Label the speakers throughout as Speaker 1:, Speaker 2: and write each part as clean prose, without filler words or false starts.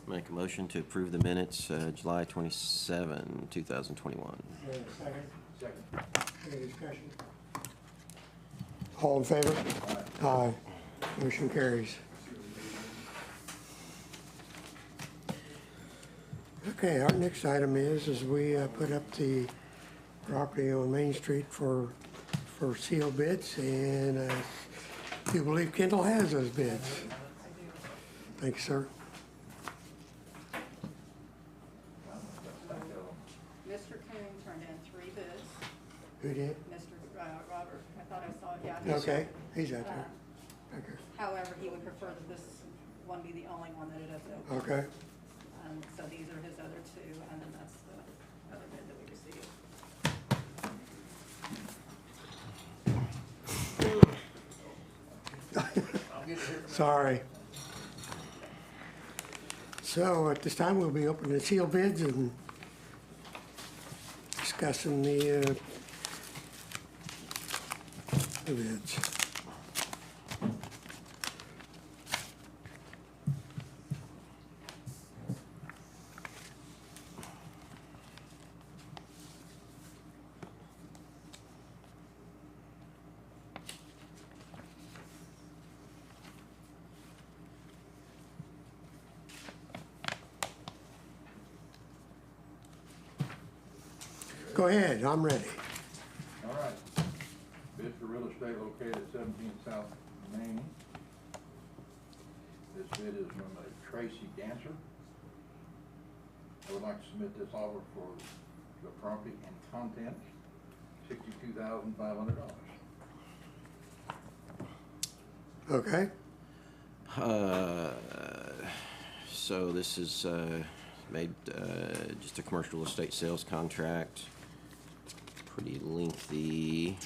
Speaker 1: Make a motion to approve the minutes, July 27, 2021.
Speaker 2: Second.
Speaker 3: Second.
Speaker 2: Any discussion? All in favor? Aye. Motion carries. Okay, our next item is we put up the property on Main Street for sealed bids, and I do believe Kendall has those bids. Thank you, sir.
Speaker 4: Mr. Coon turned in 3 bids.
Speaker 2: Who did?
Speaker 4: Mr. Robert, I thought I saw it, yeah.
Speaker 2: Okay, he's out there. Okay.
Speaker 4: However, he would prefer that this one be the only one that it doesn't open.
Speaker 2: Okay.
Speaker 4: So these are his other 2, and then that's the other bid that we received.
Speaker 2: Sorry. So at this time, we'll be opening the sealed bids and discussing the bids. Go ahead, I'm ready.
Speaker 3: All right. Bid for real estate located at 17 South Main. This bid is from Tracy Dancer. I would like to submit this offer for the property and contents, $62,500.
Speaker 2: Okay.
Speaker 1: So this is made just a commercial estate sales contract. Pretty lengthy,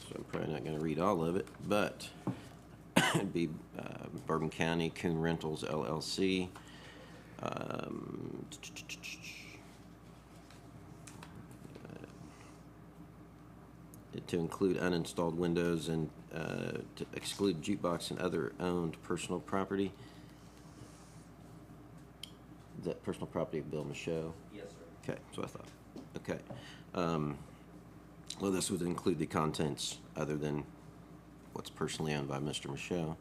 Speaker 1: so I'm probably not going to read all of it, but it'd be Bourbon County Coon Rentals LLC. To include uninstalled windows and to exclude jukebox and other owned personal property. Is that personal property of Bill Michaud?
Speaker 5: Yes, sir.
Speaker 1: Okay, so I thought. Okay. Well, this would include the contents other than what's personally owned by Mr. Michaud.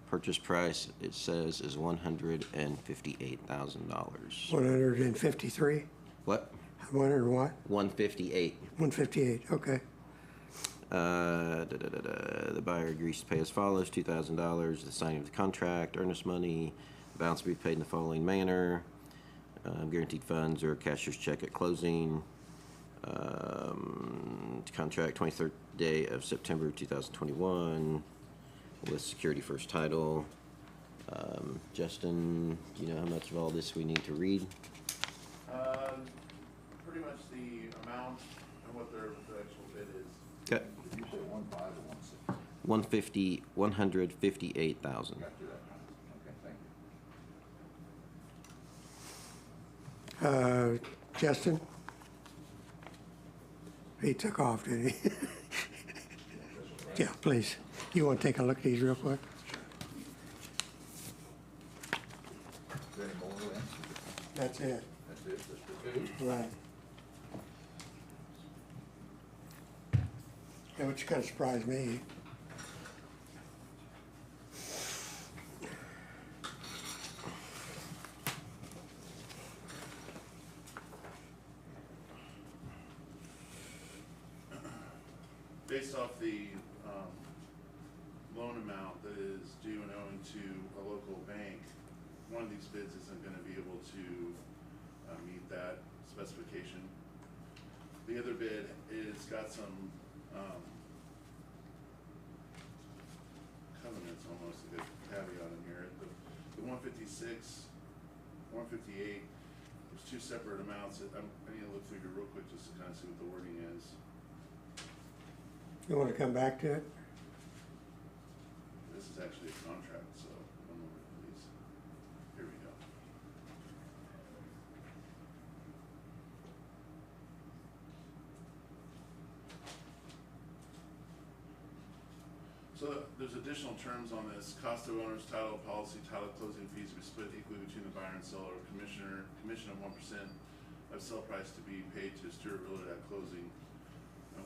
Speaker 1: Purchase price, it says, is $158,000.
Speaker 2: 153?
Speaker 1: What?
Speaker 2: 100 what?
Speaker 1: 158.
Speaker 2: 158, okay.
Speaker 1: The buyer agrees to pay as follows: $2,000, the signing of the contract, earnest money, balance to be paid in the following manner, guaranteed funds or cashier's check at closing, contract 23rd day of September 2021 with security first title. Justin, do you know how much of all this we need to read?
Speaker 6: Pretty much the amount and what the actual bid is.
Speaker 1: Okay.
Speaker 3: Did you say 15 or 16?
Speaker 1: 158,000.
Speaker 3: Got you that. Okay, thank you.
Speaker 2: Justin? He took off, didn't he? Yeah, please. You want to take a look at these real quick?
Speaker 3: Is there any more then?
Speaker 2: That's it.
Speaker 3: That's it, just the 2?
Speaker 2: Right. Yeah, which kind of surprised me.
Speaker 6: Based off the loan amount that is due and owing to a local bank, one of these bids isn't going to be able to meet that specification. The other bid is got some covenants, almost a good caveat in here. The 156, 158, there's 2 separate amounts. I need to look through here real quick just to kind of see what the wording is.
Speaker 2: You want to come back to it?
Speaker 6: This is actually a contract, so one moment, please. Here we go. So there's additional terms on this. Cost of owner's title, policy, title, closing fees to be split equally between the buyer and seller. Commission of 1% of sale price to be paid to Stewart Realtor at closing.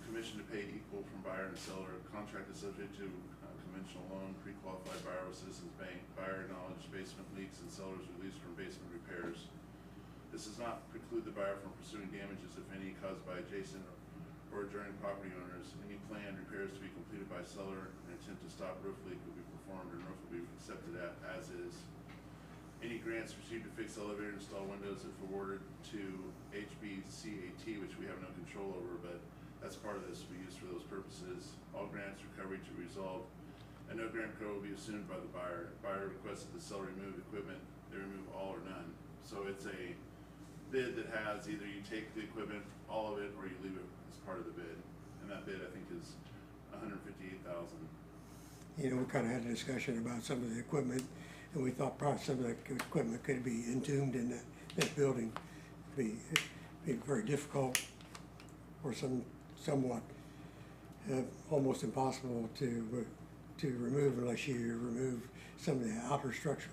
Speaker 6: Commission to pay equal from buyer and seller. Contract is subject to conventional loan, pre-qualified buyer with Citizens Bank. Buyer acknowledged basement leaks and sellers released from basement repairs. This does not preclude the buyer from pursuing damages, if any, caused by adjacent or adjoining property owners. Any planned repairs to be completed by seller in an attempt to stop roof leak will be performed and roof will be accepted as is. Any grants received to fix elevator and install windows if awarded to HBCAT, which we have no control over, but that's part of this, we use for those purposes. All grants recovery to resolve, and no grant recovery will be assumed by the buyer. Buyer requests that the seller remove equipment, they remove all or none. So it's a bid that has either you take the equipment, all of it, or you leave it as part of the bid. And that bid, I think, is $158,000.
Speaker 2: You know, we kind of had a discussion about some of the equipment, and we thought probably some of the equipment could be entombed in that building. It'd be very difficult or somewhat almost impossible to remove unless you remove some of the outer structure.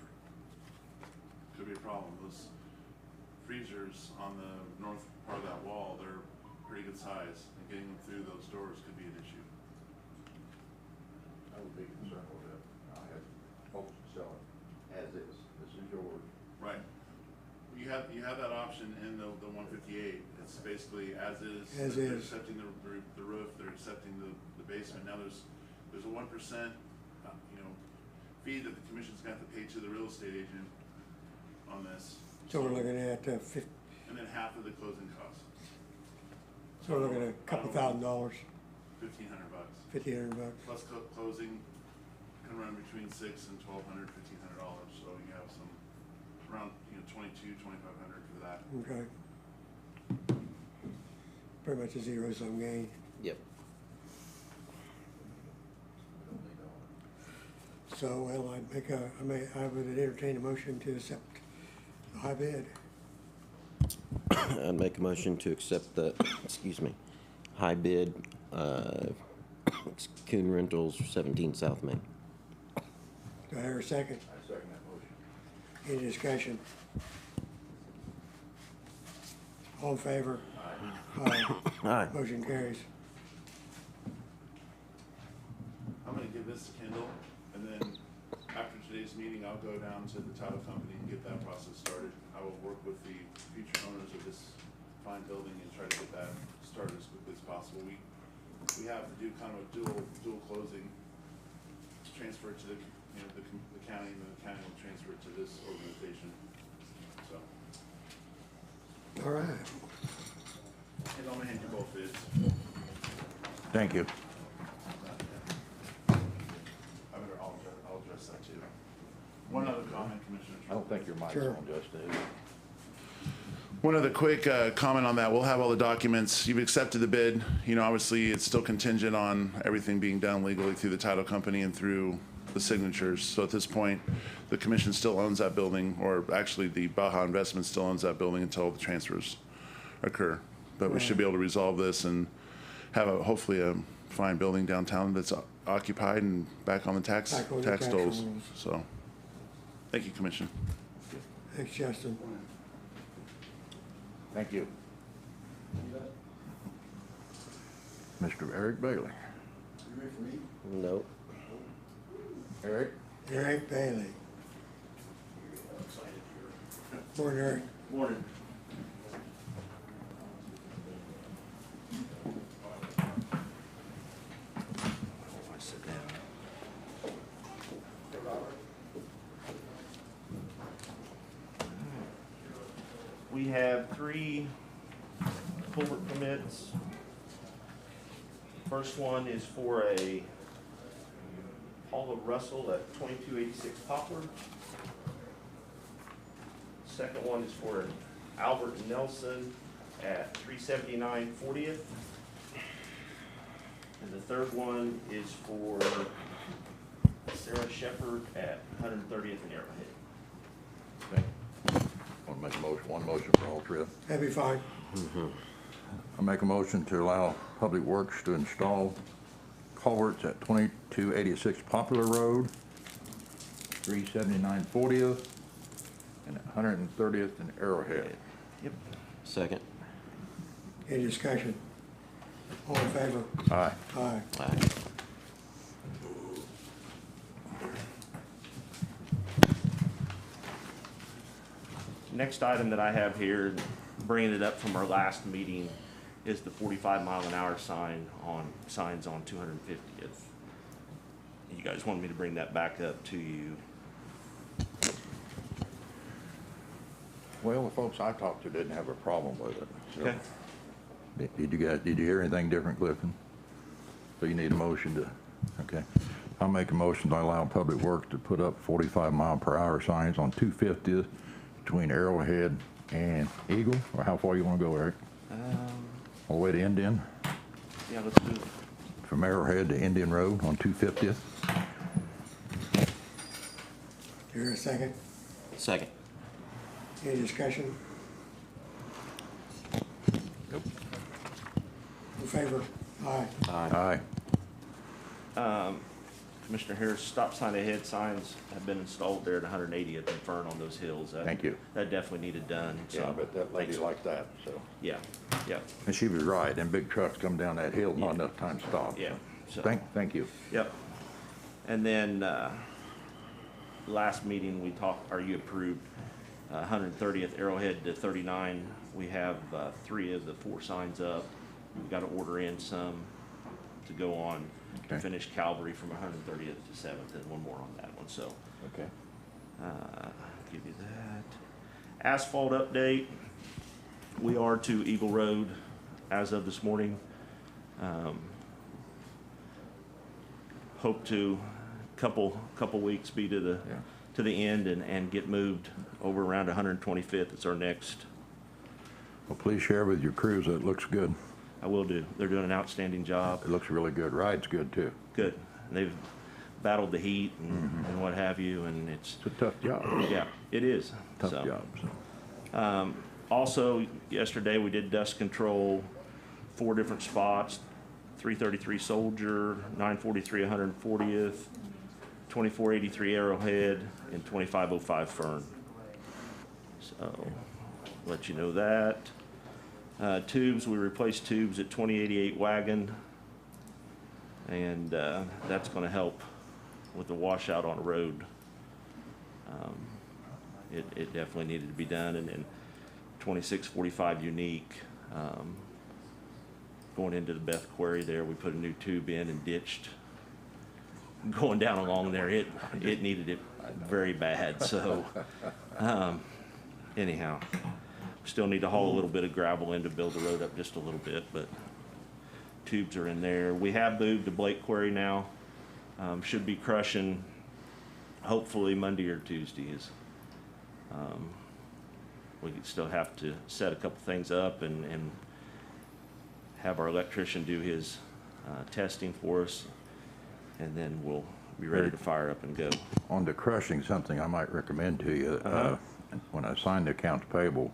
Speaker 6: Could be a problem. Those freezers on the north part of that wall, they're pretty good size, and getting them through those doors could be an issue.
Speaker 3: I would be concerned with that. I have hopes to sell it as is. This is yours.
Speaker 6: Right. You have that option in the 158. It's basically as is.
Speaker 2: As
Speaker 6: They're
Speaker 2: is.
Speaker 6: accepting the roof. They're accepting the basement. Now there's a 1% fee that the commission's got to pay to the real estate agent on this.
Speaker 2: So we're looking at
Speaker 6: And then half of the closing costs.
Speaker 2: so we're looking at a couple $1,000,
Speaker 6: $1,500.
Speaker 2: $1,500.
Speaker 6: Plus closing can run between $600 and $1,200, $1,500. So you have some around $2,200, $2,500 for that.
Speaker 2: Okay. Pretty much a zero-sum game.
Speaker 1: Yep.
Speaker 3: We don't need all of it.
Speaker 2: So, well, I would entertain a motion to accept the high bid.
Speaker 1: I'd make a motion to accept the, excuse me, high bid, Coon Rentals, 17 South Main.
Speaker 2: Do I hear a second?
Speaker 3: I second that motion.
Speaker 2: Any discussion? All in favor? Aye.
Speaker 1: Aye.
Speaker 2: Motion carries.
Speaker 6: I'm gonna give this to Kendall, and then after today's meeting, I'll go down to the title company and get that process started. I will work with the future owners of this fine building and try to get that started as quickly as possible. We have to do kind of a dual closing, transfer it to the county, and then the county will transfer it to this organization, so.
Speaker 2: All right.
Speaker 6: And I'm gonna hand you both bids.
Speaker 3: Thank you.
Speaker 6: I'll address that too. One other comment, Commissioner.
Speaker 3: I don't think your mic's
Speaker 2: Sure.
Speaker 3: on, Justin.
Speaker 6: One other quick comment on that. We'll have all the documents. You've accepted the bid. Obviously, it's still contingent on everything being done legally through the title company and through the signatures. So at this point, the commission still owns that building, or actually the Baja Investment still owns that building until the transfers occur. But we should be able to resolve this and have hopefully a fine building downtown that's occupied and back on the tax
Speaker 2: Back on the tax
Speaker 6: doles.
Speaker 2: rolls.
Speaker 6: So, thank you, Commission.
Speaker 2: Thanks, Justin.
Speaker 3: Thank you. Mr. Eric Bailey.
Speaker 1: Nope.
Speaker 3: Eric?
Speaker 2: Eric Bailey. Morning, Eric.
Speaker 5: Morning.
Speaker 1: Sit down.
Speaker 5: We have 3 culvert permits. First one is for a Paula Russell at 2286 Poplar. Second one is for an Albert Nelson at 379 40th. And the third one is for Sarah Shepherd at 130th and Arrowhead.
Speaker 3: Okay. Want to make a motion, one motion for all three?
Speaker 2: That'd be fine.
Speaker 3: I make a motion to allow Public Works to install
Speaker 7: culverts at 2286 Popular Road, 379 40th, and 130th and Arrowhead.
Speaker 5: Yep.
Speaker 1: Second.
Speaker 2: Any discussion? All in favor?
Speaker 7: Aye.
Speaker 2: Aye.
Speaker 1: Aye.
Speaker 5: Next item that I have here, bringing it up from our last meeting, is the 45-mile-an-hour signs on 250th. You guys wanted me to bring that back up to you.
Speaker 7: Well, the folks I talked to didn't have a problem with it. So.
Speaker 5: Okay.
Speaker 7: Did you hear anything different, Clifton? So you need a motion to, okay. I'll make a motion to allow Public Works to put up 45-mile-per-hour signs on 250th between Arrowhead and Eagle, or how far you want to go, Eric? All the way to Indian?
Speaker 5: Yeah, let's do it.
Speaker 7: From Arrowhead to Indian Road on 250th?
Speaker 2: Here a second.
Speaker 1: Second.
Speaker 2: Any discussion?
Speaker 7: Nope.
Speaker 2: In favor? Aye.
Speaker 1: Aye.
Speaker 7: Aye.
Speaker 5: Commissioner Harris, stop sign ahead signs have been installed there at 180th and Fern on those hills.
Speaker 7: Thank you.
Speaker 5: That definitely needed done.
Speaker 7: Yeah,
Speaker 5: so
Speaker 7: but that lady
Speaker 5: thanks.
Speaker 7: liked that, so.
Speaker 5: Yeah, yeah,
Speaker 7: And she was right, them big trucks come down that hill, not enough time to stop.
Speaker 5: yeah. So,
Speaker 7: Thank you.
Speaker 5: Yep. And then, last meeting, we talked, or you approved 130th Arrowhead to 39. We have 3 of the 4 signs up. We've got to order in some to go on to
Speaker 7: Okay.
Speaker 5: finish Calvary from 130th to 7th, and one more on that one, so.
Speaker 7: Okay.
Speaker 5: Give you that. Asphalt update. We are to Eagle Road as of this morning. Hope to couple weeks be to the
Speaker 7: Yeah.
Speaker 5: to the end and get moved over around 125th. It's our next.
Speaker 7: Well, please share with your crews that it looks good.
Speaker 5: I will do. They're doing an outstanding job.
Speaker 7: It looks really good. Ride's good, too.
Speaker 5: Good. They've battled the heat and what have you, and it's
Speaker 7: It's a tough job.
Speaker 5: yeah, it is
Speaker 7: Tough
Speaker 5: So,
Speaker 7: job, so.
Speaker 5: Also, yesterday we did dust control, 4 different spots, 333 Soldier, 943 140th, 2483 Arrowhead, and 2505 Fern. So, let you know that. Tubes, we replaced tubes at 2088 Wagon, and that's gonna help with the washout on the road. It definitely needed to be done, and then 2645 Unique, going into the Beth Quarry there, we put a new tube in and ditched. Going down along there, it needed it very bad, so, anyhow. Still need to haul a little bit of gravel in to build the road up just a little bit, but tubes are in there. We have moved to Blake Quarry now. Should be crushing hopefully Monday or Tuesdays. We still have to set a couple things up and have our electrician do his testing for us, and then we'll be ready to fire up and go.
Speaker 7: On the crushing, something I might recommend to you, when I signed the accounts payable,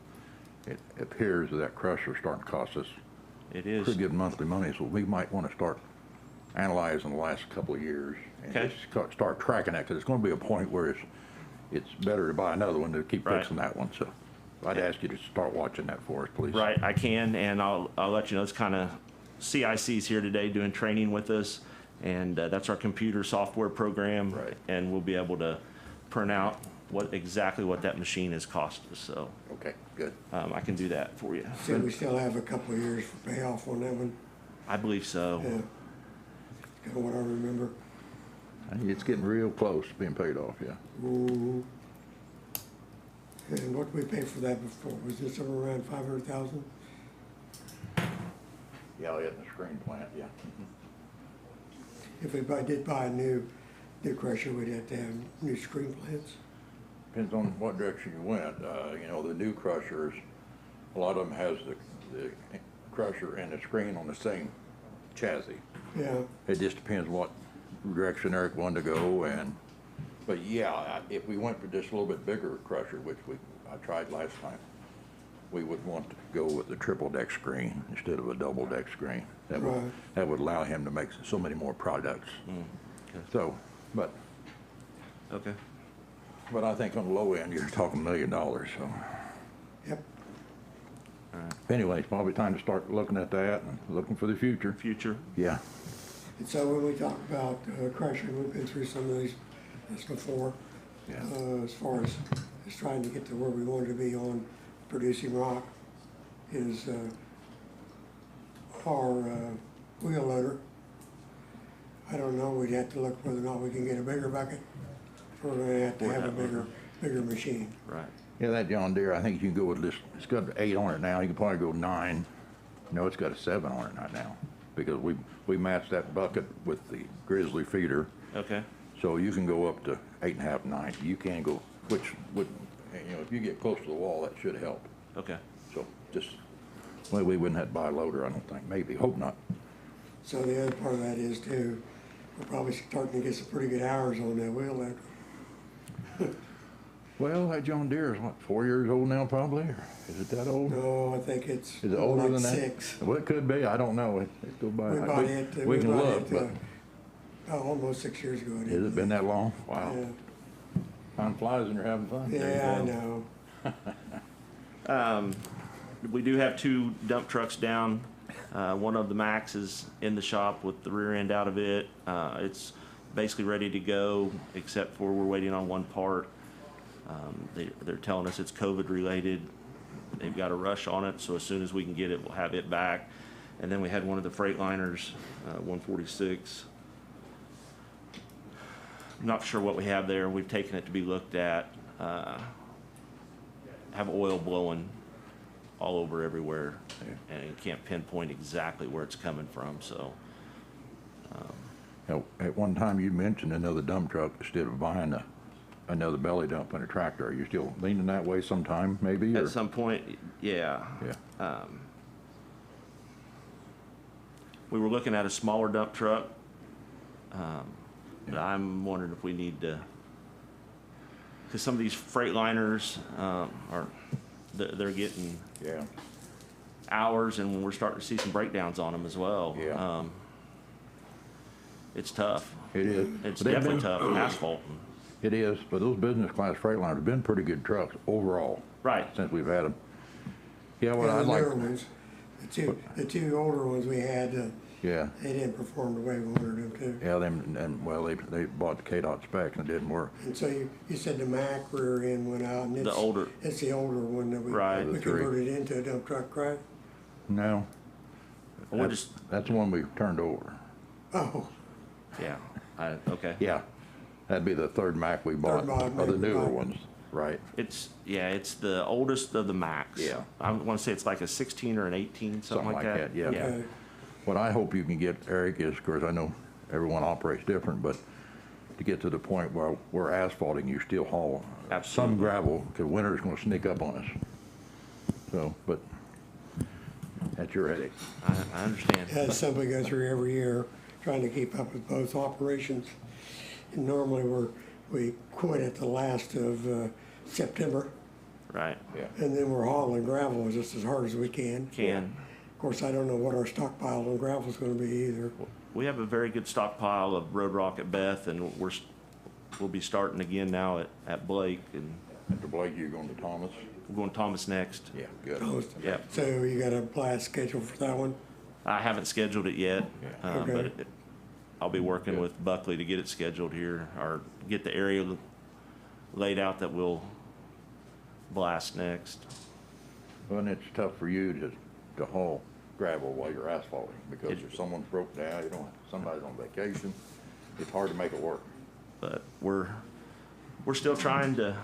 Speaker 7: it appears that crusher's starting to cost us
Speaker 5: It is.
Speaker 7: pretty good monthly money, so we might want to start analyzing the last couple of years and
Speaker 5: Okay.
Speaker 7: just start tracking that, because it's going to be a point where it's better to buy another one to keep
Speaker 5: Right.
Speaker 7: fixing that one, so I'd ask you to start watching that for us, please.
Speaker 5: Right, I can, and I'll let you know, it's kind of, CIC's here today doing training with us, and that's our computer software program.
Speaker 7: Right.
Speaker 5: And we'll be able to print out exactly what that machine has cost us, so
Speaker 7: Okay, good.
Speaker 5: I can do that for you.
Speaker 2: So we still have a couple of years for payoff on that one.
Speaker 5: I believe so.
Speaker 2: Yeah. Kind of what I remember.
Speaker 7: It's getting real close to being paid off, yeah.
Speaker 2: Mhm. And what did we pay for that before? Was this somewhere around 500,000?
Speaker 7: Yeah, in the screen plant, yeah.
Speaker 2: If we did buy a new crusher, we'd have to have new screen plants.
Speaker 7: Depends on what direction you went. The new crushers, a lot of them has the crusher and the screen on the same chassis.
Speaker 2: Yeah,
Speaker 7: It just depends what direction Eric wanted to go, but yeah, if we went for just a little bit bigger crusher, which I tried last time, we would want to go with the triple deck screen instead of a double deck screen.
Speaker 2: Right.
Speaker 7: That would allow him to make so many more products.
Speaker 5: Okay.
Speaker 7: So, but
Speaker 5: Okay.
Speaker 7: I think on the low end, you're talking $1 million, so.
Speaker 2: Yep.
Speaker 7: Anyway, it's probably time to start looking at that and looking for the future.
Speaker 5: Future.
Speaker 7: Yeah,
Speaker 2: And so when we talk about crushing, we've been through some of this before.
Speaker 7: yeah.
Speaker 2: As far as trying to get to where we wanted to be on producing rock is our wheel loader. I don't know, we'd have to look whether or not we can get a bigger bucket. Or we're gonna have to
Speaker 5: Or
Speaker 2: have a
Speaker 5: that
Speaker 2: bigger machine.
Speaker 5: Right.
Speaker 7: Yeah, that John Deere, I think you can go with this, it's got 8 on it now, you can probably go 9. No, it's got a 7 on it right now, because we matched that bucket with the Grizzly feeder,
Speaker 5: Okay.
Speaker 7: so you can go up to 8.5, 9. You can go, which would, you know, if you get close to the wall, that should help.
Speaker 5: Okay.
Speaker 7: So just, well, we wouldn't have to buy a loader, I don't think, maybe, hope not.
Speaker 2: So the other part of that is too, we're probably starting to get some pretty good hours on that wheel loader.
Speaker 7: Well, that John Deere is what, 4 years old now probably, or is it that old?
Speaker 2: No, I think it's
Speaker 7: Is it older
Speaker 2: like
Speaker 7: than that?
Speaker 2: 6.
Speaker 7: Well, it could be, I don't know, it go by.
Speaker 2: We bought it,
Speaker 7: We
Speaker 2: we
Speaker 7: can
Speaker 2: bought
Speaker 7: look,
Speaker 2: it,
Speaker 7: but
Speaker 2: almost 6 years ago.
Speaker 7: has it been that long? Wow.
Speaker 2: Yeah,
Speaker 7: Time flies when you're having fun.
Speaker 2: yeah, I know.
Speaker 5: We do have 2 dump trucks down. One of the Max is in the shop with the rear end out of it. It's basically ready to go, except for we're waiting on one part. They're telling us it's COVID related. They've got a rush on it, so as soon as we can get it, we'll have it back. And then we had one of the Freightliners, 146. I'm not sure what we have there. We've taken it to be looked at. Have oil blowing all over everywhere, and you can't pinpoint exactly where it's coming from, so.
Speaker 7: Now, at one time you mentioned another dump truck instead of buying another belly dump and a tractor. Are you still leaning that way sometime, maybe?
Speaker 5: At
Speaker 7: or-
Speaker 5: some point, yeah.
Speaker 7: Yeah,
Speaker 5: We were looking at a smaller dump truck, but I'm wondering if we need to, because some of these Freightliners they're getting
Speaker 7: yeah,
Speaker 5: hours, and we're starting to see some breakdowns on them as well.
Speaker 7: Yeah.
Speaker 5: It's tough.
Speaker 7: it is.
Speaker 5: It's
Speaker 7: But they've
Speaker 5: definitely
Speaker 7: been-
Speaker 5: tough, asphalting.
Speaker 7: It is, but those business class Freightliners have been pretty good trucks overall.
Speaker 5: Right.
Speaker 7: Since we've had them. Yeah, what
Speaker 2: Yeah,
Speaker 7: I'd
Speaker 2: the
Speaker 7: like,
Speaker 2: newer ones, the two older ones we had,
Speaker 7: yeah,
Speaker 2: they didn't perform the way we wanted them to.
Speaker 7: yeah, them, and, well, they bought the KDOT specs and it didn't work.
Speaker 2: And so you said the Mack rear end went out, and
Speaker 5: The older-
Speaker 2: it's the older one that
Speaker 5: Right.
Speaker 2: we
Speaker 7: The three.
Speaker 2: converted into a dump truck, right?
Speaker 7: No,
Speaker 5: We're
Speaker 7: that's,
Speaker 5: just,
Speaker 7: that's the one we turned over.
Speaker 2: Oh,
Speaker 5: yeah, okay.
Speaker 7: Yeah, that'd be the third Mac we bought,
Speaker 2: Mac
Speaker 7: or the
Speaker 2: we
Speaker 7: newer
Speaker 2: bought.
Speaker 7: ones, right?
Speaker 5: It's the oldest of the Max.
Speaker 7: Yeah.
Speaker 5: I want to say it's like a 16 or an 18, something like that.
Speaker 7: yeah.
Speaker 2: okay.
Speaker 7: What I hope you can get, Eric, is, of course, I know everyone operates different, but to get to the point where we're asphalting, you still haul some
Speaker 5: Absolutely.
Speaker 7: gravel, because winter's gonna sneak up on us. So, but that's your headache.
Speaker 5: I understand.
Speaker 2: That's something we go through every year, trying to keep up with both operations. And normally we quit at the last of September,
Speaker 5: Right.
Speaker 7: Yeah.
Speaker 2: and then we're hauling gravel just as hard as we can.
Speaker 5: Can.
Speaker 2: Of course, I don't know what our stockpile on gravel is gonna be either.
Speaker 5: We have a very good stockpile of road rock at Beth, and we'll be starting again now at Blake, and
Speaker 7: After Blake, you're going to Thomas?
Speaker 5: we're going Thomas next.
Speaker 7: Yeah, good.
Speaker 5: Yep.
Speaker 2: So you got a blast scheduled for that one?
Speaker 5: I haven't scheduled it yet,
Speaker 7: Yeah.
Speaker 2: Okay.
Speaker 5: but I'll be working
Speaker 7: Good.
Speaker 5: with Buckley to get it scheduled here, or get the area laid out that we'll blast next.
Speaker 7: Well, and it's tough for you to haul gravel while you're asphalting, because if someone's broke down, you don't, somebody's on vacation, it's hard to make it work.
Speaker 5: But we're still trying to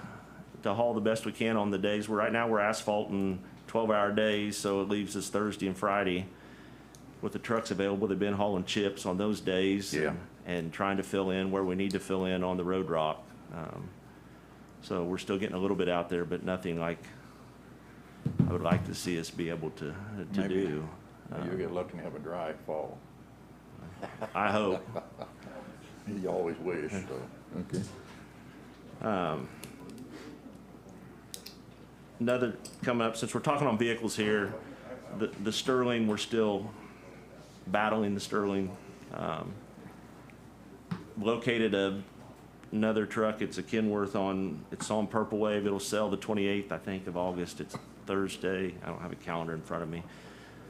Speaker 5: haul the best we can on the days. Right now we're asphalting 12-hour days, so it leaves us Thursday and Friday. With the trucks available, they've been hauling chips on those days.
Speaker 7: Yeah.
Speaker 5: And trying to fill in where we need to fill in on the road rock. So we're still getting a little bit out there, but nothing like I would like to see us be able to
Speaker 7: Maybe.
Speaker 5: do.
Speaker 7: You'll get lucky and have a dry fall.
Speaker 5: I hope.
Speaker 7: You always wish, so, okay.
Speaker 5: another coming up, since we're talking on vehicles here, the Sterling, we're still battling the Sterling. Located another truck, it's a Kenworth it's on Purple Wave. It'll sell the 28th, I think, of August. It's Thursday. I don't have a calendar in front of me.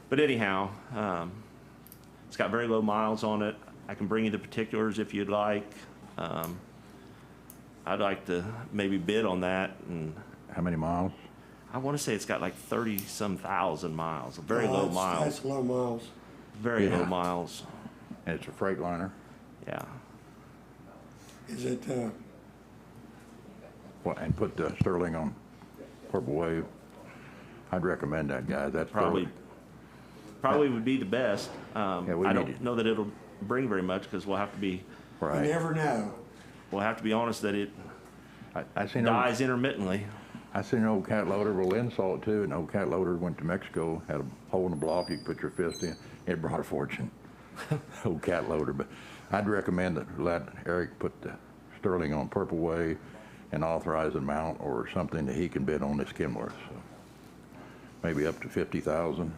Speaker 5: But anyhow, it's got very low miles on it. I can bring you the particulars if you'd like. I'd like to maybe bid on that, and
Speaker 7: How many miles?
Speaker 5: I want to say it's got like 30-some thousand miles, very low
Speaker 2: That's
Speaker 5: miles,
Speaker 2: low miles.
Speaker 5: very low
Speaker 7: Yeah.
Speaker 5: miles.
Speaker 7: And it's a Freightliner?
Speaker 5: Yeah.
Speaker 2: Is it,
Speaker 7: Well, and put the Sterling on Purple Wave. I'd recommend that, guy. That's
Speaker 5: Probably would be the best.
Speaker 7: we
Speaker 5: I
Speaker 7: need
Speaker 5: don't
Speaker 7: it.
Speaker 5: know that it'll bring very much because we'll have to be
Speaker 2: you
Speaker 7: Right.
Speaker 2: never know.
Speaker 5: honest that it
Speaker 7: I seen
Speaker 5: dies intermittently.
Speaker 7: I seen an old cat loader, well, Lynn saw it too, an old cat loader went to Mexico, had a hole in the block, you could put your fist in, it brought a fortune. Old cat loader, but I'd recommend that let Eric put the Sterling on Purple Wave and authorize an amount or something that he can bid on this Kenworth. So maybe up to 50,000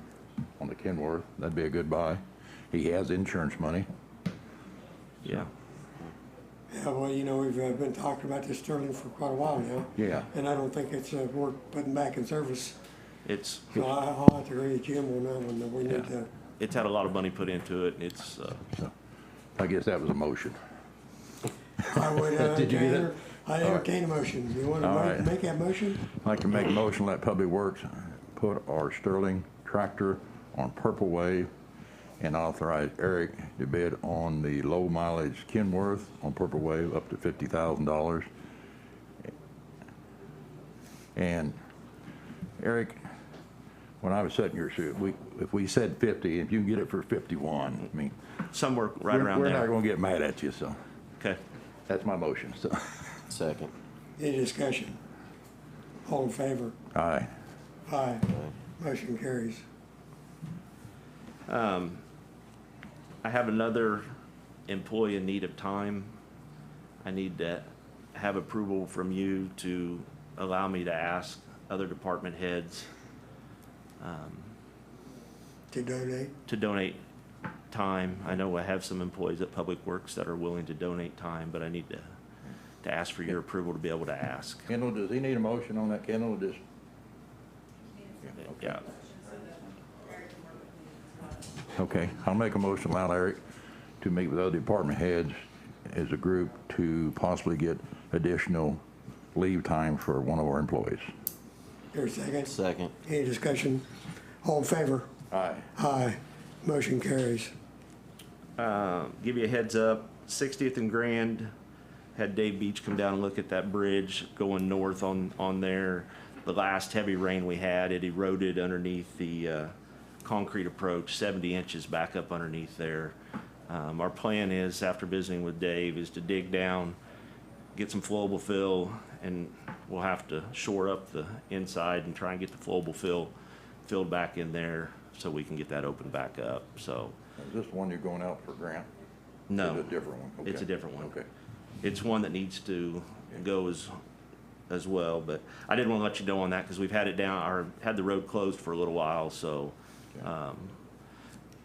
Speaker 7: on the Kenworth, that'd be a good buy. He has insurance money.
Speaker 5: Yeah.
Speaker 2: Yeah, well, you know, we've been talking about this Sterling for quite a while now.
Speaker 7: Yeah.
Speaker 2: And I don't think it's worth putting back in service.
Speaker 5: It's
Speaker 2: So I'll have to agree with Jim on that one, that we need to.
Speaker 5: it's had a lot of money put into it, and it's
Speaker 7: So I guess that was a motion.
Speaker 2: I would
Speaker 7: Did you get
Speaker 2: entertain,
Speaker 7: it?
Speaker 2: I'd entertain a motion. You want
Speaker 7: All
Speaker 2: to
Speaker 7: right.
Speaker 2: make that motion?
Speaker 7: I'd like to make a motion, let Public Works put our Sterling tractor on Purple Wave and authorize Eric to bid on the low mileage Kenworth on Purple Wave up to $50,000. And Eric, when I was setting your shoe, if we said 50, if you can get it for 51, I mean,
Speaker 5: somewhere right around
Speaker 7: we're not
Speaker 5: there.
Speaker 7: gonna get mad at you, so
Speaker 5: Okay.
Speaker 7: that's my motion, so.
Speaker 1: Second.
Speaker 2: Any discussion? All in favor?
Speaker 7: Aye.
Speaker 2: Aye. Motion carries.
Speaker 5: I have another employee in need of time. I need to have approval from you to allow me to ask other department heads
Speaker 2: To donate?
Speaker 5: to donate time. I know I have some employees at Public Works that are willing to donate time, but I need to ask for your approval to be able to ask.
Speaker 7: Kendall, does he need a motion on that, Kendall, or just?
Speaker 5: Yeah.
Speaker 7: Okay, I'll make a motion, allow Eric to meet with other department heads as a group to possibly get additional leave time for one of our employees.
Speaker 2: Here's a second.
Speaker 1: Second.
Speaker 2: Any discussion? All in favor?
Speaker 7: Aye.
Speaker 2: Aye. Motion carries.
Speaker 5: Give you a heads up, 60th and Grand, had Dave Beach come down and look at that bridge going north on there. The last heavy rain we had, it eroded underneath the concrete approach, 70 inches back up underneath there. Our plan is, after visiting with Dave, is to dig down, get some flowable fill, and we'll have to shore up the inside and try and get the flowable fill filled back in there so we can get that opened back up. So,
Speaker 7: Is this the one you're going out for grant?
Speaker 5: no.
Speaker 7: Is it a different one?
Speaker 5: It's a
Speaker 7: Okay.
Speaker 5: different one.
Speaker 7: Okay.
Speaker 5: It's one that needs to go as well, but I didn't want to let you know on that because we've had it down, or had the road closed for a little while, so,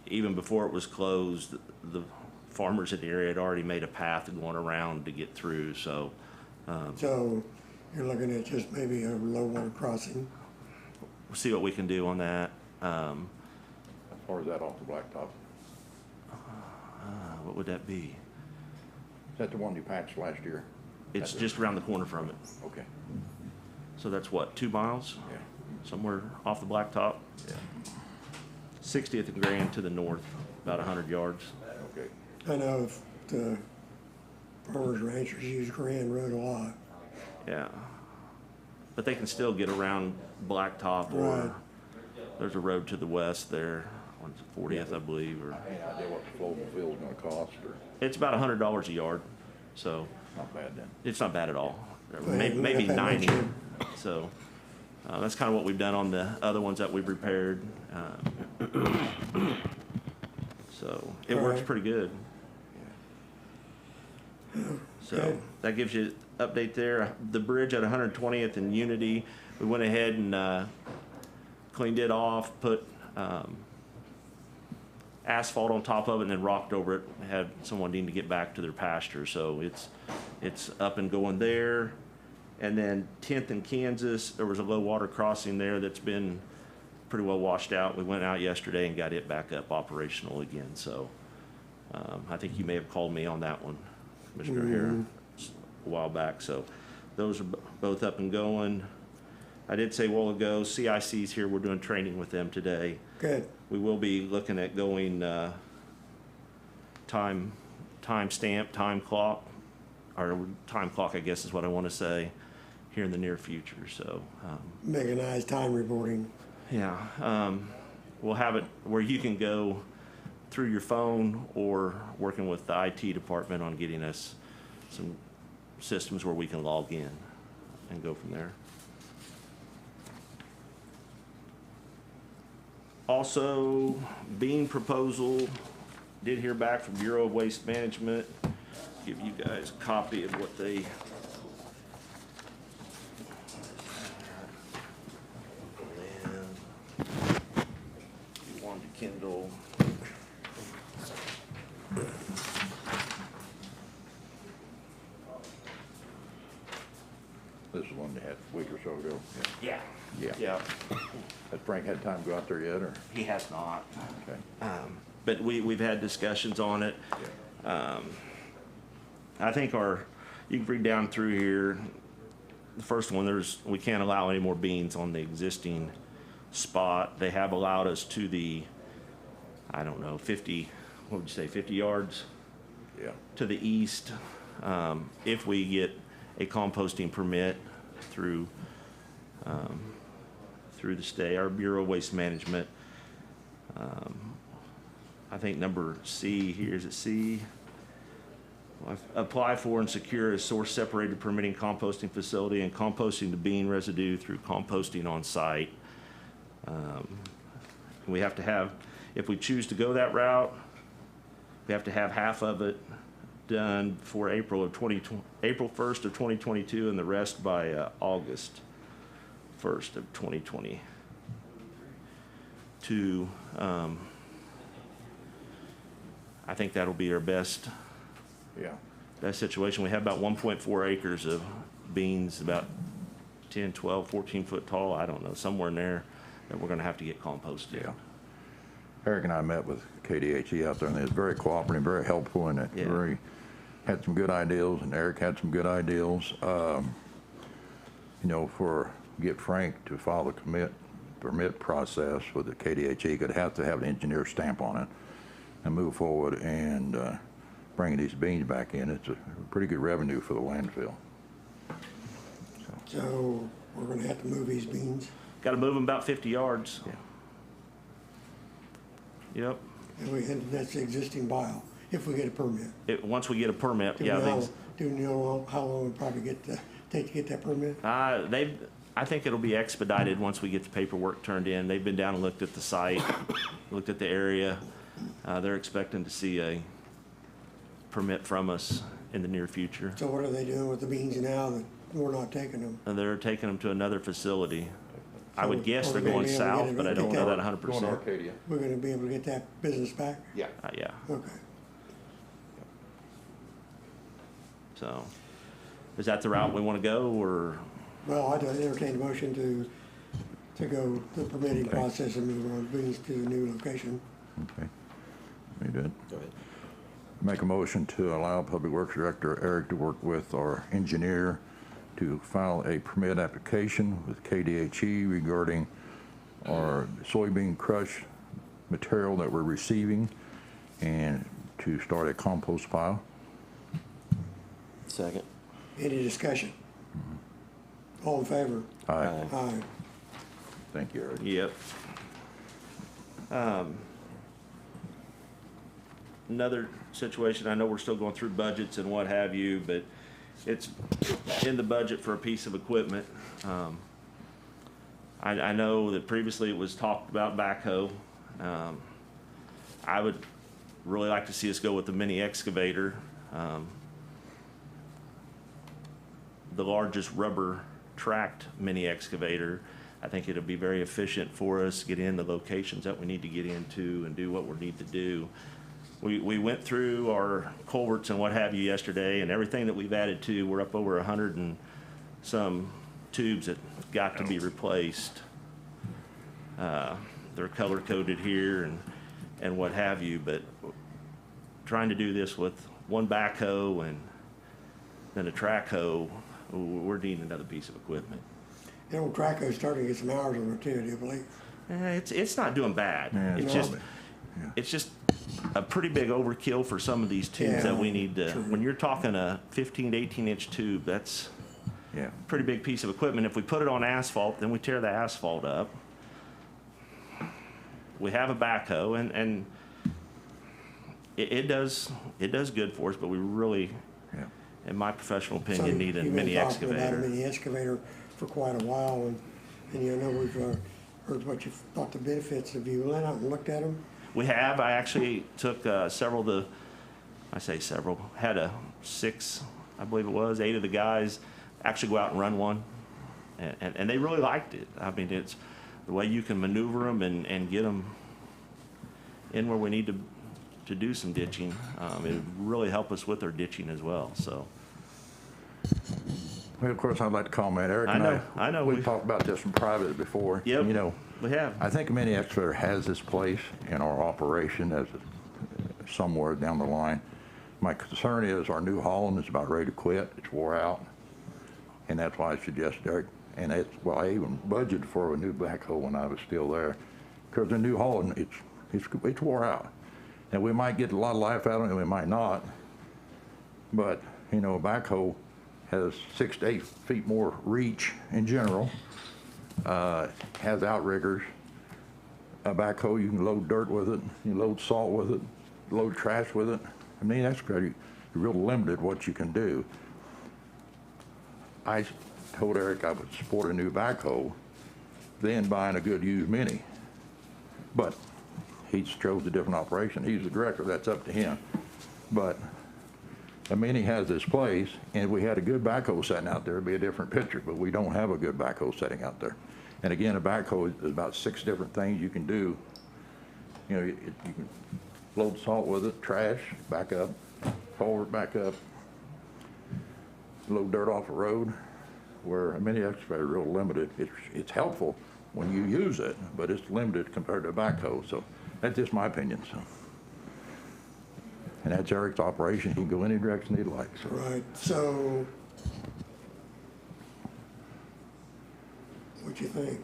Speaker 5: even before it was closed, the farmers in the area had already made a path going around to get through, so,
Speaker 2: So you're looking at just maybe a low water crossing.
Speaker 5: we'll see what we can do on that.
Speaker 7: As far as that off the blacktop,
Speaker 5: What would that be?
Speaker 7: is that the one you patched last year?
Speaker 5: It's just around the corner from it.
Speaker 7: Okay,
Speaker 5: So that's what, 2 miles?
Speaker 7: yeah,
Speaker 5: Somewhere off the blacktop?
Speaker 7: yeah,
Speaker 5: 60th and Grand to the north, about 100 yards.
Speaker 7: okay.
Speaker 2: I know if the farmers ranchers use Grand Road a lot.
Speaker 5: Yeah. But they can still get around Blacktop,
Speaker 2: Right.
Speaker 5: or there's a road to the west there, on 40th, I believe, or,
Speaker 7: Any idea what the flowable field's gonna cost, or
Speaker 5: it's about $100 a yard, so
Speaker 7: not bad then?
Speaker 5: it's not bad at all.
Speaker 2: Hey,
Speaker 5: Maybe,
Speaker 2: look
Speaker 5: maybe
Speaker 2: at that
Speaker 5: 90,
Speaker 2: much.
Speaker 5: so, that's kind of what we've done on the other ones that we've repaired. So, it works
Speaker 2: Alright.
Speaker 5: pretty good. So
Speaker 2: Good.
Speaker 5: that gives you update there. The bridge at 120th and Unity, we went ahead and cleaned it off, put asphalt on top of it, and then rocked over it. Had someone need to get back to their pasture, so it's up and going there. And then 10th and Kansas, there was a low water crossing there that's been pretty well washed out. We went out yesterday and got it back up operational again. So I think you may have called me on that one, Commissioner here, a while back. So those are both up and going. I did say a while ago, CIC's here. We're doing training with them today.
Speaker 2: Good.
Speaker 5: We will be looking at going time clock, I guess is what I want to say, here in the near future. So
Speaker 2: Mechanized time reporting.
Speaker 5: yeah, we'll have it where you can go through your phone or working with the IT department on getting us some systems where we can log in and go from there. Also, bean proposal, did hear back from Bureau of Waste Management. Give you guys a copy of what they. You want to Kindle.
Speaker 7: This is one they had a week or so ago.
Speaker 5: Yeah.
Speaker 7: Yeah.
Speaker 5: Yeah.
Speaker 7: Has Frank had time to go out there yet, or?
Speaker 5: He has not.
Speaker 7: Okay.
Speaker 5: But we've had discussions on it. I think you can read down through here, the first one, we can't allow any more beans on the existing spot. They have allowed us to the, I don't know, 50, what would you say, 50 yards
Speaker 7: Yeah.
Speaker 5: to the east, if we get a composting permit through the state, our Bureau of Waste Management. I think number C here, is it C? Apply for and secure a source-separated permitting composting facility and composting the bean residue through composting on site. We have to have, if we choose to go that route, we have to have half of it done before April 1st of 2022, and the rest by August 1st of 2022. I think that'll be our best situation. We have about 1.4 acres of beans, about 10, 12, 14 foot tall, I don't know, somewhere in there, that we're gonna have to get composted.
Speaker 7: Yeah. Eric and I met with KDHE out there, and they was very cooperative, very helpful, and
Speaker 5: Yeah.
Speaker 7: had some good ideas, and Eric had some good ideas. Get Frank to file the permit process with the KDHE, could have to have an engineer stamp on it and move forward and bringing these beans back in. It's a pretty good revenue for the landfill.
Speaker 2: So we're gonna have to move these beans.
Speaker 5: Gotta move them about 50 yards.
Speaker 7: Yeah.
Speaker 5: Yep.
Speaker 2: And that's the existing pile, if we get a permit.
Speaker 5: Once we get a permit,
Speaker 2: Do
Speaker 5: yeah.
Speaker 2: you know how long it probably take to get that permit?
Speaker 5: I think it'll be expedited once we get the paperwork turned in. They've been down and looked at the site, looked at the area. They're expecting to see a permit from us in the near future.
Speaker 2: So what are they doing with the beans now that we're not taking them?
Speaker 5: And they're taking them to another facility. I would guess
Speaker 2: are
Speaker 5: they're
Speaker 2: we gonna
Speaker 5: going
Speaker 2: be able to
Speaker 5: south,
Speaker 2: get it-
Speaker 5: but I don't
Speaker 2: get
Speaker 5: know
Speaker 2: that-
Speaker 5: that 100%.
Speaker 7: Going to Arcadia.
Speaker 2: We're gonna be able to get that business back?
Speaker 7: Yeah.
Speaker 5: Yeah.
Speaker 2: Okay.
Speaker 5: So, is that the route we want to go, or?
Speaker 2: Well, I'd entertain a motion to go the permitting process and move on beans to the new location.
Speaker 7: Okay. You did.
Speaker 1: Go ahead.
Speaker 7: Make a motion to allow Public Works Director Eric to work with our engineer to file a permit application with KDHE regarding our soybean crush material that we're receiving, and to start a compost pile.
Speaker 1: Second.
Speaker 2: Any discussion? All in favor?
Speaker 7: Aye.
Speaker 2: Aye.
Speaker 7: Thank you, Eric.
Speaker 5: Yep. Another situation, I know we're still going through budgets and what have you, but it's in the budget for a piece of equipment. I know that previously it was talked about backhoe. I would really like to see us go with the mini excavator. the largest rubber tracked mini excavator. I think it'll be very efficient for us, get in the locations that we need to get into and do what we need to do. We went through our culverts and what have you yesterday, and everything that we've added to, we're up over 100 and some tubes that got to be replaced. They're color coded here and what have you, but trying to do this with one backhoe and then a track hoe, we're needing another piece of equipment.
Speaker 2: The old track is starting to get some hours on it too, do you believe?
Speaker 5: It's not doing bad.
Speaker 7: Yeah,
Speaker 5: It's
Speaker 7: no,
Speaker 5: just,
Speaker 7: but- yeah.
Speaker 5: it's just a pretty big overkill for some of these tubes that we need to,
Speaker 2: true.
Speaker 5: when you're talking a 15 to 18 inch tube, that's
Speaker 7: Yeah.
Speaker 5: a pretty big piece of equipment. If we put it on asphalt, then we tear the asphalt up. We have a backhoe and it does good for us, but we really,
Speaker 7: Yeah.
Speaker 5: in my professional
Speaker 2: So
Speaker 5: opinion, need a
Speaker 2: you've been
Speaker 5: mini
Speaker 2: talking about a
Speaker 5: excavator.
Speaker 2: mini excavator for quite a while, and you know, we've heard what you thought the benefits of. You went out and looked at them?
Speaker 5: We have. I actually took several of the, I say several, had a 6, I believe it was, 8 of the guys actually go out and run one. And they really liked it. I mean, it's the way you can maneuver them and get them in where we need to do some ditching. It would really help us with our ditching as well, so.
Speaker 7: Well, of course, I'd like to comment, Eric
Speaker 5: I
Speaker 7: and
Speaker 5: know, I know.
Speaker 7: We've talked about this in private before.
Speaker 5: Yep,
Speaker 7: You know,
Speaker 5: we have.
Speaker 7: I think a mini excavator has its place in our operation as somewhere down the line. My concern is our New Holland is about ready to quit. It's wore out. And that's why I suggest Eric, and it's, well, I even budgeted for a new backhoe when I was still there. Because the New Holland, it's wore out. And we might get a lot of life out of it, and we might not. But, you know, a backhoe has 6 to 8 feet more reach in general, has outriggers. A backhoe, you can load dirt with it, you load salt with it, load trash with it. I mean, that's pretty, you're real limited what you can do. I told Eric I would support a new backhoe, then buying a good used mini. But he chose a different operation. He's the director, that's up to him. But a mini has this place, and if we had a good backhoe sitting out there, it'd be a different picture, but we don't have a good backhoe sitting out there. And again, a backhoe is about 6 different things you can do. You know, you can load salt with it, trash, back up, culvert back up, load dirt off a road, where a mini excavator is real limited. It's helpful when you use it, but it's limited compared to a backhoe, so that's just my opinion, so. And that's Eric's operation. He can go any direction he'd like, so.
Speaker 2: Right, so what you think?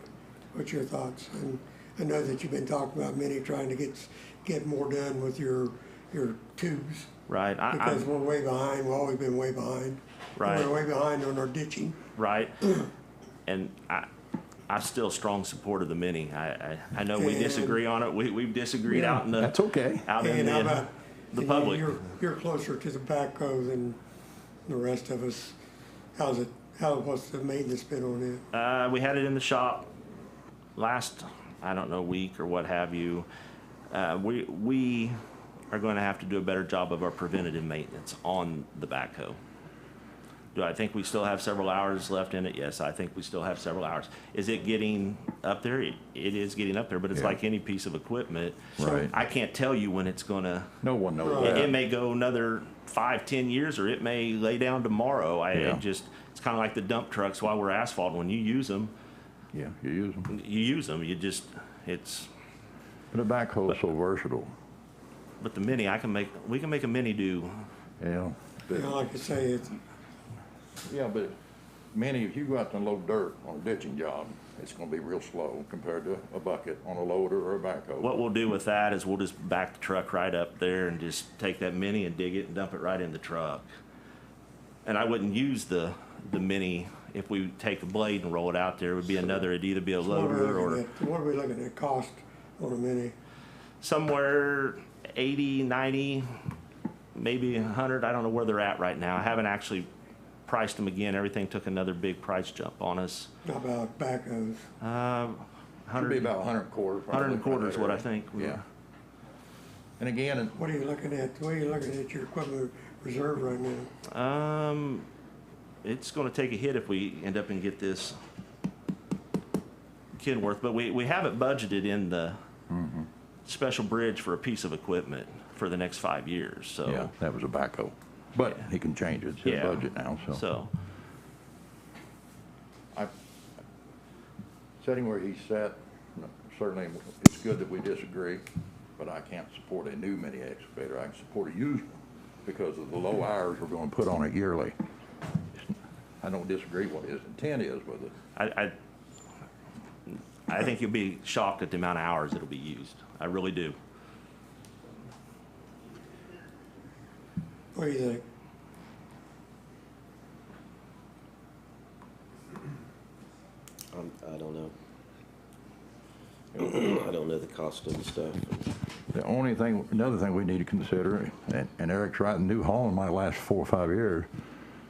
Speaker 2: What's your thoughts? And I know that you've been talking about many trying to get more done with your tubes.
Speaker 5: Right.
Speaker 2: Because we're way behind, we've always been way behind.
Speaker 5: Right.
Speaker 2: We're way behind on our ditching.
Speaker 5: Right. And I'm still strong support of the mini. I know we
Speaker 2: And-
Speaker 5: disagree on it. We've disagreed
Speaker 2: Yeah,
Speaker 5: out in the
Speaker 7: that's okay.
Speaker 5: out in
Speaker 2: And how
Speaker 5: the,
Speaker 2: about,
Speaker 5: the
Speaker 2: and
Speaker 5: public.
Speaker 2: You're closer to the backhoe than the rest of us. What's the maintenance been on it?
Speaker 5: We had it in the shop last, I don't know, week or what have you. We are going to have to do a better job of our preventative maintenance on the backhoe. Do I think we still have several hours left in it? Yes, I think we still have several hours. Is it getting up there? It is getting up there, but it's
Speaker 7: Yeah.
Speaker 5: like any piece of equipment.
Speaker 7: Right.
Speaker 5: I can't tell you when it's gonna,
Speaker 7: No one knows
Speaker 2: Right.
Speaker 7: that.
Speaker 5: it may go another 5-10 years, or it may lay down tomorrow.
Speaker 7: Yeah.
Speaker 5: It's kind of like the dump trucks while we're asphalt. When you use them,
Speaker 7: Yeah, you use them.
Speaker 5: it's,
Speaker 7: But a backhoe is so versatile,
Speaker 5: but the mini, we can make a mini do.
Speaker 7: you know.
Speaker 2: You know, like I say, it's,
Speaker 7: Yeah, but many, if you go out and load dirt on a ditching job, it's gonna be real slow compared to a bucket on a loader or a backhoe.
Speaker 5: What we'll do with that is we'll just back the truck right up there and just take that mini and dig it and dump it right in the truck. And I wouldn't use the mini if we take a blade and roll it out there. It would be another, it'd either be a loader or
Speaker 2: what are we looking at cost on a mini?
Speaker 5: somewhere 80, 90, maybe 100. I don't know where they're at right now. I haven't actually priced them again. Everything took another big price jump on us.
Speaker 2: How about backhoes?
Speaker 7: Should be about 100 and quarter.
Speaker 5: 100 and quarter is what I think.
Speaker 7: Yeah. And again,
Speaker 2: What are you looking at? What are you looking at your equipment reserve right now?
Speaker 5: it's gonna take a hit if we end up and get this Kenworth, but we have it budgeted in the special bridge for a piece of equipment for the next 5 years, so.
Speaker 7: Yeah, that was a backhoe. But he can change it. It's his
Speaker 5: Yeah.
Speaker 7: budget now, so.
Speaker 5: So,
Speaker 7: Sitting where he's sat, certainly it's good that we disagree, but I can't support a new mini excavator. I can support a used one because of the low hours we're gonna put on it yearly. I don't disagree what his intent is with it.
Speaker 5: I think you'll be shocked at the amount of hours it'll be used. I really do.
Speaker 2: What do you think?
Speaker 1: I don't know. I don't know the cost of the stuff.
Speaker 7: The only thing, another thing we need to consider, and Eric's right, the new Holland might last 4 or 5 years,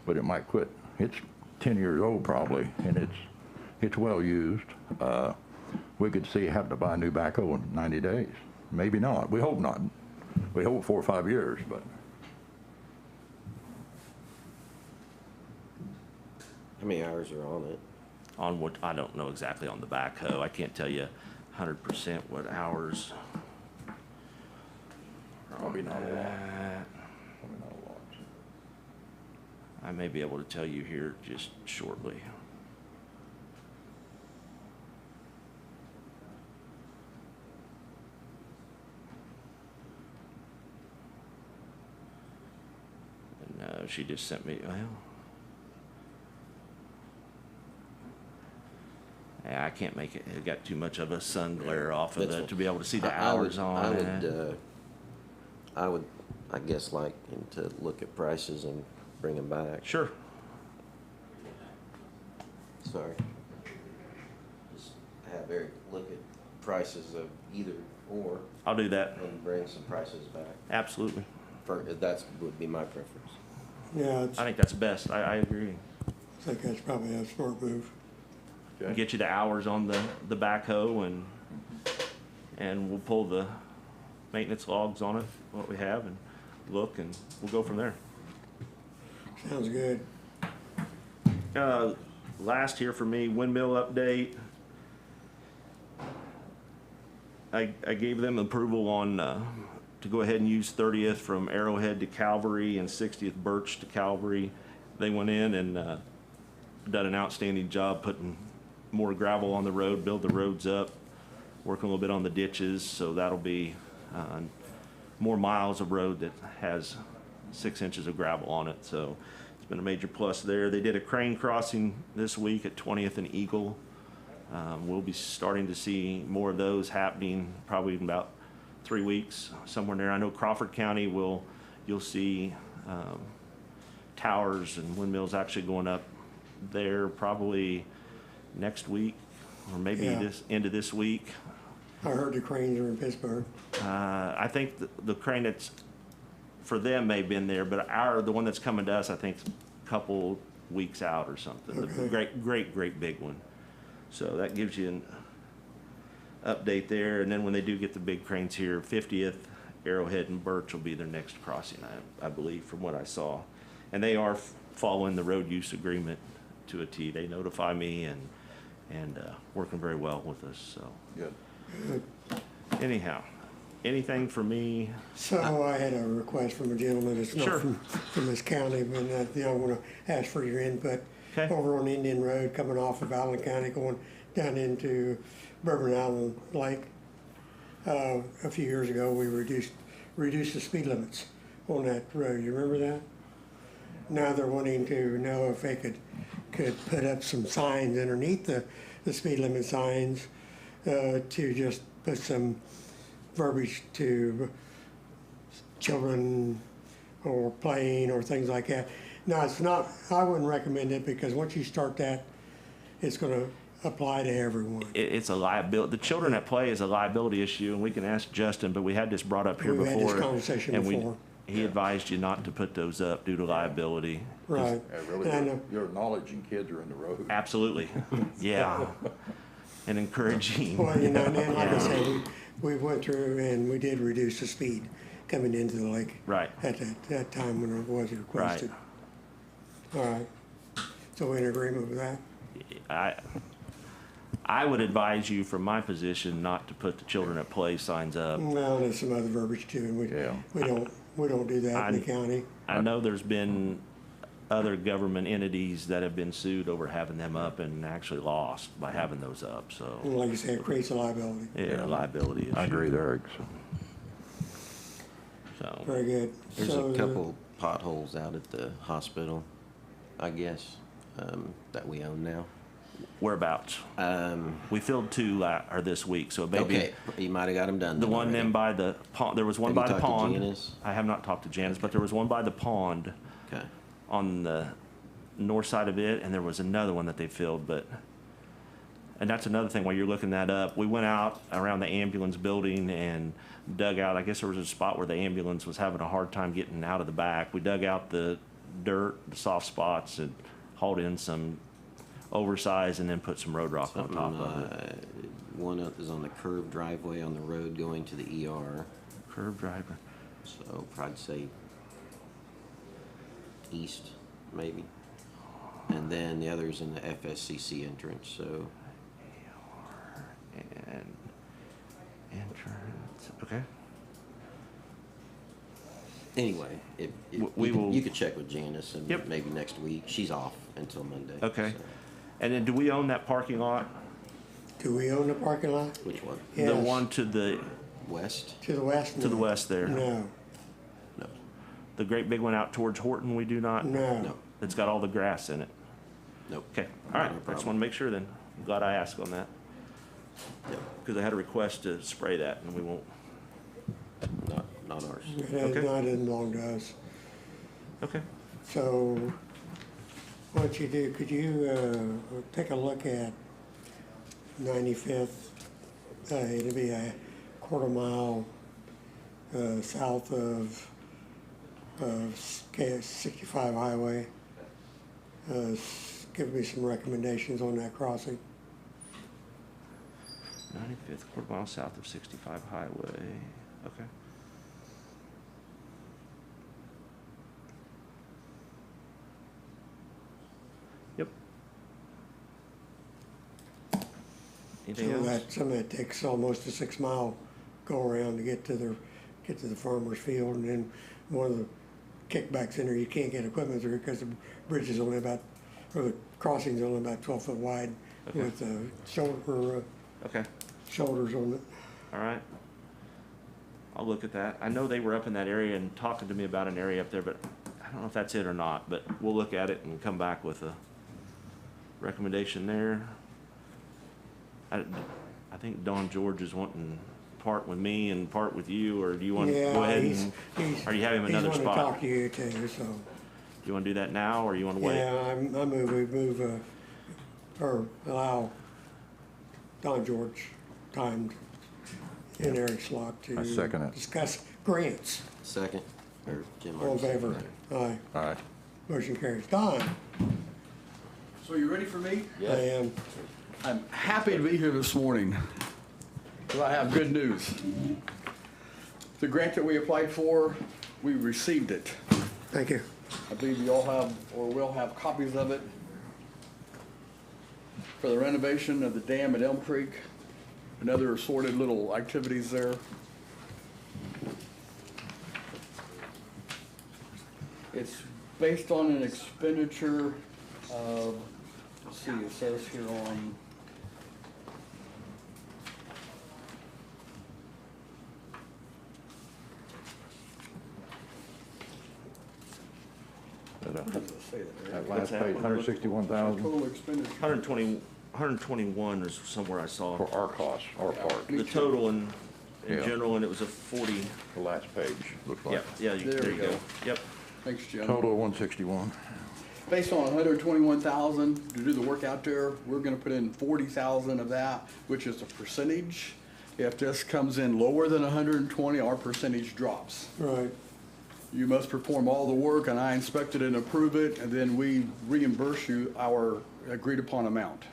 Speaker 7: but it might quit. It's 10 years old probably, and it's well used. We could see having to buy a new backhoe in 90 days. Maybe not. We hope not. We hope 4 or 5 years, but.
Speaker 1: How many hours are on it?
Speaker 5: On what, I don't know exactly on the backhoe. I can't tell you 100% what hours.
Speaker 7: Probably not a lot.
Speaker 5: Uh,
Speaker 7: Probably not a lot.
Speaker 5: I may be able to tell you here just shortly. No, she just sent me, well, yeah, I can't make it. It got too much of a sun glare off of
Speaker 1: That's
Speaker 5: it to be able to see the
Speaker 1: I would-
Speaker 5: hours on
Speaker 1: I would, I guess, like to look at prices and bring them back.
Speaker 5: Sure.
Speaker 1: Sorry. Just have Eric look at prices of either or
Speaker 5: I'll do that.
Speaker 1: and bring some prices back.
Speaker 5: Absolutely.
Speaker 1: That's would be my preference.
Speaker 2: Yeah,
Speaker 5: I think that's best. I agree.
Speaker 2: I think that's probably a smart move.
Speaker 7: Okay.
Speaker 5: Get you the hours on the backhoe and we'll pull the maintenance logs on it, what we have, and look, and we'll go from there.
Speaker 2: Sounds good.
Speaker 5: Last here for me, Windmill update. I gave them approval on, to go ahead and use 30th from Arrowhead to Calvary and 60th Birch to Calvary. They went in and done an outstanding job putting more gravel on the road, build the roads up, working a little bit on the ditches, so that'll be more miles of road that has 6 inches of gravel on it, so it's been a major plus there. They did a crane crossing this week at 20th and Eagle. We'll be starting to see more of those happening probably in about 3 weeks, somewhere there. I know Crawford County you'll see towers and windmills actually going up there probably next week or maybe
Speaker 2: Yeah.
Speaker 5: this end of this week.
Speaker 2: I heard the cranes are in Pittsburgh.
Speaker 5: I think the crane that's for them may have been there, but the one that's coming to us, I think, a couple weeks out or something.
Speaker 2: Okay.
Speaker 5: The great big one. So that gives you an update there. And then when they do get the big cranes here, 50th, Arrowhead, and Birch will be their next crossing, I believe, from what I saw. And they are following the road use agreement to a T. They notify me and working very well with us. So
Speaker 7: Good.
Speaker 5: anyhow, anything for me?
Speaker 2: So I had a request from a gentleman that's not
Speaker 5: Sure.
Speaker 2: from this county, but I want to ask for your input.
Speaker 5: Okay.
Speaker 2: Over on Indian Road, coming off of Allen County, going down into Bourbon Island Lake. A few years ago, we reduced the speed limits on that road. You remember that? Now they're wanting to know if they could put up some signs underneath the speed limit signs to just put some verbiage to children or playing or things like that. No, it's not, I wouldn't recommend it because once you start that, it's gonna apply to everyone.
Speaker 5: It's a liability. The children at play is a liability issue, and we can ask Justin, but we had this brought up here
Speaker 2: We've
Speaker 5: before.
Speaker 2: had this conversation
Speaker 5: and
Speaker 2: before.
Speaker 5: He advised you not to put those up due to liability.
Speaker 2: Right.
Speaker 7: Yeah, really,
Speaker 2: And I know,
Speaker 7: you're acknowledging kids are in the road.
Speaker 5: Absolutely, yeah. And encouraging.
Speaker 2: well, and like I said, we went through and we did reduce the speed coming into the lake.
Speaker 5: Right.
Speaker 2: At that time when it was requested. All right. So in agreement with that?
Speaker 5: I would advise you from my position not to put the children at play signs up.
Speaker 2: Well, there's some other verbiage too, and
Speaker 7: Yeah.
Speaker 2: we don't do that in the county.
Speaker 5: I know there's been other government entities that have been sued over having them up and actually lost by having those up, so.
Speaker 2: And like you say, it creates a liability.
Speaker 5: Yeah, liability issue.
Speaker 7: I agree there, Eric.
Speaker 5: So,
Speaker 2: Very good.
Speaker 1: There's
Speaker 2: So
Speaker 1: a couple potholes out at the hospital, I guess, that we own now.
Speaker 5: whereabouts? We filled two or this week, so maybe.
Speaker 1: Okay, you might have got them done.
Speaker 5: The
Speaker 1: then
Speaker 5: one
Speaker 1: already.
Speaker 5: then by the pond, there was one
Speaker 1: Have
Speaker 5: by
Speaker 1: you
Speaker 5: the
Speaker 1: talked to
Speaker 5: pond.
Speaker 1: Janice?
Speaker 5: I have not talked to Janice, but there was one by the pond
Speaker 1: Okay.
Speaker 5: on the north side of it, and there was another one that they filled, but, and that's another thing while you're looking that up. We went out around the ambulance building and dug out, I guess there was a spot where the ambulance was having a hard time getting out of the back. We dug out the dirt, the soft spots, and hauled in some oversized and then put some road rock on top of it.
Speaker 1: One is on the curved driveway on the road going to the ER,
Speaker 5: Curb driver.
Speaker 1: so probably say east, maybe. And then the other's in the FSCC entrance, so
Speaker 5: And entrance, okay.
Speaker 1: anyway,
Speaker 5: We will-
Speaker 1: you could check with Janice and
Speaker 5: Yep.
Speaker 1: maybe next week. She's off until Monday.
Speaker 5: Okay.
Speaker 1: so-
Speaker 5: And then do we own that parking lot?
Speaker 2: do we own the parking lot?
Speaker 1: Which one?
Speaker 5: The
Speaker 2: Yes.
Speaker 5: one to the
Speaker 1: West?
Speaker 2: To the west?
Speaker 5: to the
Speaker 2: No.
Speaker 5: west there?
Speaker 2: No,
Speaker 1: No.
Speaker 5: The great big one out towards Horton, we do not?
Speaker 2: no.
Speaker 1: No.
Speaker 5: It's got all the grass in it?
Speaker 1: Nope.
Speaker 5: Okay, all
Speaker 1: Not
Speaker 5: right,
Speaker 1: our
Speaker 5: I just
Speaker 1: problem.
Speaker 5: want to make sure then. I'm glad I asked on that.
Speaker 1: Yep.
Speaker 5: Because I had a request to spray that and we won't.
Speaker 1: Not ours.
Speaker 2: It
Speaker 5: Okay.
Speaker 2: doesn't belong to us.
Speaker 5: Okay.
Speaker 2: So what you do, could you take a look at 95th? It'll be a quarter mile south of 65 highway. Give me some recommendations on that crossing.
Speaker 5: 95th, quarter mile south of 65 highway. Okay. Yep. Anything else?
Speaker 2: Some of that takes almost a 6 mile go around to get to the farmer's field, and then one of the kickbacks in there, you can't get equipment through because the bridge is only about, or the crossing's only about 12 foot wide
Speaker 5: Okay.
Speaker 2: with
Speaker 5: Okay,
Speaker 2: shoulders on it.
Speaker 5: all right. I'll look at that. I know they were up in that area and talking to me about an area up there, but I don't know if that's it or not, but we'll look at it and come back with a recommendation there. I think Don George is wanting part with me and part with you, or do you want to go ahead and, or you have him another
Speaker 2: He's
Speaker 5: spot?
Speaker 2: wanting to talk to you too, so.
Speaker 5: Do you want to do that now, or you want to wait?
Speaker 2: Yeah, I move, or allow Don George time in Eric's slot
Speaker 7: I second
Speaker 2: to
Speaker 7: it.
Speaker 2: discuss grants.
Speaker 1: Second, or Jim?
Speaker 2: All in
Speaker 1: already
Speaker 2: favor?
Speaker 1: said
Speaker 2: Aye.
Speaker 7: All right.
Speaker 2: Motion carries. Don?
Speaker 8: So you ready for me?
Speaker 2: I am.
Speaker 8: I'm happy to be here this morning, because I have good news. The grant that we applied for, we received it.
Speaker 2: Thank you.
Speaker 8: I believe you all have, or will have copies of it, for the renovation of the dam at Elm Creek and other assorted little activities there. It's based on an expenditure of, let's see, it says here on,
Speaker 7: That,
Speaker 8: what does it say there?
Speaker 7: that
Speaker 5: What's
Speaker 7: last
Speaker 5: that?
Speaker 7: page, 161,000
Speaker 8: Total expenditure.
Speaker 5: 121 is somewhere I saw.
Speaker 7: for our costs, our part.
Speaker 5: The total in
Speaker 7: Yeah.
Speaker 5: general, and it was a 40.
Speaker 7: The last page, looks like.
Speaker 5: Yep, yeah,
Speaker 8: There
Speaker 5: there
Speaker 8: we
Speaker 5: you go.
Speaker 8: go.
Speaker 5: Yep.
Speaker 8: Thanks, Jim.
Speaker 7: Total of 161.
Speaker 8: Based on 121,000 to do the work out there, we're gonna put in 40,000 of that, which is a percentage. If this comes in lower than 120, our percentage drops.
Speaker 2: Right.
Speaker 8: You must perform all the work, and I inspect it and approve it, and then we reimburse you our agreed upon amount.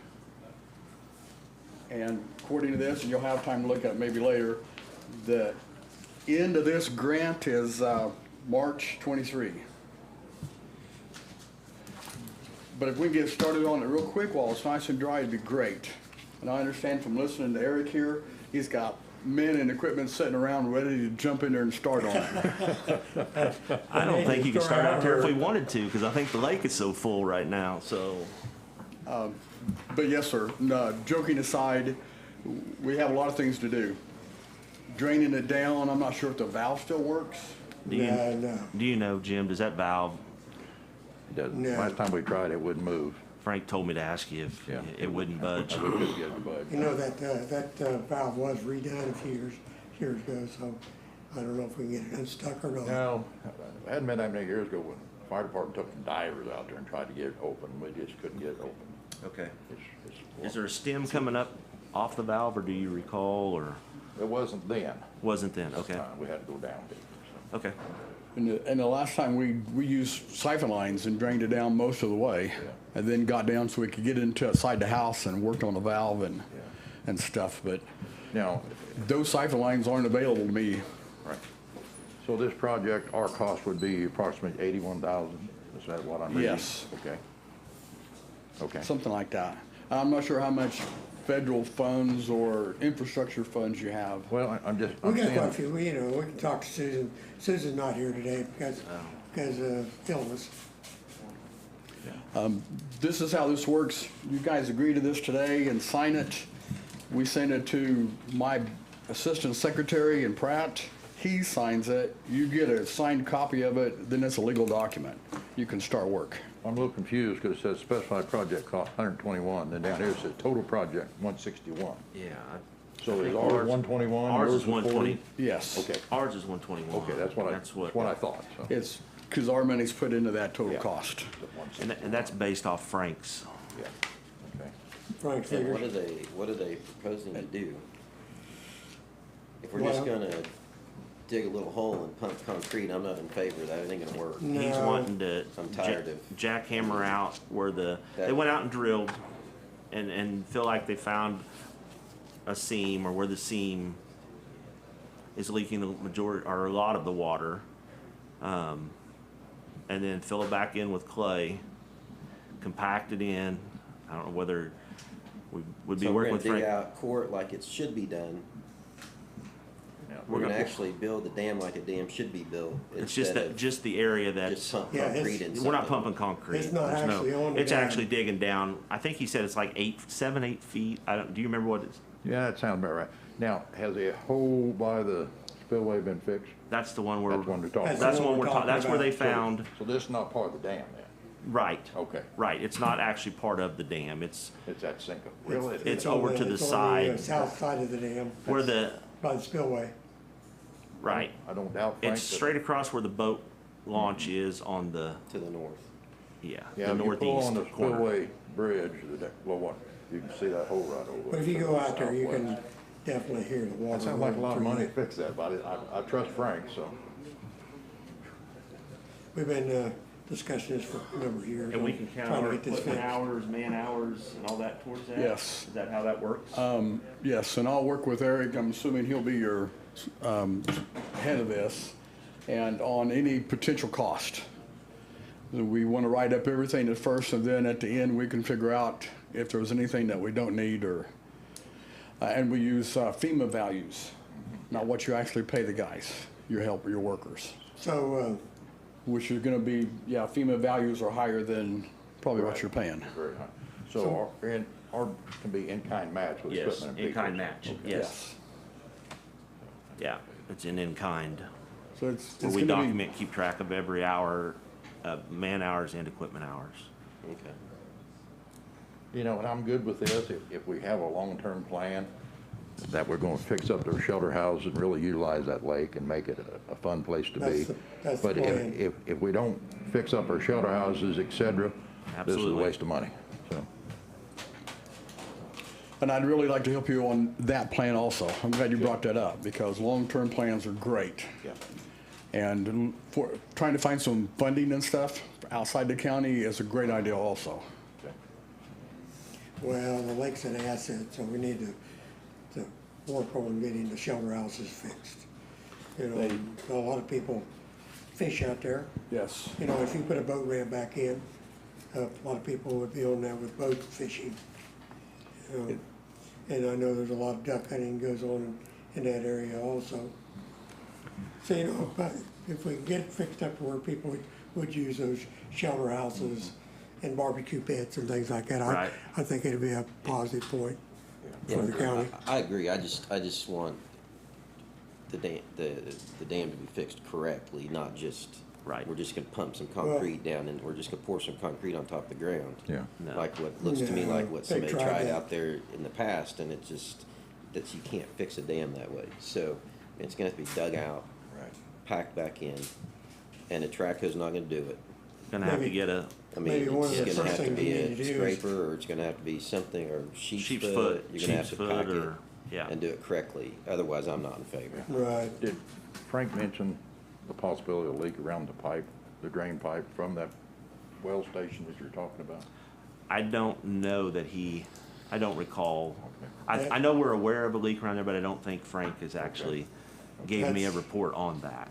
Speaker 8: And according to this, and you'll have time to look at it maybe later, the end of this grant is March 23. But if we can get started on it real quick while it's nice and dry, it'd be great. And I understand from listening to Eric here, he's got men and equipment sitting around ready to jump in there and start on it.
Speaker 5: I don't think you can start out there if we wanted to, because I think the lake is so full right now, so.
Speaker 8: But yes, sir, no, joking aside, we have a lot of things to do. Draining it down, I'm not sure if the valve still works.
Speaker 5: Do you,
Speaker 2: No.
Speaker 5: do you know, Jim, does that valve,
Speaker 7: It doesn't.
Speaker 2: No.
Speaker 7: Last time we tried, it wouldn't move.
Speaker 5: Frank told me to ask you if
Speaker 7: Yeah.
Speaker 5: it wouldn't budge.
Speaker 7: We couldn't get it to budge.
Speaker 2: You know, that valve was redone a few years ago, so I don't know if we can get it unstuck or not.
Speaker 7: No, it hadn't been that many years ago when the fire department took some divers out there and tried to get it open. We just couldn't get it open.
Speaker 5: Okay.
Speaker 7: It's-
Speaker 5: Is there a stem coming up off the valve, or do you recall, or
Speaker 7: It wasn't then.
Speaker 5: wasn't then?
Speaker 7: This
Speaker 5: Okay,
Speaker 7: time. We had to go down deep. So.
Speaker 5: okay.
Speaker 8: And the last time we used siphon lines and drained it down most of the way. And then got down so we could get into inside the house and work on the valve and stuff. But
Speaker 7: Now,
Speaker 8: those siphon lines aren't available to me.
Speaker 7: right. So this project, our cost would be approximately 81,000. Is that what I'm reading?
Speaker 8: Yes.
Speaker 7: Okay. Okay.
Speaker 8: Something like that. I'm not sure how much federal funds or infrastructure funds you have.
Speaker 7: Well, I'm just.
Speaker 2: We
Speaker 7: I'm
Speaker 2: got
Speaker 7: saying-
Speaker 2: quite a few, we can talk to Susan. Susan's not here today because of illness.
Speaker 8: This is how this works. You guys agree to this today and sign it. We send it to my assistant secretary in Pratt. He signs it. You get a signed copy of it, then it's a legal document. You can start work.
Speaker 7: I'm a little confused because it says specified project cost 121, then down here it says total project 161.
Speaker 5: Yeah.
Speaker 7: So is ours 121?
Speaker 5: Ours
Speaker 7: yours
Speaker 5: is 120.
Speaker 7: 40?
Speaker 8: Yes.
Speaker 7: Okay,
Speaker 5: Ours is 121.
Speaker 7: okay, that's what I thought, so.
Speaker 8: It's because our money's put into that total
Speaker 7: Yeah.
Speaker 8: cost.
Speaker 5: And that's based off Frank's.
Speaker 7: Yeah, okay.
Speaker 2: Frank's
Speaker 1: And
Speaker 2: figures.
Speaker 1: what are they proposing to do? If we're just
Speaker 2: Well-
Speaker 1: gonna dig a little hole and pump concrete, I'm not in favor of that. It ain't gonna work.
Speaker 2: No.
Speaker 5: He's wanting to
Speaker 1: I'm tired of-
Speaker 5: jackhammer out where they went out and drilled and feel like they found a seam, or where the seam is leaking the majority or a lot of the water. And then fill it back in with clay, compact it in. I don't know whether we would be
Speaker 1: So we're
Speaker 5: working
Speaker 1: gonna
Speaker 5: with
Speaker 1: dig
Speaker 5: Frank.
Speaker 1: out court like it should be done.
Speaker 7: Yeah,
Speaker 1: We're gonna actually build the dam like a dam should be built.
Speaker 5: It's just
Speaker 1: instead
Speaker 5: that,
Speaker 1: of
Speaker 5: just the area
Speaker 1: just
Speaker 5: that's,
Speaker 1: pump
Speaker 2: Yeah, it's-
Speaker 1: concrete and
Speaker 5: we're not
Speaker 1: something.
Speaker 5: pumping concrete.
Speaker 2: It's not
Speaker 5: There's no-
Speaker 2: actually on the
Speaker 5: It's
Speaker 2: dam.
Speaker 5: actually digging down. I think he said it's like 8 feet. Do you remember what it's?
Speaker 7: Yeah, that sounds about right. Now, has a hole by the spillway been fixed?
Speaker 5: That's the one where.
Speaker 7: That's one we're talking
Speaker 2: That's
Speaker 7: about.
Speaker 5: That's the one we're talking, that's where they
Speaker 2: about.
Speaker 5: found,
Speaker 7: So this is not part of the dam then?
Speaker 5: right.
Speaker 7: Okay.
Speaker 5: Right, it's not actually part of the dam. It's
Speaker 7: It's that sink. Really?
Speaker 5: It's
Speaker 2: on
Speaker 5: over to the
Speaker 2: it's on
Speaker 5: side.
Speaker 2: South side of the dam,
Speaker 5: where the,
Speaker 2: by the spillway.
Speaker 5: right.
Speaker 7: I don't doubt Frank.
Speaker 5: It's
Speaker 7: that-
Speaker 5: straight across where the boat launch is on the,
Speaker 1: To the north.
Speaker 5: yeah,
Speaker 7: Yeah,
Speaker 5: the
Speaker 7: if you pull on
Speaker 5: northeast
Speaker 7: the
Speaker 5: corner.
Speaker 7: spillway bridge, well, what, you can see that hole right over.
Speaker 2: But if you go out there, you can
Speaker 7: southwest.
Speaker 2: definitely hear the water.
Speaker 7: That sounds like a lot of
Speaker 2: rolling
Speaker 7: money to
Speaker 2: through
Speaker 7: fix that, but I trust Frank, so.
Speaker 2: it. We've been discussing this for a number of years.
Speaker 5: And we can count
Speaker 2: trying to
Speaker 5: our
Speaker 2: get this
Speaker 5: equipment
Speaker 2: fixed.
Speaker 5: hours, man hours, and all that towards that?
Speaker 8: Yes.
Speaker 5: Is that how that works?
Speaker 8: Yes, and I'll work with Eric. I'm assuming he'll be your head of this, and on any potential cost. We want to write up everything at first, and then at the end, we can figure out if there's anything that we don't need, or, and we use FEMA values, not what you actually pay the guys, your help, your workers,
Speaker 2: So,
Speaker 8: which is going to be, yeah, FEMA values are higher than probably what
Speaker 7: Right.
Speaker 8: you're paying.
Speaker 7: Very high. So our can be in-kind match with
Speaker 5: Yes,
Speaker 7: equipment and
Speaker 5: in-kind
Speaker 7: vehicles.
Speaker 5: match,
Speaker 7: Okay.
Speaker 5: yes. Yeah, it's an in-kind,
Speaker 8: So it's
Speaker 5: where
Speaker 8: going
Speaker 5: we
Speaker 8: to be,
Speaker 5: document, keep track of every hour, man hours and equipment hours.
Speaker 1: Okay.
Speaker 7: You know, and I'm good with this, if we have a long-term plan, that we're gonna fix up their shelter houses and really utilize that lake and make it a fun place to be.
Speaker 2: That's the
Speaker 7: But
Speaker 2: plan.
Speaker 7: if we don't fix up our shelter houses, et cetera, this is a
Speaker 5: Absolutely.
Speaker 7: waste of money, so.
Speaker 8: and I'd really like to help you on that plan also. I'm glad you brought that up, because long-term plans are great.
Speaker 7: Yeah.
Speaker 8: And for trying to find some funding and stuff outside the county is a great idea also.
Speaker 7: Okay.
Speaker 2: well, the lake's an asset, so we need to work on getting the shelter houses fixed. You know, a lot of people fish out there.
Speaker 8: Yes.
Speaker 2: You know, if you put a boat ramp back in, A lot of people would be on that with boat fishing. And I know there's a lot of duck hunting goes on in that area also. So, you know, but if we can get it fixed up to where people would use those shelter houses and barbecue pits and things like that,
Speaker 5: Right.
Speaker 2: I think it'd be a positive point for the county.
Speaker 1: I agree, I just want the dam to be fixed correctly, not just,
Speaker 5: Right.
Speaker 1: we're just gonna pump some concrete down and we're just gonna pour some concrete on top of the ground.
Speaker 7: Yeah.
Speaker 5: No.
Speaker 1: Like what looks to me
Speaker 2: No,
Speaker 1: like what
Speaker 2: they
Speaker 1: somebody
Speaker 2: tried
Speaker 1: tried
Speaker 2: that.
Speaker 1: out there in the past, and it's just, that you can't fix a dam that way. So, it's gonna have to be dug out,
Speaker 7: Right.
Speaker 1: packed back in, and a trackhoe's not gonna do it.
Speaker 5: Gonna have to
Speaker 2: Maybe-
Speaker 5: get a,
Speaker 1: I mean,
Speaker 2: Maybe one of the
Speaker 1: it's gonna
Speaker 2: first
Speaker 1: have to
Speaker 2: things
Speaker 1: be
Speaker 2: we
Speaker 1: a
Speaker 2: need to do is-
Speaker 1: scraper, or it's gonna have to be something, or sheep's foot. You're gonna have
Speaker 5: sheep's
Speaker 1: to
Speaker 5: foot
Speaker 1: pack it
Speaker 5: or, yeah.
Speaker 1: and do it correctly, otherwise I'm not in favor.
Speaker 2: Right.
Speaker 7: Did Frank mention the possibility of a leak around the pipe, the drain pipe from that well station that you're talking about?
Speaker 5: I don't know that I don't recall.
Speaker 7: Okay.
Speaker 5: I know we're aware of a leak around there, but I don't think Frank has actually gave me a
Speaker 2: That's-
Speaker 5: report on that.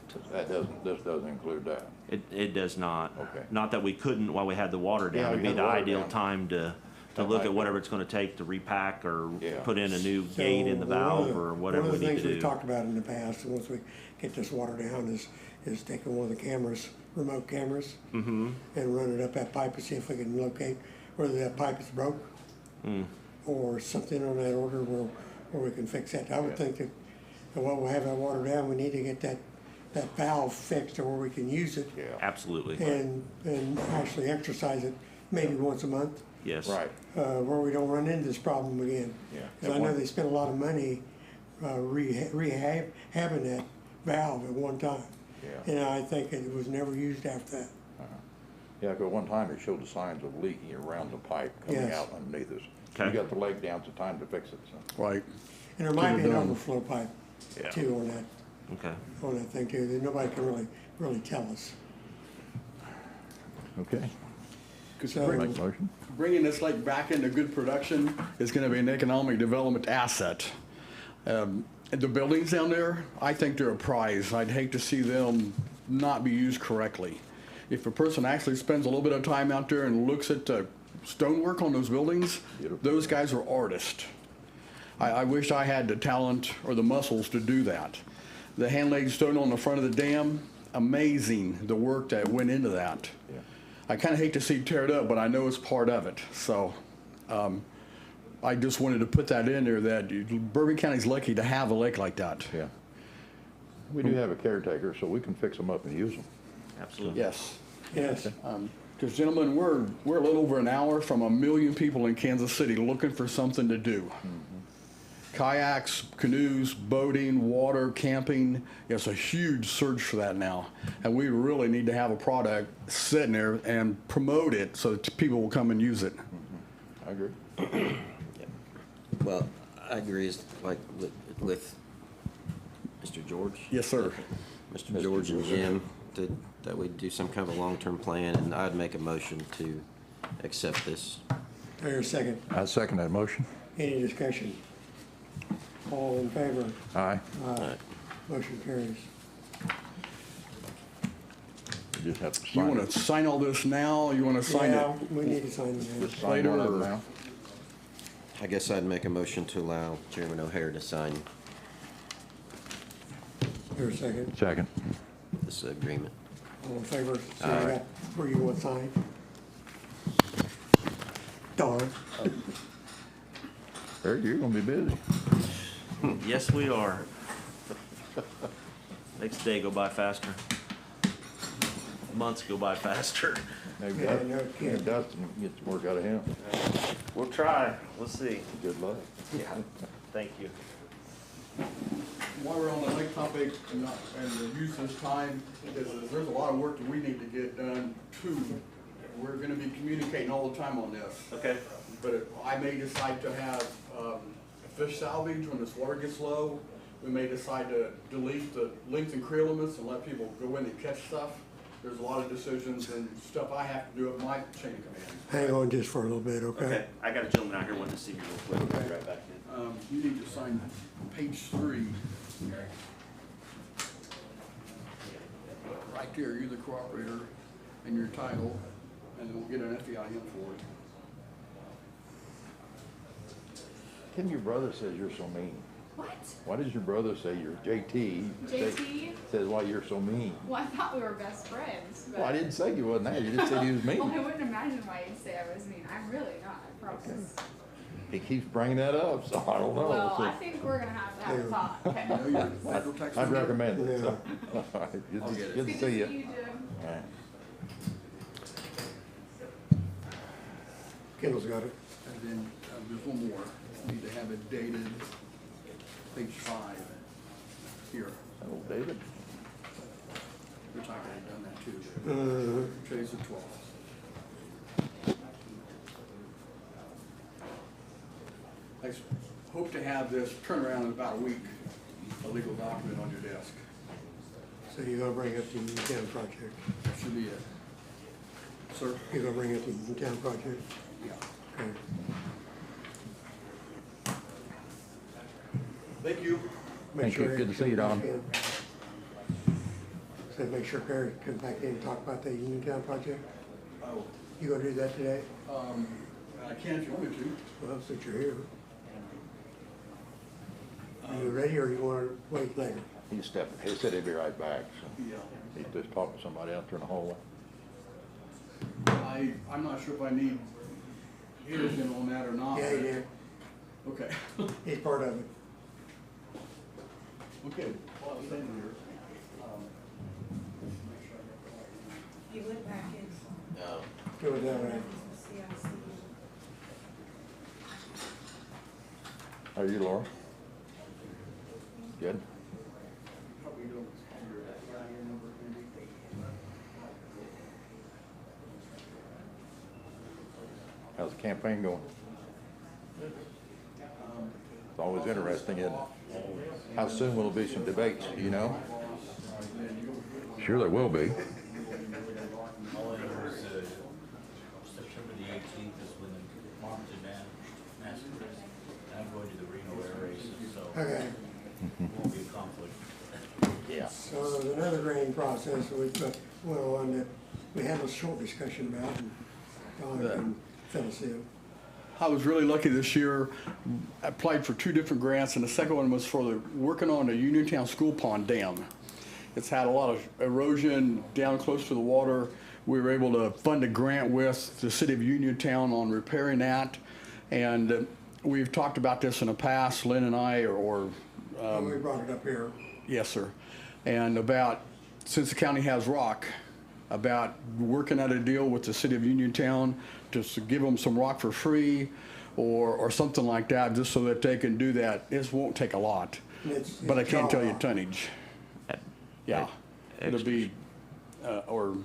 Speaker 7: This doesn't include that.
Speaker 5: It does not.
Speaker 7: Okay.
Speaker 5: Not that we couldn't while we had the water
Speaker 7: Yeah,
Speaker 5: down. It'd
Speaker 7: we
Speaker 5: be
Speaker 7: had
Speaker 5: the
Speaker 7: the water
Speaker 5: ideal
Speaker 7: down.
Speaker 5: time to
Speaker 7: That
Speaker 5: look
Speaker 7: might
Speaker 5: at
Speaker 7: be-
Speaker 5: whatever it's gonna take to repack or
Speaker 7: Yeah.
Speaker 5: put in a new
Speaker 2: So,
Speaker 5: gate in the
Speaker 2: one of
Speaker 5: valve or whatever we
Speaker 2: One of the
Speaker 5: need
Speaker 2: things
Speaker 5: to
Speaker 2: we've
Speaker 5: do.
Speaker 2: talked about in the past, and once we get this water down, is taking one of the cameras, remote cameras,
Speaker 5: Mm-hmm.
Speaker 2: and run it up that pipe and see if we can locate whether that pipe is broke
Speaker 5: Mm.
Speaker 2: or something on that order where we can fix that. I would think that while we have that water down, we need to get that valve fixed to where we can use it
Speaker 7: Yeah.
Speaker 5: Absolutely.
Speaker 2: and actually exercise it maybe once a month,
Speaker 5: Yes.
Speaker 7: Right.
Speaker 2: where we don't run into this problem again.
Speaker 7: Yeah.
Speaker 2: Because I know they spent a lot of money rehabbing that valve at one time.
Speaker 7: Yeah.
Speaker 2: And I think it was never used after that.
Speaker 7: Yeah, because one time it showed the signs of leaking around the pipe coming
Speaker 2: Yes.
Speaker 7: out underneath us.
Speaker 5: Okay.
Speaker 7: You got the leg down, it's time to fix it, so.
Speaker 8: Right.
Speaker 2: And there might be an
Speaker 8: Could've done.
Speaker 2: overflow pipe
Speaker 5: Yeah.
Speaker 2: too
Speaker 5: Okay.
Speaker 2: on that thing too, that nobody can really tell us.
Speaker 7: Okay.
Speaker 2: So-
Speaker 7: Make a motion?
Speaker 8: Bringing this lake back into good production is gonna be an economic development asset. And the buildings down there, I think they're a prize. I'd hate to see them not be used correctly. If a person actually spends a little bit of time out there and looks at the stonework on those buildings,
Speaker 7: Beautiful.
Speaker 8: those guys are artists. I wish I had the talent or the muscles to do that. The hand-laid stone on the front of the dam, amazing, the work that went into that.
Speaker 7: Yeah.
Speaker 8: I kind of hate to see it tear it up, but I know it's part of it. So I just wanted to put that in there, that Bourbon County's lucky to have a lake like that.
Speaker 7: Yeah. We do have a caretaker, so we can fix them up and use them.
Speaker 5: Absolutely.
Speaker 8: Yes.
Speaker 2: Yes,
Speaker 8: Because gentlemen, we're a little over an hour from 1 million people in Kansas City looking for something to do. Kayaks, canoes, boating, water, camping, it's a huge surge for that now. And we really need to have a product sitting there and promote it so that people will come and use it.
Speaker 7: I agree.
Speaker 1: Well, I agree, it's like with Mr. George.
Speaker 8: Yes, sir.
Speaker 1: Mr. George and Jim, that we do some kind of a long-term plan, and I'd make a motion to accept this.
Speaker 2: there's a second.
Speaker 7: I second that motion.
Speaker 2: Any discussion? All in favor?
Speaker 7: Aye.
Speaker 2: Aye. Motion carries.
Speaker 7: You just have to
Speaker 8: You
Speaker 7: sign
Speaker 8: want
Speaker 7: it.
Speaker 8: to sign all this now? You want to sign
Speaker 2: Yeah,
Speaker 8: it?
Speaker 2: we need to sign it.
Speaker 7: Just sign one of them
Speaker 8: later, or-
Speaker 7: now.
Speaker 1: I guess I'd make a motion to allow Chairman O'Hare to sign
Speaker 2: There's a second.
Speaker 7: Second.
Speaker 1: this agreement.
Speaker 2: All in favor? So I got where you want signed? Darn.
Speaker 7: Eric, you're gonna be busy.
Speaker 5: Yes, we are. Makes the day go by faster. Months go by faster.
Speaker 7: Maybe
Speaker 2: Yeah, no kidding.
Speaker 7: Dustin gets the work out of him.
Speaker 5: We'll try. We'll see.
Speaker 7: Good luck.
Speaker 5: Yeah. Thank you.
Speaker 8: While we're on the lake topic and the use this time, is there's a lot of work that we need to get done too. We're gonna be communicating all the time on this.
Speaker 5: Okay.
Speaker 8: But I may decide to have fish salvage when this water gets low. We may decide to delete the length and creel limits and let people go in and catch stuff. There's a lot of decisions and stuff I have to do at my chain of command.
Speaker 2: Hang on just for a little bit, okay?
Speaker 5: Okay. I got a gentleman out here wanting to see me real quick. I'll be right back in.
Speaker 8: You need to sign page 3. Right there, you're the cooperator and your title. and then we'll get an FEIN for it.
Speaker 7: Tim, your brother says you're so mean.
Speaker 9: What?
Speaker 7: Why does your brother say you're JT?
Speaker 9: JT?
Speaker 7: Says why you're so mean.
Speaker 9: Well, I thought we were best friends. But
Speaker 7: Well, I didn't say you wasn't that. You just said he was
Speaker 9: well, I
Speaker 7: mean.
Speaker 9: wouldn't imagine why you'd say I was mean. I'm really not, I promise.
Speaker 7: He keeps bringing that up, so I don't know.
Speaker 9: Well,
Speaker 7: So
Speaker 9: I think we're gonna have a talk, okay?
Speaker 8: I know you're federal tax.
Speaker 7: I'd recommend it.
Speaker 2: Yeah.
Speaker 7: So. All right,
Speaker 8: I'll get it.
Speaker 7: good to see you.
Speaker 9: Jim.
Speaker 7: All right.
Speaker 2: Kendall's got it.
Speaker 8: And then there's one more. Need to have it dated, page 5 here,
Speaker 7: Oh, David.
Speaker 8: which I could have done that too. Today's the 12th. I hope to have this turnaround in about a week, a legal document on your desk.
Speaker 2: So you're gonna bring up the Uniontown project?
Speaker 8: That should be it. Sir?
Speaker 2: You're gonna bring up the Uniontown project?
Speaker 8: Yeah.
Speaker 2: Okay.
Speaker 8: Thank you.
Speaker 2: Make
Speaker 7: Thank you.
Speaker 2: sure
Speaker 7: Good to see you, Don.
Speaker 2: So make sure Perry comes back in and talk about the Uniontown project?
Speaker 8: Oh,
Speaker 2: You gonna do that today?
Speaker 8: I can if you want me to.
Speaker 2: Well, since you're here. Are you ready or you wanna wait later?
Speaker 7: He's stepping. He said he'd be right back. So
Speaker 8: Yeah.
Speaker 7: he's just talking to somebody out there in the hallway.
Speaker 8: I'm not sure if I need his in on that or not.
Speaker 2: Yeah, he did.
Speaker 8: Okay.
Speaker 2: He's part of it.
Speaker 8: Okay. Well, I'm standing here.
Speaker 10: You went back in.
Speaker 2: Go with that, right?
Speaker 10: CIC.
Speaker 7: How are you, Laura? Good.
Speaker 8: Probably don't have your FEIN number handy.
Speaker 7: How's the campaign going? It's always interesting, isn't it? How soon will there be some debates, do you know? Sure there will be.
Speaker 11: All I know is, September the 18th is when the Farmington Massacre is. And I'm going to the Reno air races, so
Speaker 2: Okay.
Speaker 11: it won't be a conflict.
Speaker 7: Yeah.
Speaker 2: So there's another grading process that we put, well, on that we had a short discussion about and Don can fill us in.
Speaker 8: I was really lucky this year. I applied for 2 different grants, and the second one was for working on the Uniontown School Pond Dam. It's had a lot of erosion down close to the water. We were able to fund a grant with the city of Uniontown on repairing that. And we've talked about this in the past, Lynn and I,
Speaker 2: We brought it up here.
Speaker 8: yes, sir. And since the county has rock, about working out a deal with the city of Uniontown to give them some rock for free or something like that, just so that they can do that. This won't take a lot, but I can't tell you tonnage. Yeah, it'll be, or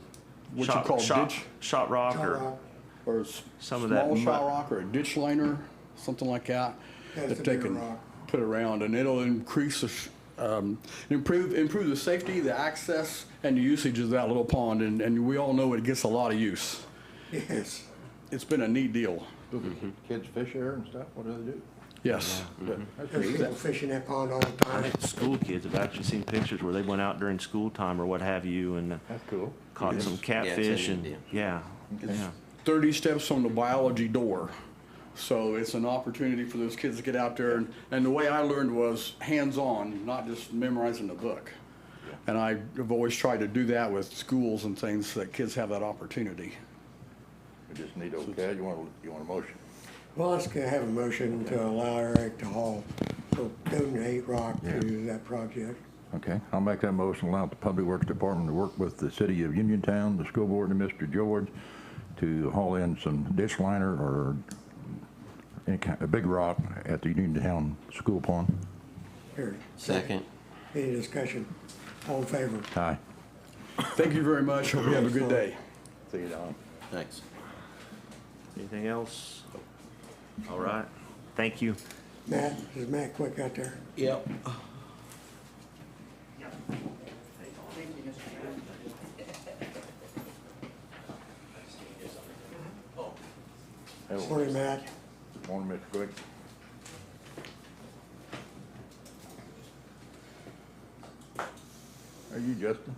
Speaker 8: what you call ditch,
Speaker 5: Shot rock
Speaker 2: Shot
Speaker 5: or
Speaker 2: rock.
Speaker 8: or
Speaker 5: some of that
Speaker 8: small shot
Speaker 5: mud.
Speaker 8: rock or a ditch liner, something like that,
Speaker 2: That's
Speaker 8: that
Speaker 2: a
Speaker 8: they
Speaker 2: bigger
Speaker 8: can
Speaker 2: rock.
Speaker 8: put around, and it'll increase improve the safety, the access, and the usage of that little pond, and we all know it gets a lot of use.
Speaker 2: Yes.
Speaker 8: It's been a neat deal.
Speaker 7: Kids fish there and stuff? What do they do?
Speaker 8: Yes.
Speaker 7: That's
Speaker 2: There's
Speaker 7: neat.
Speaker 2: people fishing that pond all the time.
Speaker 5: School kids have actually seen pictures where they went out during school time or what have you and
Speaker 7: That's cool.
Speaker 5: caught some
Speaker 1: it's a
Speaker 5: catfish
Speaker 1: neat
Speaker 5: and,
Speaker 1: deal.
Speaker 5: yeah, yeah.
Speaker 8: 30 steps from the biology door. So it's an opportunity for those kids to get out there. And the way I learned was hands-on, not just memorizing the book. And I've always tried to do that with schools and things so that kids have that opportunity.
Speaker 7: We just need, okay, you want a motion?
Speaker 2: Well, let's have a motion to allow Eric to haul or donate rock to that project.
Speaker 7: Okay, I'll make that motion, allow the Public Works Department to work with the city of Uniontown, the school board, and Mr. George to haul in some ditch liner or any kind, a big rock at the Uniontown school pond.
Speaker 2: Here.
Speaker 1: Second.
Speaker 2: Any discussion? All in favor?
Speaker 7: Aye.
Speaker 8: Thank you very much. Hope you have a good day.
Speaker 7: See you, Don.
Speaker 1: Thanks.
Speaker 5: Anything else? All right, thank you.
Speaker 2: Matt, is Matt Quick out there?
Speaker 1: Yep.
Speaker 2: Morning, Matt.
Speaker 7: Morning, Mr. Quick. Are you Justin?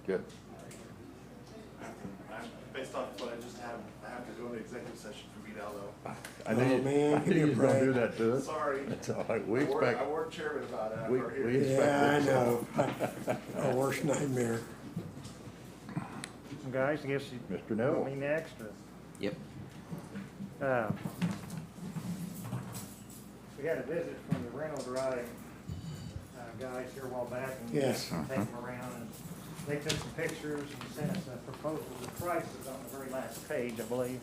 Speaker 7: Good.
Speaker 6: After based off what I just had, I have to go into executive session for VDAL though.
Speaker 7: I knew
Speaker 2: Oh, man,
Speaker 7: I
Speaker 2: give
Speaker 7: knew
Speaker 2: me a
Speaker 7: you was gonna do
Speaker 2: break.
Speaker 7: that to us.
Speaker 6: Sorry.
Speaker 7: That's all right. We
Speaker 6: I
Speaker 7: expect,
Speaker 6: warned Chairman about it
Speaker 7: we,
Speaker 6: after
Speaker 7: we
Speaker 6: here.
Speaker 7: expect.
Speaker 2: Yeah, I
Speaker 7: this.
Speaker 2: know. Our worst nightmare.
Speaker 12: Guys, I guess you
Speaker 7: Mr.
Speaker 12: want
Speaker 7: Neville.
Speaker 12: me next, or?
Speaker 1: Yep.
Speaker 12: We had a visit from the rental drive guys here a while back, and
Speaker 2: Yes.
Speaker 12: take them around, and they took some pictures and sent us a proposal. The price is on the very last page, I believe.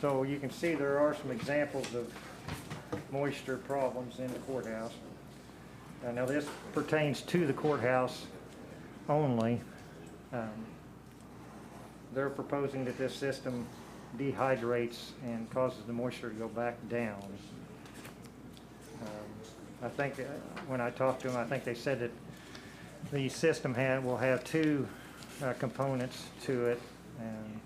Speaker 12: So you can see there are some examples of moisture problems in the courthouse. Now this pertains to the courthouse only. They're proposing that this system dehydrates and causes the moisture to go back down. I think when I talked to them, I think they said that the system will have two components to it, and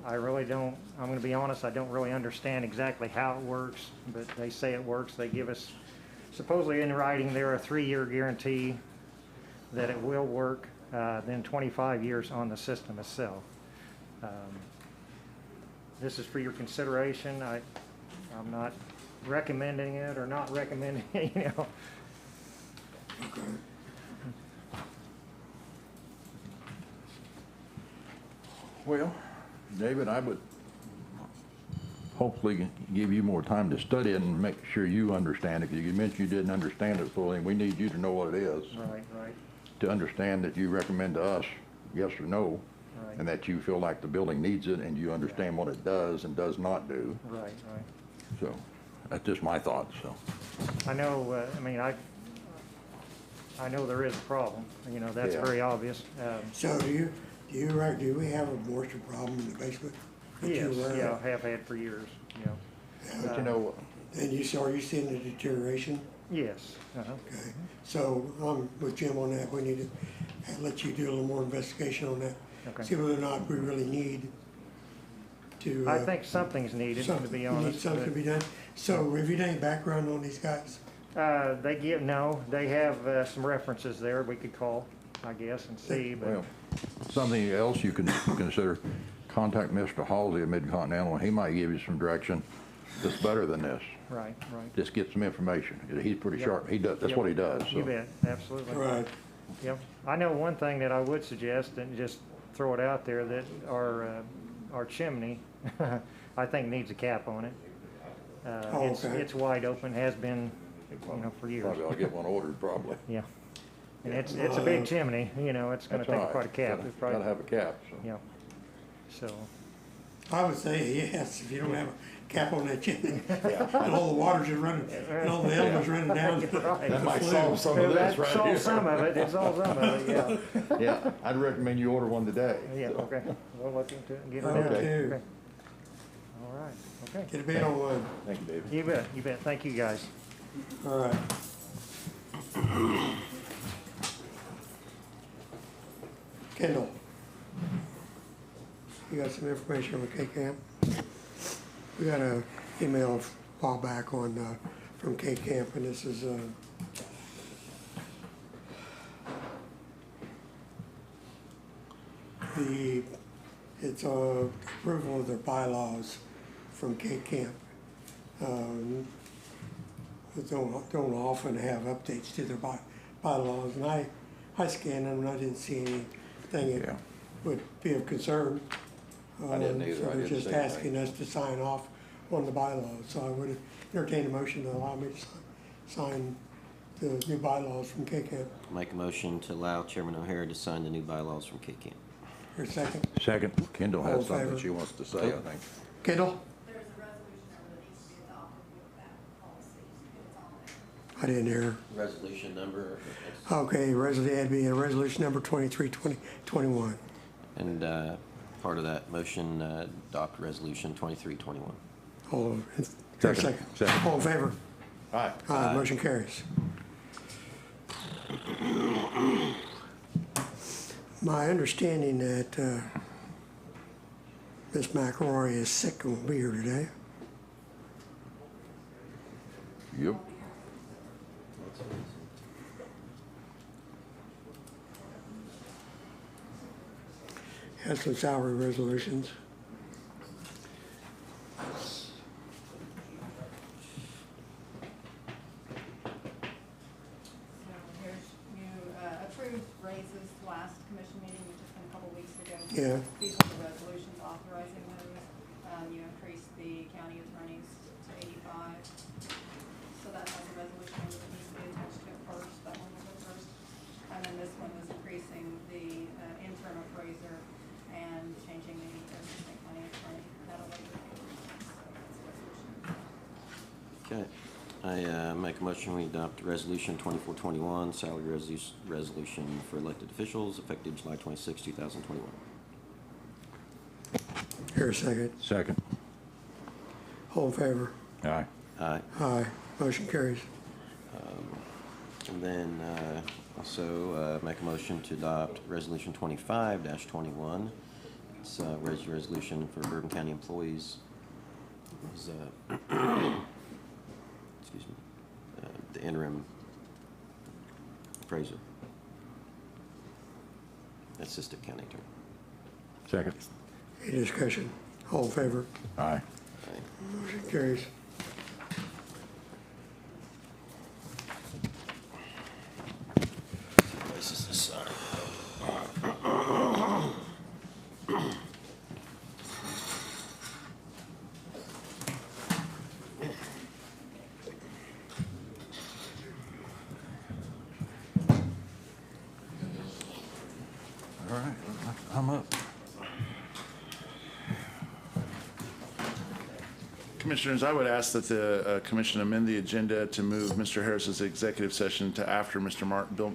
Speaker 12: I really don't, I'm going to be honest, I don't really understand exactly how it works, but they say it works. They give us, supposedly in writing, there a 3-year guarantee that it will work, then 25 years on the system itself. This is for your consideration. I'm not recommending it or not recommending it, you know.
Speaker 7: Well, David, I would hopefully give you more time to study it and make sure you understand it. Because you mentioned you didn't understand it fully, and we need you to know what it is.
Speaker 12: Right, right,
Speaker 7: To understand that you recommend to us, yes or no,
Speaker 12: right.
Speaker 7: and that you feel like the building needs it and you understand what it does and does not do.
Speaker 12: Right, right.
Speaker 7: So that's just my thoughts, so.
Speaker 12: I know, I mean, I know there is a problem, you know, that's
Speaker 7: Yeah.
Speaker 12: very obvious.
Speaker 2: So do we have a moisture problem in the basement? that you're
Speaker 12: Yes,
Speaker 2: aware
Speaker 12: yeah,
Speaker 2: of?
Speaker 12: have had for years, you know.
Speaker 7: But you know,
Speaker 2: And are you seeing the deterioration?
Speaker 12: Yes, uh-huh.
Speaker 2: Okay, so I'm with Jim on that. We need to let you do a little more investigation on that.
Speaker 12: Okay.
Speaker 2: See whether or not we really need to.
Speaker 12: I think something's needed, to be honest.
Speaker 2: Something to be done. So have you done any background on these guys?
Speaker 12: They have some references there we could call, I guess, and see, but.
Speaker 7: well, something else you can consider, contact Mr. Halsey at Mid-Continental, and he might give you some direction that's better than this.
Speaker 12: Right, right.
Speaker 7: Just get some information. He's pretty
Speaker 12: Yep.
Speaker 7: sharp. He does, that's
Speaker 12: Yep.
Speaker 7: what he does,
Speaker 12: You
Speaker 7: so.
Speaker 12: bet, absolutely.
Speaker 2: Right.
Speaker 12: Yep. I know one thing that I would suggest, and just throw it out there, that our chimney, I think needs a cap on it.
Speaker 2: Oh, okay.
Speaker 12: It's wide open, has been, you know, for years.
Speaker 7: Probably I'll get one ordered, probably.
Speaker 12: Yeah. And it's a big chimney, you know, it's gonna
Speaker 7: That's
Speaker 12: take
Speaker 7: all right.
Speaker 12: quite a cap. It's probably-
Speaker 7: Gotta have a cap, so.
Speaker 12: Yeah. So,
Speaker 2: I would say yes, if you don't have a cap on that chimney. And all the water's just running, and all the elements running down.
Speaker 12: right.
Speaker 7: That might solve some of this right
Speaker 12: That solves
Speaker 7: here.
Speaker 12: some of it, it solves some of it, yeah.
Speaker 7: Yeah, I'd recommend you order one today.
Speaker 12: Yeah,
Speaker 7: so.
Speaker 12: okay. We'll look into it and get it
Speaker 2: Okay.
Speaker 12: done.
Speaker 2: Okay.
Speaker 12: Okay. All right, okay.
Speaker 2: Get a bid on one.
Speaker 7: Thank you, David.
Speaker 12: You bet. Thank you, guys.
Speaker 2: All right. Kendall. You got some information on K-Camp? We got a email a while back on, from K-Camp, and this is, it's approval of their bylaws from K-Camp. They don't often have updates to their bylaws, and I scanned them and I didn't see anything
Speaker 7: Yeah.
Speaker 2: that would be of concern.
Speaker 7: I didn't either.
Speaker 2: So
Speaker 7: I
Speaker 2: they're
Speaker 7: didn't
Speaker 2: just
Speaker 7: see anything.
Speaker 2: asking us to sign off on the bylaws, so I would entertain a motion to allow me to sign the new bylaws from K-Camp.
Speaker 1: Make a motion to allow Chairman O'Hara to sign the new bylaws from K-Camp.
Speaker 2: Here, second.
Speaker 7: Second, Kendall
Speaker 2: All in
Speaker 7: has something
Speaker 2: favor?
Speaker 7: she wants to say, I think.
Speaker 2: Kendall?
Speaker 9: There's a resolution number that needs to be adopted with that policy, it's on there.
Speaker 2: I didn't hear.
Speaker 1: Resolution number.
Speaker 2: Okay, that'd be a resolution number 23-2021.
Speaker 1: And part of that motion, adopt resolution 2321.
Speaker 2: All, here, second.
Speaker 7: Second.
Speaker 2: All in favor?
Speaker 7: Aye.
Speaker 2: Aye, motion carries. My understanding that Ms. McElroy is sick and won't be here today.
Speaker 7: Yep.
Speaker 2: Has some salary resolutions.
Speaker 4: So here's, you approved raises last commission meeting, which has been a couple weeks ago.
Speaker 2: Yeah.
Speaker 4: These are the resolutions authorizing those. You increased the county attorneys to 85. So that has a resolution that needs to be attached to it first. That one will go first. And then this one was increasing the interim appraiser and changing the assistant county attorney. That'll wait. So that's a resolution.
Speaker 1: Okay. I make a motion we adopt resolution 2421, salary resolution for elected officials effective July 26, 2021.
Speaker 2: Here a second.
Speaker 7: Second.
Speaker 2: All in favor?
Speaker 7: Aye.
Speaker 1: Aye.
Speaker 2: Aye. Motion carries.
Speaker 1: And then also make a motion to adopt resolution 25-21. It's a resolution for Bourbon County employees. It was, excuse me, the interim appraiser, assistant county attorney.
Speaker 7: Second.
Speaker 2: Any discussion? All in favor?
Speaker 7: Aye.
Speaker 1: Aye.
Speaker 2: Motion carries.
Speaker 1: This is the sign.
Speaker 7: All right, I'm up.
Speaker 6: Commissioners, I would ask that the commission amend the agenda to move Mr. Harris's executive session to after Bill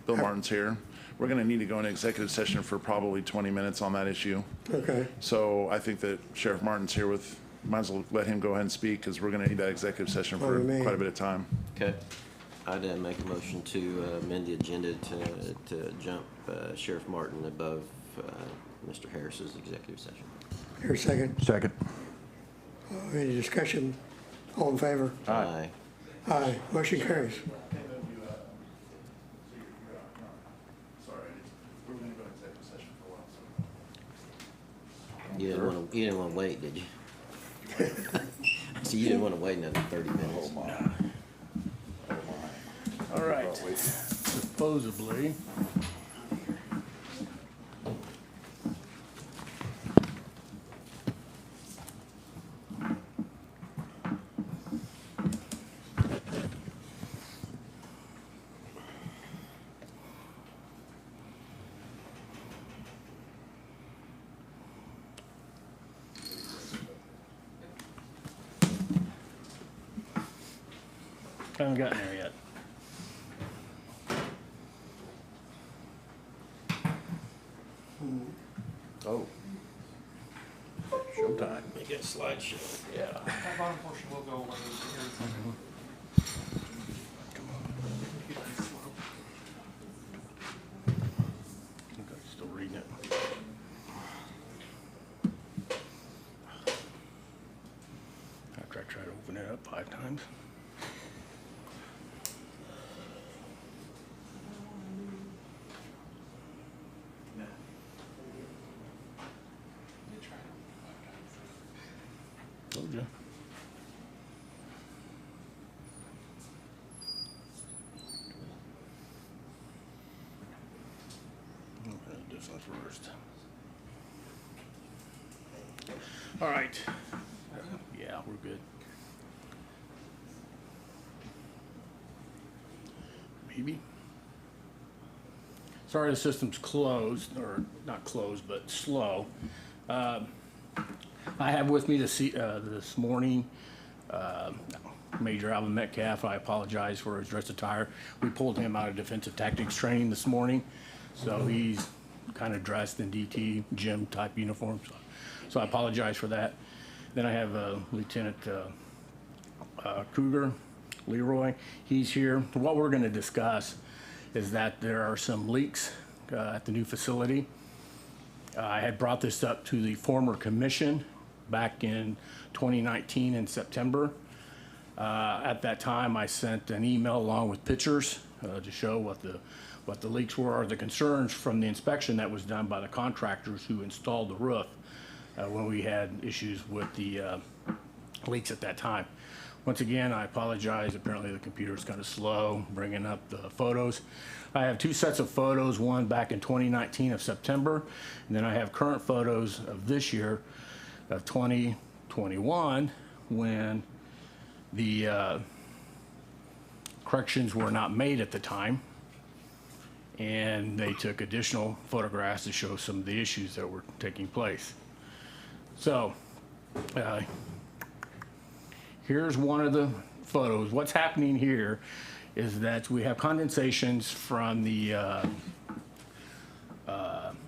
Speaker 6: Martin's here. We're going to need to go into executive session for probably 20 minutes on that issue.
Speaker 2: Okay.
Speaker 6: So I think that Sheriff Martin's here might as well let him go ahead and speak because we're going to need that executive session for quite a bit of time.
Speaker 1: Okay. I'd make a motion to amend the agenda to jump Sheriff Martin above Mr. Harris's executive session.
Speaker 2: Here a second.
Speaker 7: Second.
Speaker 2: Any discussion? All in favor?
Speaker 1: Aye.
Speaker 2: Aye. Motion carries.
Speaker 6: Sorry, we're going to go into executive session for a while.
Speaker 1: You didn't want to wait, did you? So you didn't want to wait another 30 minutes.
Speaker 11: All right, supposedly. Haven't gotten there yet.
Speaker 7: Oh. Showtime.
Speaker 1: Make it a slideshow.
Speaker 11: Yeah.
Speaker 13: That bottom portion will go away here.
Speaker 11: Okay, still reading it. After I try to open it up 5 times. Told you. Okay, this one's first. All right. Yeah, we're good. Maybe. Sorry the system's closed, or not closed, but slow. I have with me this morning Major Alvin Metcalf. I apologize for his dress attire. We pulled him out of defensive tactics training this morning, so he's kind of dressed in DT gym type uniform. So I apologize for that. Then I have Lieutenant Kruger, Leroy. He's here. What we're going to discuss is that there are some leaks at the new facility. I had brought this up to the former commission back in 2019 in September. At that time, I sent an email along with pictures to show what the leaks were, or the concerns from the inspection that was done by the contractors who installed the roof when we had issues with the leaks at that time. Once again, I apologize. Apparently the computer's kind of slow bringing up the photos. I have two sets of photos, one back in 2019 of September, and then I have current photos of this year of 2021 when the corrections were not made at the time, and they took additional photographs to show some of the issues that were taking place. So here's one of the photos. What's happening here is that we have condensations from the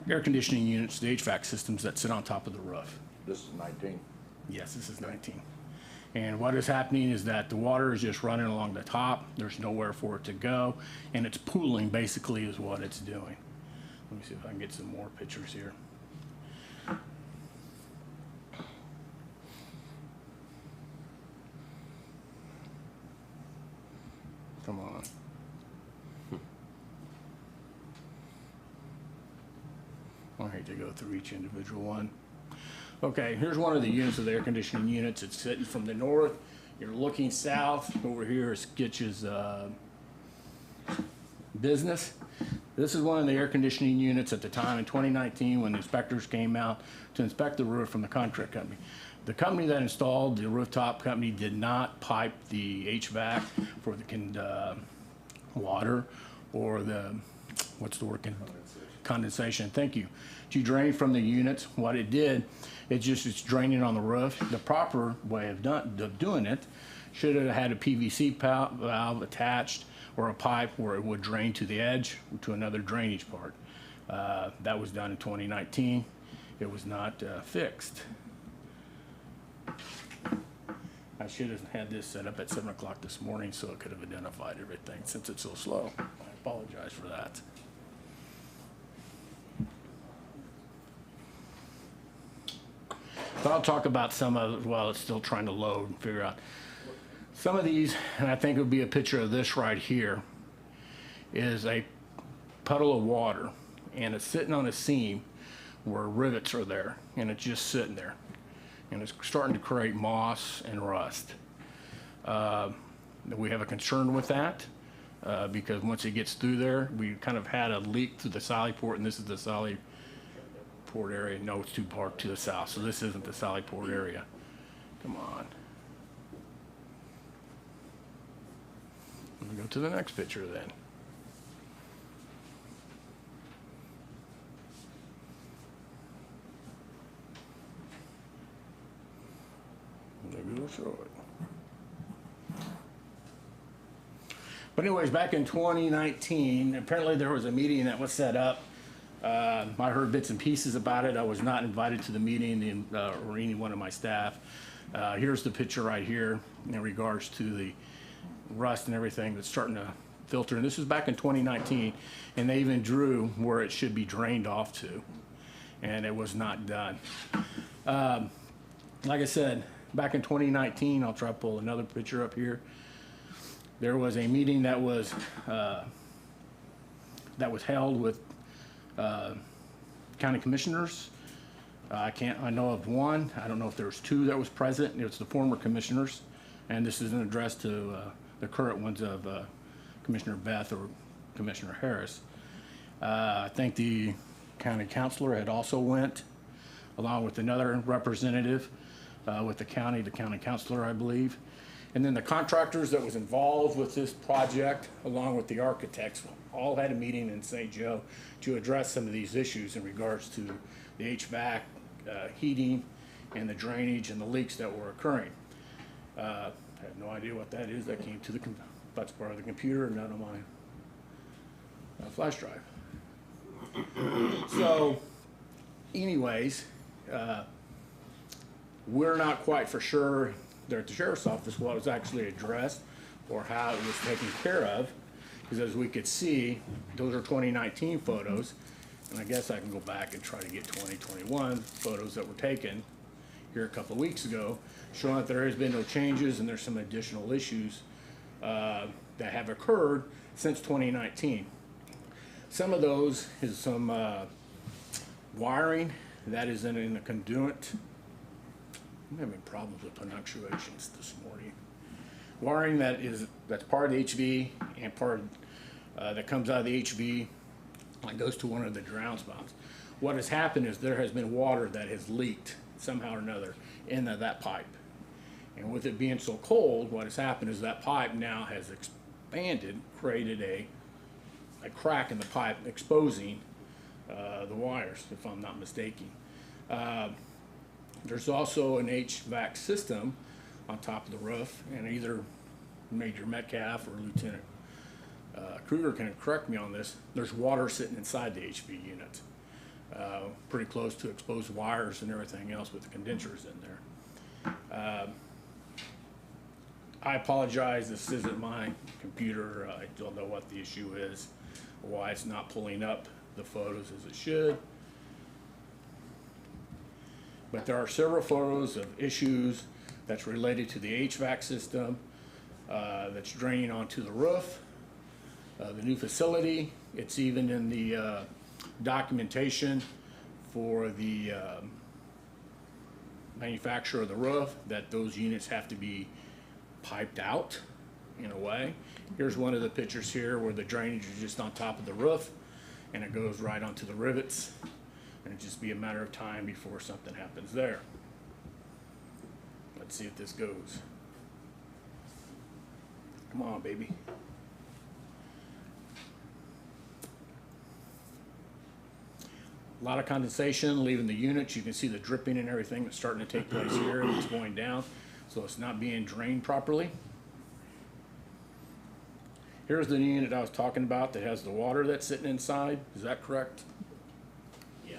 Speaker 11: air conditioning units, the HVAC systems that sit on top of the roof.
Speaker 7: This is 19.
Speaker 11: Yes, this is 19. And what is happening is that the water is just running along the top. There's nowhere for it to go, and it's pooling basically is what it's doing. Let me see if I can get some more pictures here. Come on. I hate to go through each individual one. Okay, here's one of the units of the air conditioning units. It's sitting from the north. You're looking south. Over here is Skitch's business. This is one of the air conditioning units at the time in 2019 when the inspectors came out to inspect the roof from the contract company. The company that installed the rooftop company did not pipe the HVAC for the water or the, what's the word? Condensation. Thank you. To drain from the units. What it did, it's draining on the roof. The proper way of doing it should have had a PVC valve attached or a pipe where it would drain to the edge to another drainage part. That was done in 2019. It was not fixed. I should have had this set up at 7 o'clock this morning so it could have identified everything. Since it's so slow, I apologize for that. But I'll talk about some of it while it's still trying to load and figure out. Some of these, and I think it would be a picture of this right here, is a puddle of water, and it's sitting on a seam where rivets are there, and it's just sitting there. And it's starting to create moss and rust. We have a concern with that because once it gets through there, we kind of had a leak through the sally port, and this is the sally port area. No, it's too far to the south, so this isn't the sally port area. Come on. Let me go to the next picture then. Maybe we'll show it. But anyways, back in 2019, apparently there was a meeting that was set up. I heard bits and pieces about it. I was not invited to the meeting or any one of my staff. Here's the picture right here in regards to the rust and everything that's starting to filter. And this was back in 2019, and they even drew where it should be drained off to, and it was not done. Like I said, back in 2019, I'll try to pull another picture up here. There was a meeting that was held with county commissioners. I know of one. I don't know if there was two that was present. It was the former commissioners, and this is an address to the current ones of Commissioner Beth or Commissioner Harris. I think the county councilor had also went, along with another representative with the county councilor, I believe. And then the contractors that was involved with this project, along with the architects, all had a meeting in St. Joe to address some of these issues in regards to the HVAC, heating, and the drainage and the leaks that were occurring. I have no idea what that is. That came to that's part of the computer, none of my flash drive. So, anyways, we're not quite for sure there at the sheriff's office what was actually addressed or how it was taken care of, because as we could see, those are 2019 photos, and I guess I can go back and try to get 2021 photos that were taken. here a couple of weeks ago, showing that there has been no changes and there's some additional issues that have occurred since 2019. Some of those is some wiring that is in the conduit. I'm having problems with punctuations this morning. Wiring that's part of the HV and part that comes out of the HV that goes to one of the downspouts. What has happened is there has been water that has leaked somehow or another into that pipe. And with it being so cold, what has happened is that pipe now has expanded, created a crack in the pipe, exposing the wires, if I'm not mistaken. There's also an HVAC system on top of the roof, and either Major Metcalf or Lieutenant Kruger can correct me on this. There's water sitting inside the HV unit, pretty close to exposed wires and everything else with the condensers in there. I apologize, this isn't my computer. I don't know what the issue is, why it's not pulling up the photos as it should. But there are several photos of issues that's related to the HVAC system, that's draining onto the roof, the new facility. It's even in the documentation for the manufacturer of the roof that those units have to be piped out in a way. Here's one of the pictures here where the drainage is just on top of the roof and it goes right onto the rivets, and it'd just be a matter of time before something happens there. Let's see if this goes. Come on, baby. A lot of condensation leaving the units. You can see the dripping and everything that's starting to take place here, and it's going down, so it's not being drained properly. Here's the unit I was talking about that has the water that's sitting inside. Is that correct?
Speaker 14: Yeah,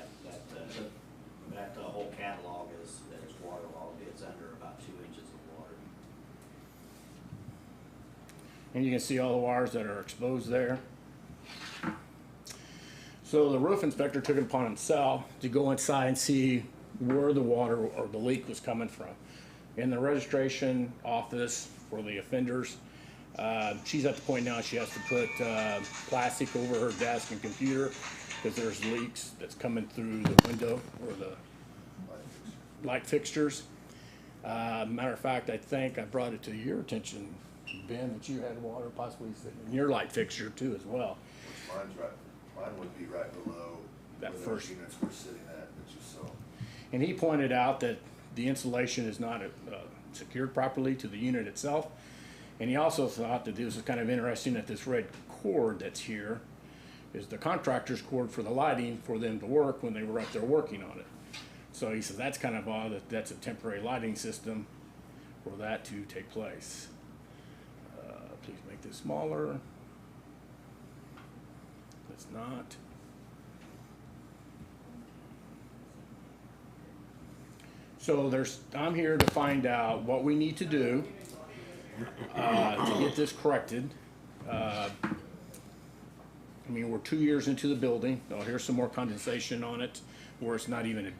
Speaker 14: that whole catalog is waterlogged. It's under about 2 inches of water.
Speaker 11: And you can see all the wires that are exposed there. So the roof inspector took it upon himself to go inside and see where the water or the leak was coming from. In the registration office for the offenders, she's at the point now she has to put plastic over her desk and computer because there's leaks that's coming through the window or the light fixtures. Matter of fact, I think I brought it to your attention, Ben, that you had water possibly sitting in your light fixture too as well.
Speaker 6: Mine would be right below
Speaker 11: that
Speaker 6: where
Speaker 11: first
Speaker 6: those units were sitting at that you saw.
Speaker 11: And he pointed out that the insulation is not secured properly to the unit itself. And he also thought that this is kind of interesting that this red cord that's here is the contractor's cord for the lighting for them to work when they were up there working on it. So he says that's kind of odd that that's a temporary lighting system for that to take place. Please make this smaller. It's not. So I'm here to find out what we need to do to get this corrected. I mean, we're 2 years into the building. Oh, here's some more condensation on it where it's not even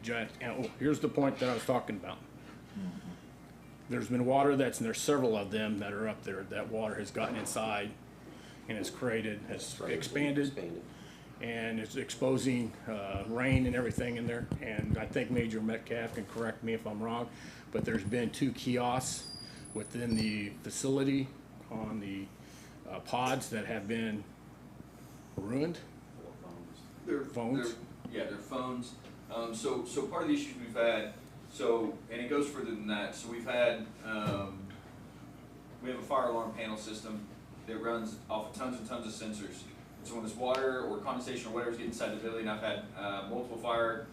Speaker 11: oh, here's the point that I was talking about. There's been water there's several of them that are up there. That water has gotten inside and has expanded, and it's exposing rain and everything in there. And I think Major Metcalf can correct me if I'm wrong, but there's been 2 kiosks within the facility on the pods that have been ruined.
Speaker 15: They're phones. They're phones. So part of the issues we've had, and it goes further than that. So we have a fire alarm panel system that runs off of tons and tons of sensors. So when this water or condensation or whatever's getting inside the building, I've had multiple fire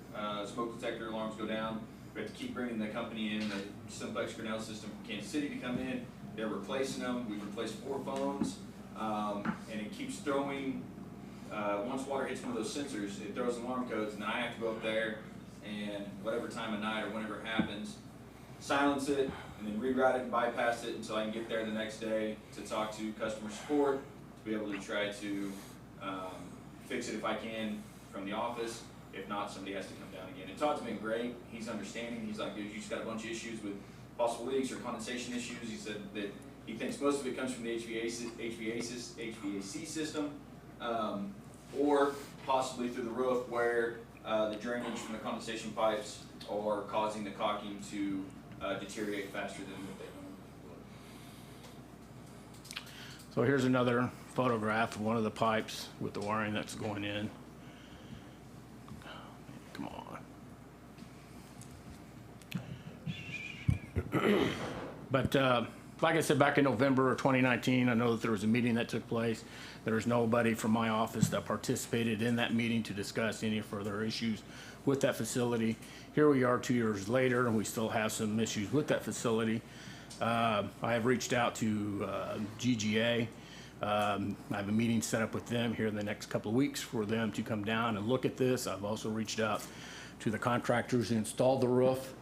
Speaker 15: smoke detector alarms go down. We have to keep bringing the company in, the Simplex Grinnell system from Kansas City to come in. They're replacing them. We've replaced 4 phones, and it keeps throwing. Once water hits one of those sensors, it throws alarm codes, and then I have to go up there and whatever time of night or whenever it happens, silence it, and then reroute it and bypass it until I can get there the next day to talk to customer support to be able to try to fix it if I can from the office. If not, somebody has to come down again. And Todd's been great. He's understanding. He's like, dude, you just got a bunch of issues with possible leaks or condensation issues. He said that he thinks most of it comes from the HVAC system, or possibly through the roof where the drainage from the condensation pipes are causing the caulking to deteriorate faster than what they normally would.
Speaker 11: So here's another photograph of one of the pipes with the wiring that's going in. Come on. But like I said, back in November of 2019, I know that there was a meeting that took place. There was nobody from my office that participated in that meeting to discuss any further issues with that facility. Here we are 2 years later, and we still have some issues with that facility. I have reached out to GGA. I have a meeting set up with them here in the next couple of weeks for them to come down and look at this. I've also reached out to the contractors who installed the roof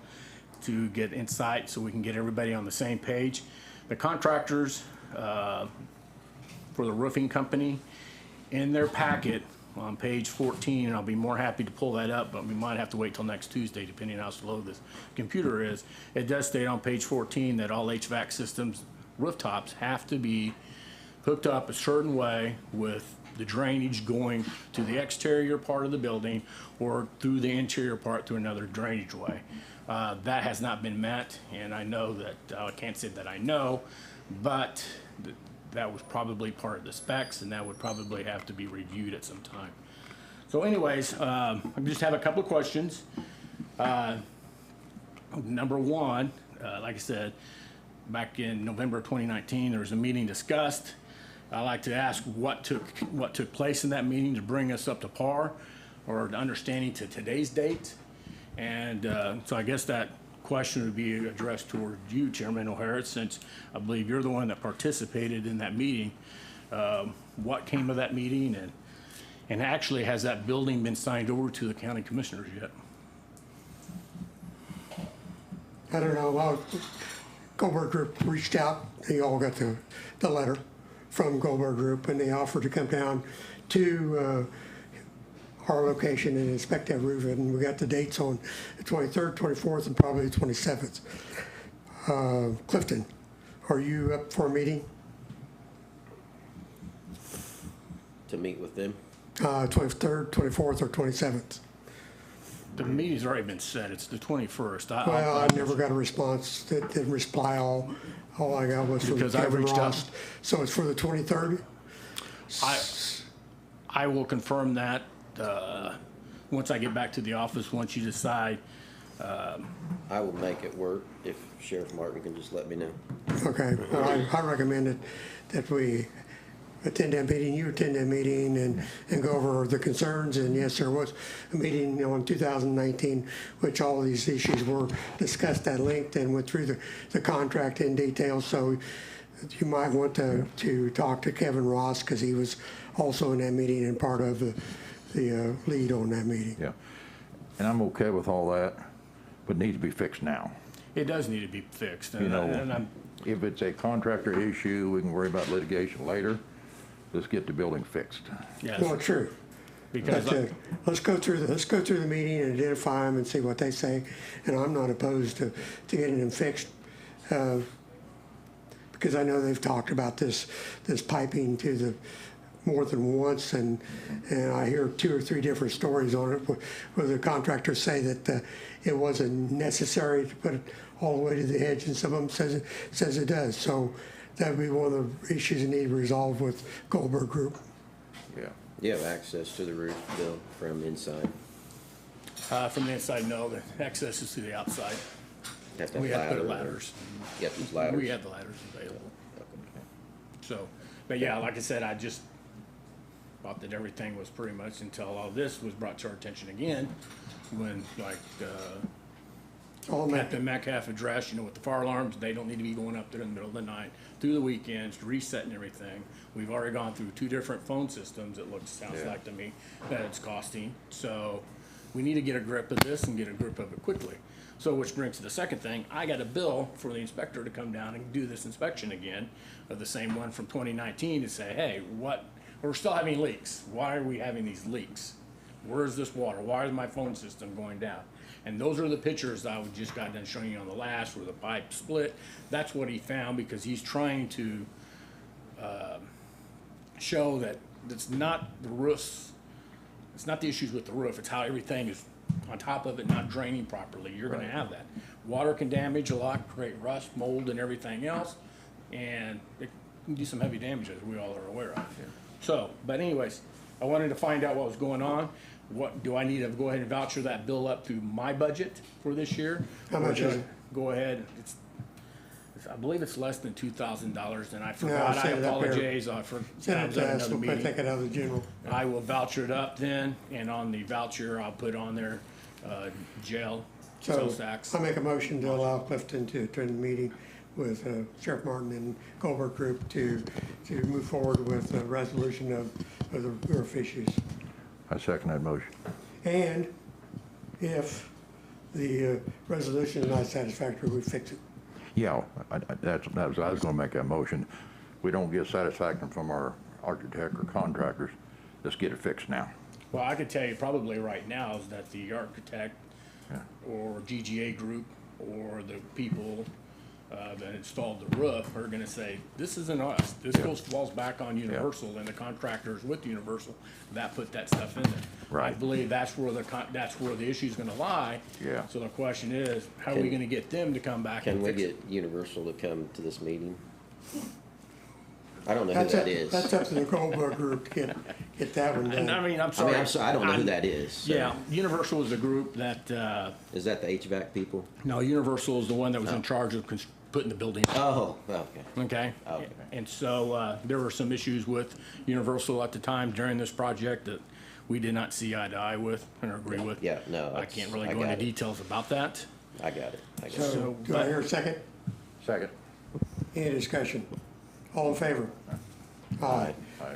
Speaker 11: to get insight so we can get everybody on the same page. The contractors for the roofing company, in their packet on page 14, and I'll be more happy to pull that up, but we might have to wait till next Tuesday depending on how slow this computer is. It does state on page 14 that all HVAC systems, rooftops, have to be hooked up a certain way with the drainage going to the exterior part of the building or through the interior part through another drainage way. That has not been met, and I know that, I can't say that I know, but that was probably part of the specs, and that would probably have to be reviewed at some time. So anyways, I just have a couple of questions. Number one, like I said, back in November 2019, there was a meeting discussed. I'd like to ask what took place in that meeting to bring us up to par or to understanding to today's date. And so I guess that question would be addressed toward you, Chairman O'Hara, since I believe you're the one that participated in that meeting. What came of that meeting, and actually has that building been signed over to the county commissioners yet?
Speaker 2: I don't know. Well, Goldberg Group reached out. They all got the letter from Goldberg Group, and they offered to come down to our location and inspect that roof, and we got the dates on the 23rd, 24th, and probably the 27th. Clifton, are you up for a meeting?
Speaker 1: To meet with them?
Speaker 2: 23rd, 24th, or 27th?
Speaker 11: The meeting's already been set. It's the 21st.
Speaker 2: Well, I never got a response. That didn't reply. All I got was from
Speaker 11: Because I
Speaker 2: Kevin
Speaker 11: reached
Speaker 2: Ross.
Speaker 11: out.
Speaker 2: So it's for the 23rd?
Speaker 11: I will confirm that once I get back to the office, once you decide.
Speaker 1: I will make it work if Sheriff Martin can just let me know.
Speaker 2: Okay, well, I recommend that we attend that meeting, you attend that meeting and go over the concerns. And yes, there was a meeting on 2019, which all of these issues were discussed at length and went through the contract in detail. So you might want to talk to Kevin Ross, because he was also in that meeting and part of the lead on that meeting.
Speaker 7: Yeah, and I'm okay with all that, but it needs to be fixed now.
Speaker 11: It does need to be fixed.
Speaker 7: You know, if it's a contractor issue, we can worry about litigation later. Let's get the building fixed.
Speaker 11: Yes.
Speaker 2: Well, true.
Speaker 11: Because
Speaker 2: But, let's go through the meeting and identify them and see what they say. And I'm not opposed to getting them fixed, because I know they've talked about this piping to the more than once, and I hear 2 or 3 different stories on it where the contractors say that it wasn't necessary to put it all the way to the edge, and some of them says it does. So that would be one of the issues that need resolved with Goldberg Group.
Speaker 7: Yeah.
Speaker 1: You have access to the roof, Bill, from inside?
Speaker 11: from the inside, no, the access is to the outside.
Speaker 1: Have to have
Speaker 11: We had to put
Speaker 1: ladder.
Speaker 11: ladders.
Speaker 1: You have these ladders?
Speaker 11: We had the ladders available. So, but yeah, like I said, I just thought that everything was pretty much, until all this was brought to our attention again, when like, at the Metcalf address, you know, with the fire alarms, they don't need to be going up there in the middle of the night, through the weekends, resetting everything. We've already gone through 2 different phone systems, it sounds like to me, that it's costing. So we need to get a grip of this and get a grip of it quickly. So which brings to the second thing, I got a bill for the inspector to come down and do this inspection again, of the same one from 2019, to say, hey, we're still having leaks. Why are we having these leaks? Where's this water? Why is my phone system going down? And those are the pictures I just got done showing you on the last where the pipe split. That's what he found because he's trying to show that it's not the roofs, it's not the issues with the roof, it's how everything is on top of it not draining properly. You're gonna have that. Water can damage a lot, create rust, mold and everything else, and it can do some heavy damage as we all are aware of. So, but anyways, I wanted to find out what was going on. What, do I need to go ahead and voucher that bill up to my budget for this year?
Speaker 2: How much is it?
Speaker 11: Go ahead, I believe it's less than $2,000, and I forgot, I
Speaker 2: send it up here.
Speaker 11: apologize, I was
Speaker 2: Send
Speaker 11: at
Speaker 2: it to us,
Speaker 11: another
Speaker 2: we'll take
Speaker 11: meeting.
Speaker 2: it out of the general.
Speaker 11: I will voucher it up then, and on the voucher, I'll put on there, jail,
Speaker 2: So
Speaker 11: sales tax.
Speaker 2: I make a motion to allow Clifton to attend the meeting with Sheriff Martin and Goldberg Group to move forward with a resolution of the roof issues.
Speaker 7: I second that motion.
Speaker 2: And if the resolution is not satisfactory, we fix it.
Speaker 7: Yeah, I was gonna make that motion. We don't get satisfaction from our architect or contractors. Let's get it fixed now.
Speaker 11: Well, I could tell you probably right now is that the architect or GGA group or the people that installed the roof are gonna say, this isn't us. This falls back on Universal and the contractors with Universal that put that stuff in there.
Speaker 7: Right.
Speaker 11: I believe that's where the issue's gonna lie.
Speaker 7: Yeah.
Speaker 11: So the question is, how are we gonna get them to come back
Speaker 1: Can
Speaker 11: and
Speaker 1: we
Speaker 11: fix it?
Speaker 1: get Universal to come to this meeting? I don't know who
Speaker 2: That's
Speaker 1: that
Speaker 2: up,
Speaker 1: is.
Speaker 2: that's up to the Goldberg Group to get that one done.
Speaker 11: I mean, I'm
Speaker 1: I
Speaker 11: sorry.
Speaker 1: mean, I don't know who that is. so-
Speaker 11: Yeah, Universal is a group that,
Speaker 1: Is that the HVAC people?
Speaker 11: no, Universal is the one that was in charge of putting the building up.
Speaker 1: Oh, okay.
Speaker 11: Okay?
Speaker 1: Okay.
Speaker 11: And so, there were some issues with Universal at the time during this project that we did not see eye to eye with or agree with.
Speaker 1: Yeah, no,
Speaker 11: I
Speaker 1: that's-
Speaker 11: can't really
Speaker 1: I
Speaker 11: go into
Speaker 1: got it.
Speaker 11: details about that.
Speaker 1: I got it. I got it.
Speaker 2: So, do I hear a second?
Speaker 7: Second.
Speaker 2: Any discussion? All in favor? Aye.
Speaker 7: Aye.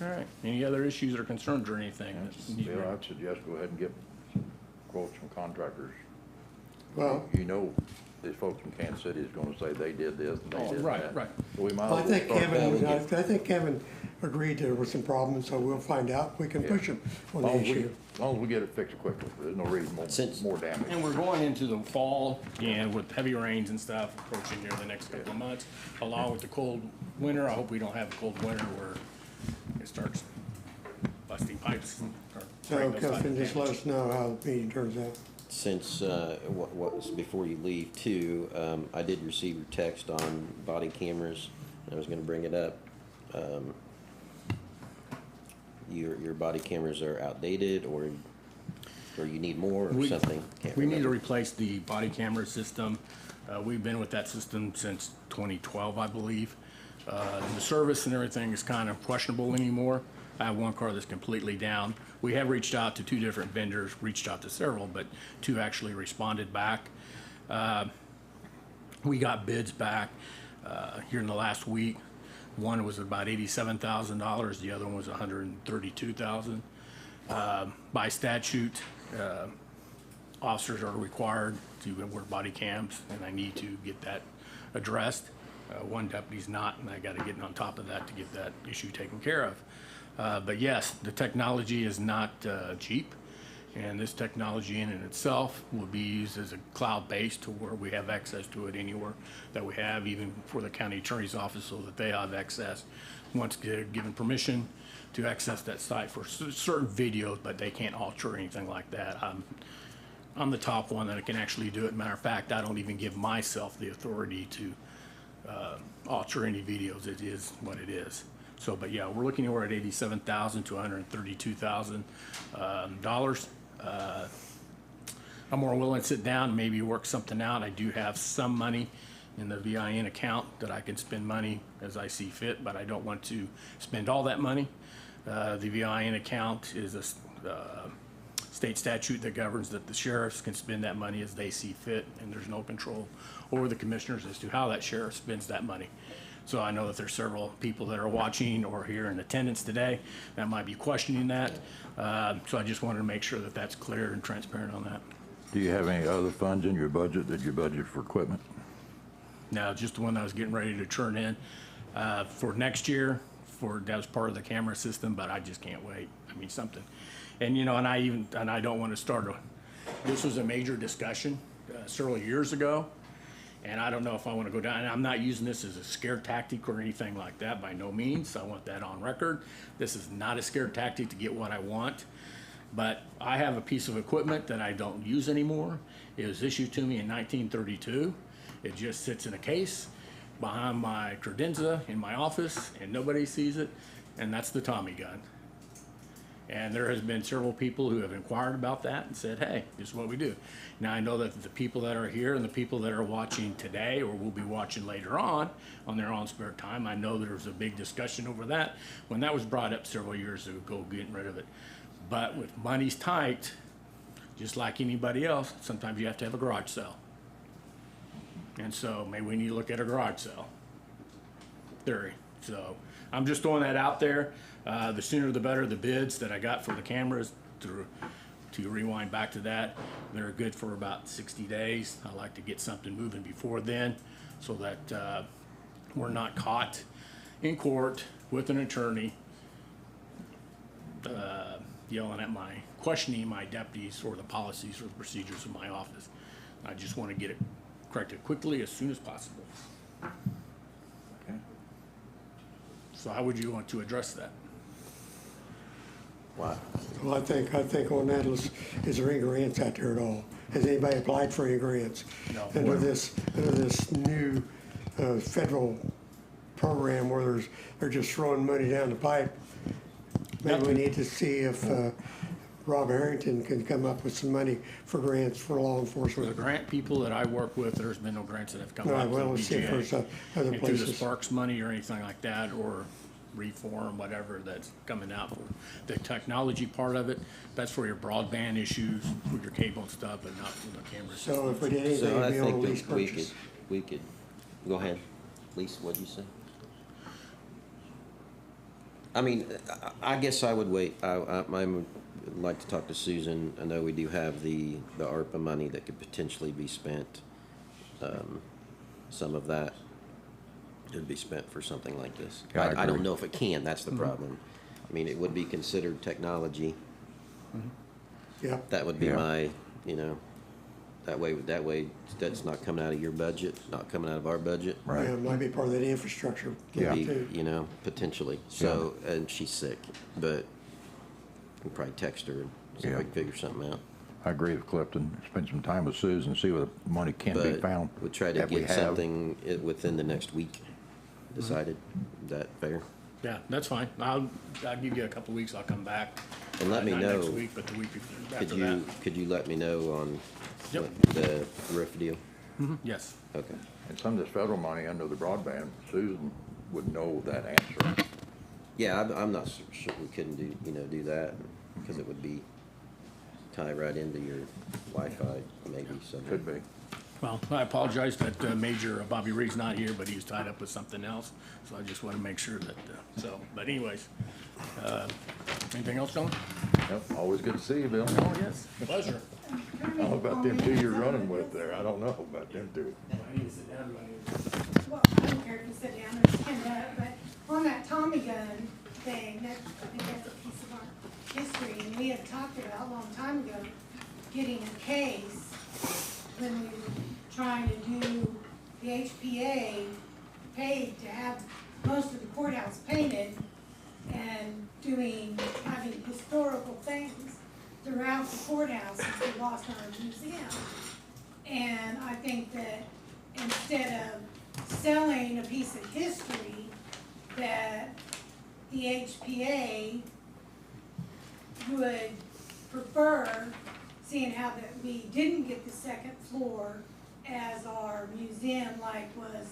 Speaker 11: Okay. Any other issues or concerns or anything? that need-
Speaker 7: Bill, I'd suggest go ahead and get some quotes from contractors.
Speaker 2: Well,
Speaker 7: You know, these folks in Kansas City is gonna say they did this and they
Speaker 11: Oh,
Speaker 7: did that.
Speaker 11: right, right.
Speaker 7: So we might as
Speaker 2: I
Speaker 7: well
Speaker 2: think
Speaker 7: start
Speaker 2: Kevin,
Speaker 7: that.
Speaker 2: I think Kevin agreed there were some problems, so we'll find out. We can push him on the issue.
Speaker 7: As long as we get it fixed quickly, there's no reason more damage.
Speaker 11: And we're going into the fall, and with heavy rains and stuff approaching here the next couple of months, along with the cold winter. I hope we don't have a cold winter where it starts busting pipes. or
Speaker 2: So
Speaker 11: creating those type
Speaker 2: Clifton,
Speaker 11: of
Speaker 2: just let
Speaker 11: damage.
Speaker 2: us know how the meeting turns out.
Speaker 1: Since, what was, before you leave too, I did receive your text on body cameras. I was gonna bring it up. Your body cameras are outdated or you need more or something? Can't
Speaker 11: We need to
Speaker 1: remember.
Speaker 11: replace the body camera system. We've been with that system since 2012, I believe. The service and everything is kind of questionable anymore. I have one car that's completely down. We have reached out to 2 different vendors, reached out to several, but 2 actually responded back. We got bids back here in the last week. One was about $87,000, the other one was $132,000. By statute, officers are required to wear body cams, and I need to get that addressed. One deputy's not, and I gotta get on top of that to get that issue taken care of. But yes, the technology is not cheap, and this technology in and itself will be used as a cloud-based to where we have access to it anywhere that we have, even for the county attorney's office, so that they have access once given permission to access that site for certain videos, but they can't alter anything like that. I'm the top one that can actually do it. Matter of fact, I don't even give myself the authority to alter any videos. It is what it is. So, but yeah, we're looking anywhere at $87,000 to $132,000 dollars. I'm more willing to sit down and maybe work something out. I do have some money in the VIN account that I can spend money as I see fit, but I don't want to spend all that money. The VIN account is a state statute that governs that the sheriffs can spend that money as they see fit, and there's no control over the commissioners as to how that sheriff spends that money. So I know that there's several people that are watching or here in attendance today that might be questioning that. So I just wanted to make sure that that's clear and transparent on that.
Speaker 7: Do you have any other funds in your budget that you budget for equipment?
Speaker 11: Now, just the one that I was getting ready to turn in. For next year, that was part of the camera system, but I just can't wait. I mean, something. And, you know, and I don't want to this was a major discussion several years ago, and I don't know if I want to go down, and I'm not using this as a scare tactic or anything like that, by no means. I want that on record. This is not a scare tactic to get what I want, but I have a piece of equipment that I don't use anymore. It was issued to me in 1932. It just sits in a case behind my credenza in my office, and nobody sees it, and that's the Tommy gun. And there has been several people who have inquired about that and said, hey, this is what we do. Now, I know that the people that are here and the people that are watching today or will be watching later on their own spare time, I know there was a big discussion over that when that was brought up several years ago, getting rid of it. But with money's tight, just like anybody else, sometimes you have to have a garage sale. And so maybe we need to look at a garage sale theory. So I'm just throwing that out there. The sooner the better. The bids that I got for the cameras, to rewind back to that, they're good for about 60 days. I like to get something moving before then so that we're not caught in court with an attorney questioning my deputies or the policies or the procedures of my office. I just want to get it corrected quickly as soon as possible.
Speaker 7: Okay.
Speaker 11: So how would you want to address that?
Speaker 1: Wow.
Speaker 2: Well, I think on that, is there any grants out there at all? Has anybody applied for any grants?
Speaker 11: No.
Speaker 2: Under this new federal program where they're just throwing money down the pipe? Maybe we need to see if Rob Harrington can come up with some money for grants for law
Speaker 11: For
Speaker 2: enforcement.
Speaker 11: the grant people that I work with, there's been no grants that have come
Speaker 2: All right,
Speaker 11: up.
Speaker 2: well,
Speaker 11: through
Speaker 2: let's see if
Speaker 11: BGA.
Speaker 2: there's other
Speaker 11: And through the
Speaker 2: places.
Speaker 11: Sparks money or anything like that, or Reform, whatever that's coming out for the technology part of it, that's for your broadband issues, with your cable and stuff, but not for the camera system.
Speaker 2: So if we did anything,
Speaker 1: So I
Speaker 2: it'd be on a
Speaker 1: think
Speaker 2: lease
Speaker 1: that we
Speaker 2: purchase.
Speaker 1: could, go ahead. Lisa, what'd you say? I mean, I guess I would wait. I would like to talk to Susan. I know we do have the ARPA money that could potentially be spent. Some of that could be spent for something like this.
Speaker 7: Yeah, I
Speaker 1: I don't
Speaker 7: agree.
Speaker 1: know if it can, that's the problem. I mean, it would be considered technology.
Speaker 2: Yep.
Speaker 1: That would be
Speaker 7: Yeah.
Speaker 1: my, that way that's not coming out of your budget, not coming out of our budget.
Speaker 7: Right.
Speaker 2: Yeah, it might be part of that infrastructure.
Speaker 7: Yeah.
Speaker 1: Be,
Speaker 2: too.
Speaker 1: potentially. So, and she's sick, but we'll probably text her and see if
Speaker 7: Yeah.
Speaker 1: we can figure something out.
Speaker 7: I agree with Clifton. Spend some time with Susan, see where the money can be
Speaker 1: But
Speaker 7: found.
Speaker 1: we'll try to
Speaker 7: that we
Speaker 1: get
Speaker 7: have.
Speaker 1: something within the next week decided. Is that fair?
Speaker 11: Yeah, that's fine. I'll give you a couple weeks, I'll come back.
Speaker 1: And let me
Speaker 11: Not
Speaker 1: know.
Speaker 11: next week, but the week before,
Speaker 1: Could
Speaker 11: after that.
Speaker 1: could you let me know on
Speaker 11: Yep.
Speaker 1: what the roof deal?
Speaker 11: Yes.
Speaker 1: Okay.
Speaker 7: And some of this federal money under the broadband, Susan would know that answer.
Speaker 1: Yeah, I'm not sure we couldn't do that because it would be tie right into your Wi-Fi maybe, so.
Speaker 7: Could be.
Speaker 11: Well, I apologize that Major Bobby Reed's not here, but he was tied up with something else. So I just want to make sure that, but anyways. Anything else, John?
Speaker 7: Yep, always good to see you, Bill.
Speaker 11: Oh, yes, pleasure.
Speaker 7: I don't know about them two you're running with there. I don't know about them two.
Speaker 10: Well, I don't care if you sit down or stand up, but on that Tommy gun thing, I think that's a piece of our history, and we had talked about a long time ago, getting a case when we were trying to do the HPA, paid to have most of the courthouse painted, and having historical things throughout the courthouse as we lost our museum. And I think that instead of selling a piece of history, that the HPA would prefer, seeing how that we didn't get the second floor as our museum like was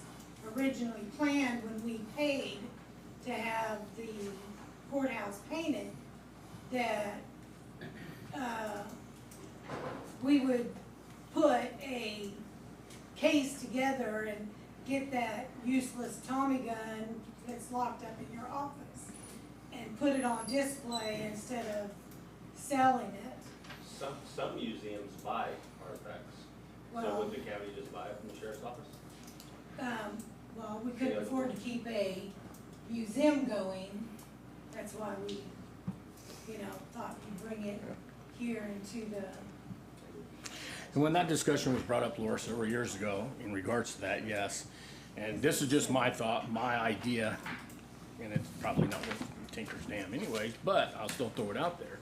Speaker 10: originally planned when we paid to have the courthouse painted, that we would put a case together and get that useless Tommy gun that's locked up in your office and put it on display instead of selling it.
Speaker 16: Some museums buy artifacts. So
Speaker 10: Well-
Speaker 16: would the county just buy it from the sheriff's office?
Speaker 10: Well, we couldn't afford to keep a museum going, that's why we, thought we'd bring it here into the,
Speaker 11: And when that discussion was brought up, Laura, several years ago, in regards to that, yes. And this is just my thought, my idea, and it's probably not with Tinker's Dam anyways, but I'll still throw it out there.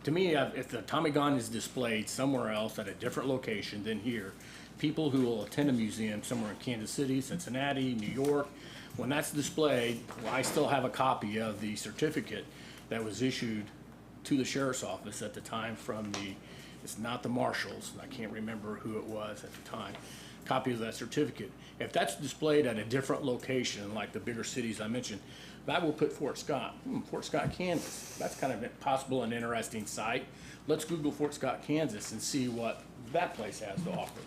Speaker 11: To me, if the Tommy gun is displayed somewhere else at a different location than here, people who will attend a museum somewhere in Kansas City, Cincinnati, New York, when that's displayed, well, I still have a copy of the certificate that was issued to the sheriff's office at the time from it's not the marshals, I can't remember who it was at the time, copy of that certificate. If that's displayed at a different location, like the bigger cities I mentioned, that will put Fort Scott, Fort Scott, Kansas. That's kind of a possible and interesting site. Let's Google Fort Scott, Kansas and see what that place has to offer.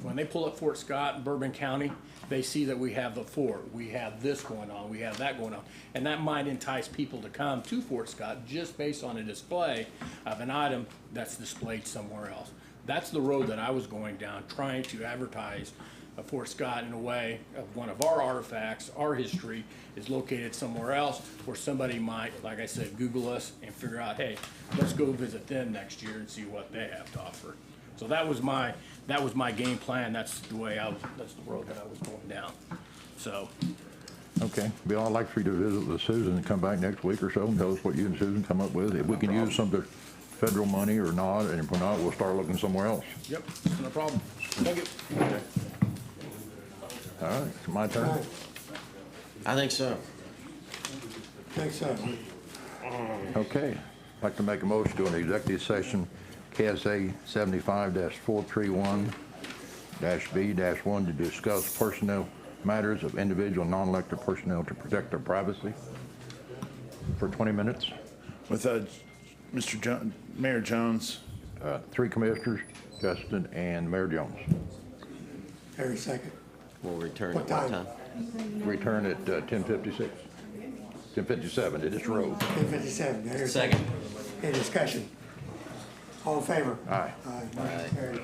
Speaker 11: When they pull up Fort Scott, Bourbon County, they see that we have the fort, we have this going on, we have that going on. And that might entice people to come to Fort Scott just based on a display of an item that's displayed somewhere else. That's the road that I was going down, trying to advertise Fort Scott in a way of one of our artifacts, our history is located somewhere else where somebody might, like I said, Google us and figure out, hey, let's go visit them next year and see what they have to offer. So that was my game plan. That's the road that I was going down. So.
Speaker 7: Okay, Bill, I'd like for you to visit with Susan and come back next week or so and tell us what you and Susan come up with. If we can use some of the federal money or not, and if we're not, we'll start looking somewhere else.
Speaker 11: Yep, no problem. Thank you.
Speaker 7: All right, it's my turn.
Speaker 1: I think so.
Speaker 2: Thanks, sir.
Speaker 7: Okay, I'd like to make a motion to an executive session, KSA 75-431-B-1 to discuss personnel matters of individual non-elected personnel to protect their privacy for 20 minutes.
Speaker 6: With Mayor Jones.
Speaker 7: 3 commissioners, Justin and Mayor Jones.
Speaker 2: Every second.
Speaker 1: We'll return
Speaker 2: What
Speaker 1: at what
Speaker 2: time?
Speaker 1: time?
Speaker 7: Return at 10:56. 10:57, it is road.
Speaker 2: 10:57.
Speaker 1: Second.
Speaker 2: Any discussion? All in favor?
Speaker 7: Aye.
Speaker 2: Aye. Motion carries.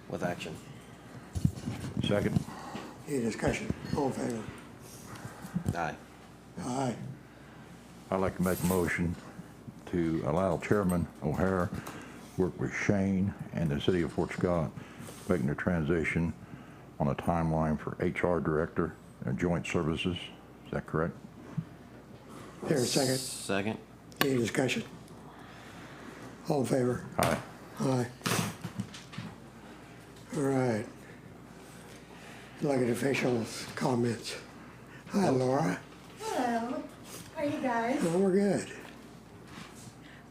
Speaker 1: with action.
Speaker 7: Second.
Speaker 2: Any discussion? All in favor?
Speaker 1: Aye.
Speaker 2: Aye.
Speaker 7: I'd like to make a motion to allow Chairman O'Hara work with Shane and the City of Fort Scott, making the transition on a timeline for HR Director and Joint Services. Is that correct?
Speaker 2: Here, second.
Speaker 1: Second.
Speaker 2: Any discussion? All in favor?
Speaker 7: Aye.
Speaker 2: Aye. All right. Elected officials' comments. Hi, Laura.
Speaker 10: Hello, how are you guys?
Speaker 2: Oh, we're good.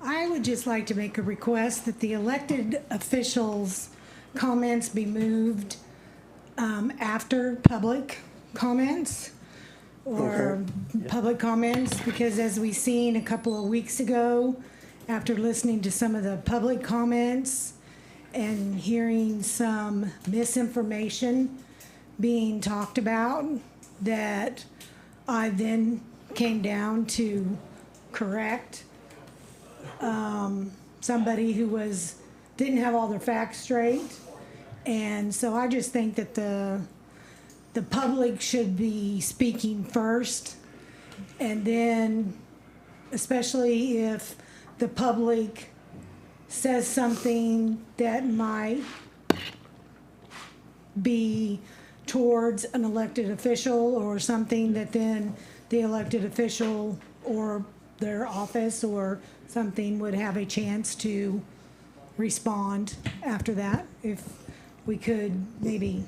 Speaker 10: I would just like to make a request that the elected officials' comments be moved after public comments or public comments, because as we seen a couple of weeks ago, after listening to some of the public comments and hearing some misinformation being talked about, that I then came down to correct somebody who didn't have all their facts straight. And so I just think that the public should be speaking first, and then especially if the public says something that might be towards an elected official or something, that then the elected official or their office or something would have a chance to respond after that. If we could maybe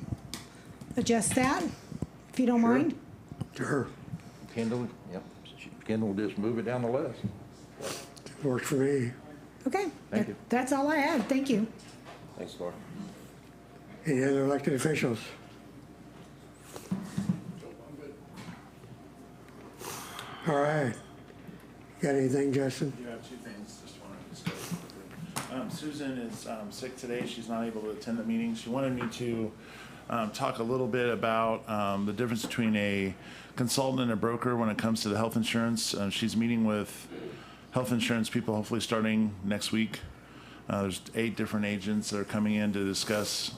Speaker 10: adjust that, if you don't mind.
Speaker 2: Sure.
Speaker 7: Kendall, yep. Kendall will just move it down the list.
Speaker 2: Works for me.
Speaker 10: Okay.
Speaker 7: Thank you.
Speaker 10: That's all I had. Thank you.
Speaker 1: Thanks, Laura.
Speaker 2: Any other elected officials? All right. Got anything, Justin?
Speaker 17: Yeah, two things, just wanted to discuss. Susan is sick today. She's not able to attend the meeting. She wanted me to talk a little bit about the difference between a consultant and a broker when it comes to the health insurance. She's meeting with health insurance people hopefully starting next week. There's 8 different agents that are coming in to discuss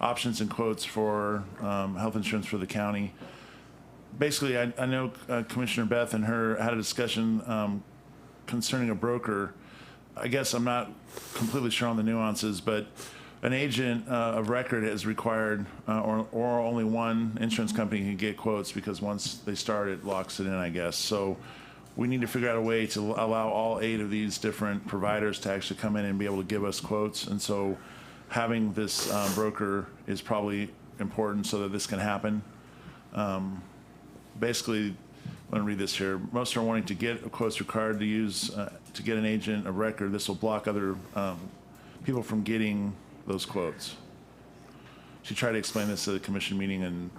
Speaker 17: options and quotes for health insurance for the county. Basically, I know Commissioner Beth and her had a discussion concerning a broker. I guess I'm not completely sure on the nuances, but an agent of record is required, or only one insurance company can get quotes, because once they start, it locks it in, I guess. So we need to figure out a way to allow all 8 of these different providers to actually come in and be able to give us quotes. And so having this broker is probably important so that this can happen. Basically, I'm going to read this here. Most are wanting to get quotes required to use to get an agent of record. This will block other people from getting those quotes. She tried to explain this at the commission meeting, and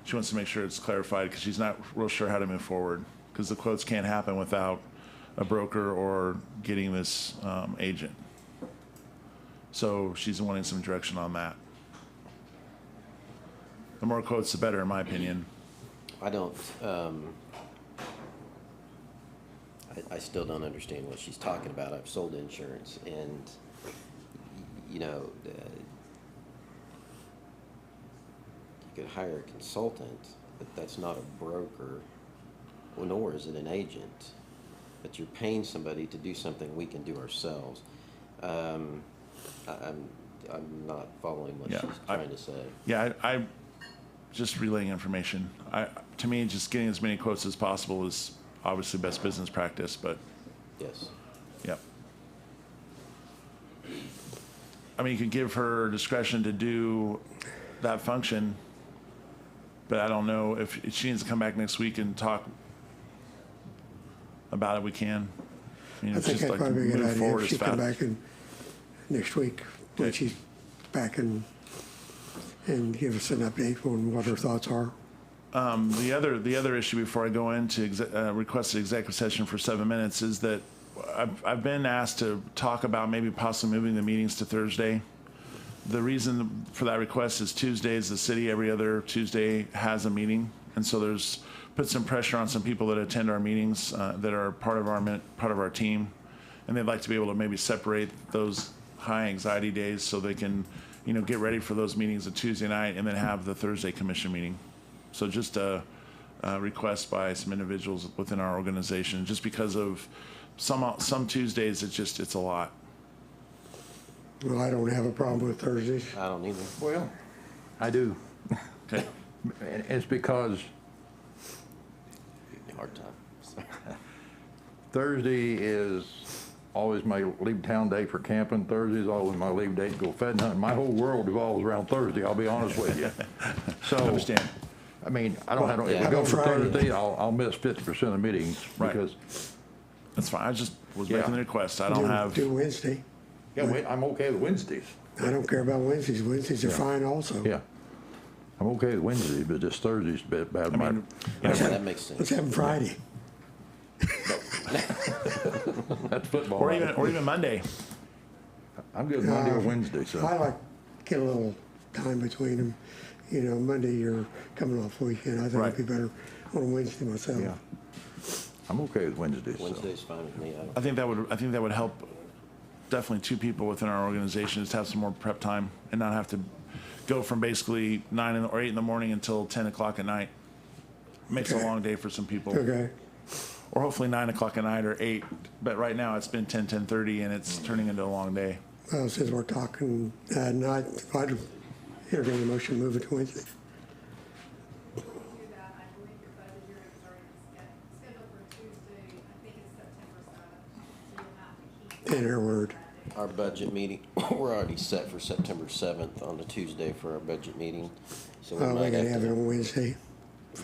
Speaker 17: she wants to make sure it's clarified because she's not real sure how to move forward, because the quotes can't happen without a broker or getting this agent. So she's wanting some direction on that. The more quotes, the better, in my opinion.
Speaker 1: I don't, I still don't understand what she's talking about. I've sold insurance, and, you know, you could hire a consultant, but that's not a broker, well, nor is it an agent. But you're paying somebody to do something we can do ourselves. I'm not following what she's trying to say.
Speaker 17: Yeah, I just relaying information. To me, just getting as many quotes as possible is obviously best business practice, but.
Speaker 1: Yes.
Speaker 17: Yep. I mean, you can give her discretion to do that function, but I don't know if she needs to come back next week and talk about it, we can. I mean,
Speaker 2: I think that's probably a good idea if she come back next week when she's back and give us an update on what her thoughts are.
Speaker 17: The other issue before I go into requested executive session for 7 minutes is that I've been asked to talk about maybe possibly moving the meetings to Thursday. The reason for that request is Tuesdays, the city every other Tuesday has a meeting, and so there's put some pressure on some people that attend our meetings that are part of our team, and they'd like to be able to maybe separate those high anxiety days so they can get ready for those meetings on Tuesday night and then have the Thursday commission meeting. So just a request by some individuals within our organization, just because of some Tuesdays, it's a lot.
Speaker 2: Well, I don't have a problem with Thursdays.
Speaker 1: I don't either.
Speaker 7: Well, I do.
Speaker 17: Okay.
Speaker 7: And it's because
Speaker 1: Hard time.
Speaker 7: Thursday is always my leave town day for camping. Thursday is always my leave day to go fed hunting. My whole world revolves around Thursday, I'll be honest with you. So,
Speaker 17: Understand.
Speaker 7: I mean, I don't have, if
Speaker 1: Yeah.
Speaker 7: we go for
Speaker 2: Friday.
Speaker 7: Thursday, I'll miss 50% of meetings
Speaker 17: Right.
Speaker 7: because,
Speaker 17: That's fine. I just was
Speaker 7: Yeah.
Speaker 17: making the request. I don't have.
Speaker 2: Do Wednesday.
Speaker 7: yeah, I'm okay with Wednesdays.
Speaker 2: I don't care about Wednesdays. Wednesdays are fine also.
Speaker 7: Yeah. I'm okay with Wednesday, but just Thursday's a bit bad.
Speaker 17: I mean,
Speaker 1: Yeah, that makes
Speaker 2: Let's
Speaker 1: sense.
Speaker 2: have them Friday.
Speaker 7: That's football.
Speaker 17: or even Monday.
Speaker 7: I'm good Monday or Wednesday, so.
Speaker 2: I like get a little time between them. You know, Monday you're coming off weekend. I think
Speaker 17: Right.
Speaker 2: it'd be better on Wednesday myself.
Speaker 7: Yeah. I'm okay with Wednesdays, so.
Speaker 1: Wednesday's fine with me.
Speaker 17: I think that would help. Definitely 2 people within our organization just have some more prep time and not have to go from basically 9 or 8 in the morning until 10 o'clock at night. Makes a
Speaker 2: Okay.
Speaker 17: long day for some people.
Speaker 2: Okay.
Speaker 17: Or hopefully 9 o'clock at night or 8. But right now it's been 10:30 and it's turning into a long day.
Speaker 2: Well, since we're talking night, I'd entertain a motion to move it to Wednesday.
Speaker 9: Do that, I believe your budget hearing is already scheduled for Tuesday, I think it's September 7th, so you'll have to keep.
Speaker 2: In her word.
Speaker 1: Our budget meeting, we're already set for September 7th on the Tuesday for our budget meeting. So we
Speaker 2: Oh, we
Speaker 1: might
Speaker 2: gotta
Speaker 1: have
Speaker 2: have it
Speaker 1: to,
Speaker 2: on Wednesday.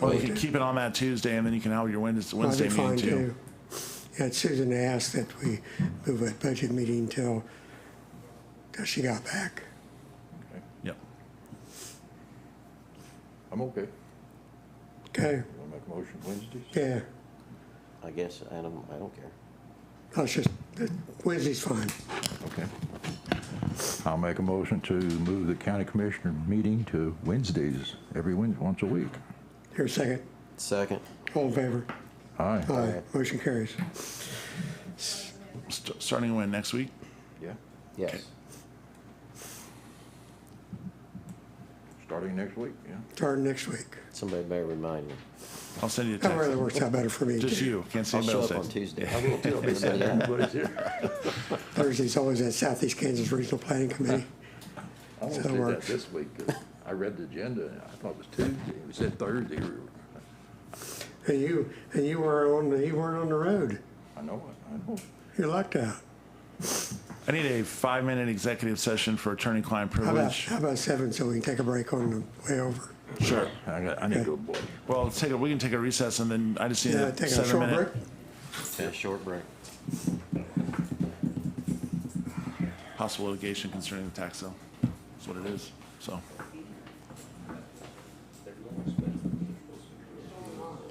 Speaker 17: Or you can keep it on that Tuesday and then you can have your Wednesday
Speaker 2: That'd be
Speaker 17: meeting
Speaker 2: fine
Speaker 17: too.
Speaker 2: Yeah, Susan asked that we move that budget meeting till she got back.
Speaker 17: Yep.
Speaker 7: I'm okay.
Speaker 2: Okay,
Speaker 7: Wanna make a motion Wednesdays?
Speaker 2: yeah,
Speaker 1: I guess, I don't care.
Speaker 2: that's just, Wednesday's fine.
Speaker 7: Okay. I'll make a motion to move the county commissioner meeting to Wednesdays, every Wednesday, once a week.
Speaker 2: Here, a second.
Speaker 1: Second.
Speaker 2: All in favor?
Speaker 7: Aye.
Speaker 2: Aye. Motion carries.
Speaker 17: Starting when, next week?
Speaker 7: Yeah.
Speaker 1: Yes.
Speaker 7: Starting next week, yeah.
Speaker 2: Starting next week.
Speaker 1: Somebody better remind me.
Speaker 17: I'll send you a
Speaker 2: That
Speaker 17: text.
Speaker 2: really works out better for me.
Speaker 17: Just
Speaker 2: too.
Speaker 17: you. Can't see
Speaker 1: I'll
Speaker 17: anybody
Speaker 1: show up
Speaker 17: else.
Speaker 1: on Tuesday.
Speaker 7: I will tell everybody's here.
Speaker 2: Thursday's always at Southeast Kansas Regional Planning Committee.
Speaker 7: I won't
Speaker 2: So
Speaker 7: do
Speaker 2: it
Speaker 7: that
Speaker 2: works.
Speaker 7: this week, 'cause I read the agenda, and I thought it was Tuesday, it said Thursday.
Speaker 2: And you weren't on the road.
Speaker 7: I know it, I know.
Speaker 2: You lucked out.
Speaker 17: I need a 5-minute executive session for attorney-client privilege.
Speaker 2: How about 7 so we can take a break on the way over?
Speaker 17: Sure.
Speaker 7: I need to go, boy.
Speaker 17: Well, we can take a recess and then I just need
Speaker 2: Yeah,
Speaker 17: a
Speaker 2: take a short
Speaker 17: 7-minute.
Speaker 2: break.
Speaker 1: Yeah, short break.
Speaker 17: Possible litigation concerning the tax sale. That's what it is, so.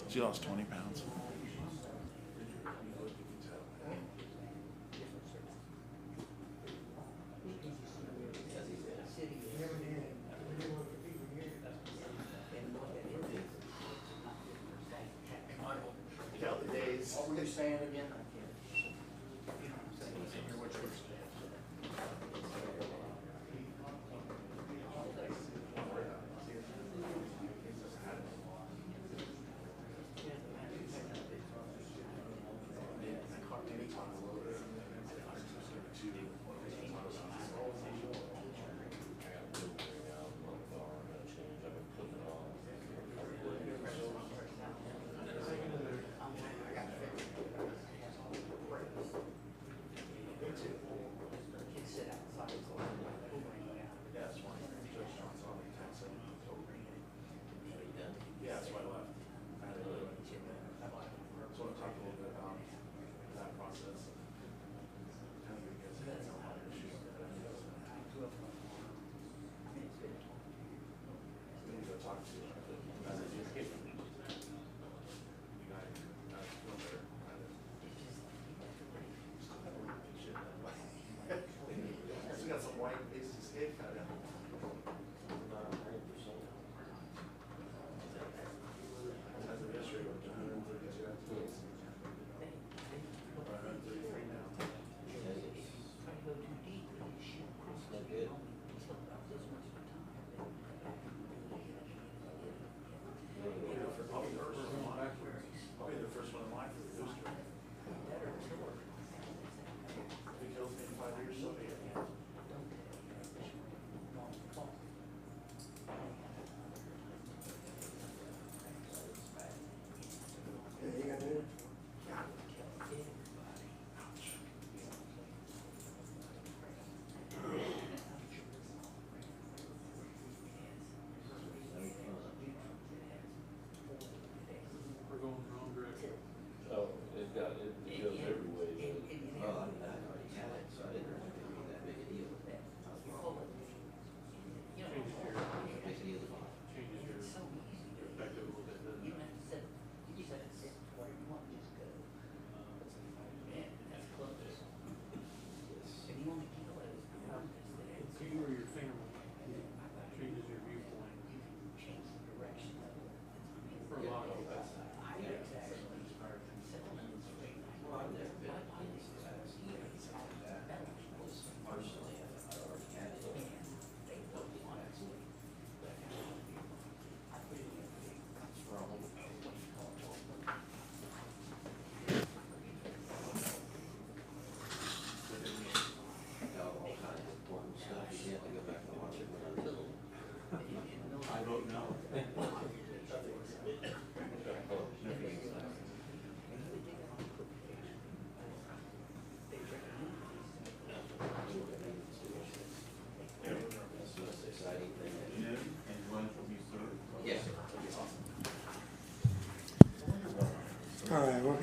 Speaker 17: She lost 20 pounds.
Speaker 14: What were you saying again?
Speaker 9: Sit outside.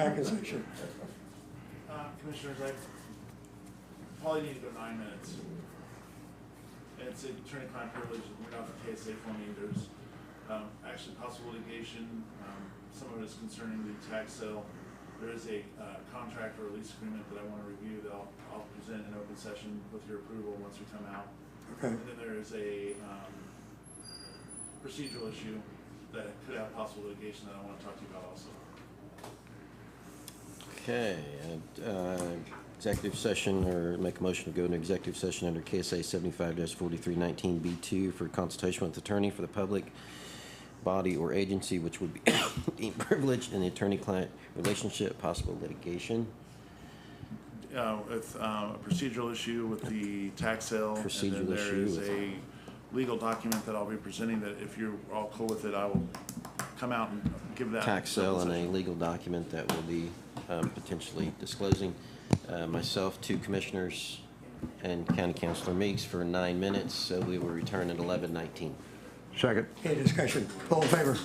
Speaker 2: back in session.
Speaker 17: Commissioners, I probably need to go 9 minutes. It's attorney-client privilege, we're not the KSA for me. There's actually possible litigation. Some of it is concerning the tax sale. There is a contract or a lease agreement that I want to review that I'll present in open session with your approval once we come out.
Speaker 2: Okay.
Speaker 17: And then there is a procedural issue that could have possible litigation that I want to talk to you about also.
Speaker 1: Okay, executive session, or make a motion to go into executive session under KSA 75-4319B2 for consultation with attorney for the public body or agency which would be deemed privileged in the attorney-client relationship, possible litigation.
Speaker 17: With a procedural issue with the tax sale, and
Speaker 1: Procedural
Speaker 17: then there
Speaker 1: issue
Speaker 17: is
Speaker 1: with-
Speaker 17: a legal document that I'll be presenting that if you're all cool with it, I will come out and give that.
Speaker 1: Tax sale and a
Speaker 17: session.
Speaker 1: legal document that will be potentially disclosing. Myself, 2 commissioners, and County Councilor Meeks for 9 minutes, so we will return at 11:19.
Speaker 7: Second.
Speaker 2: Any discussion? All in favor?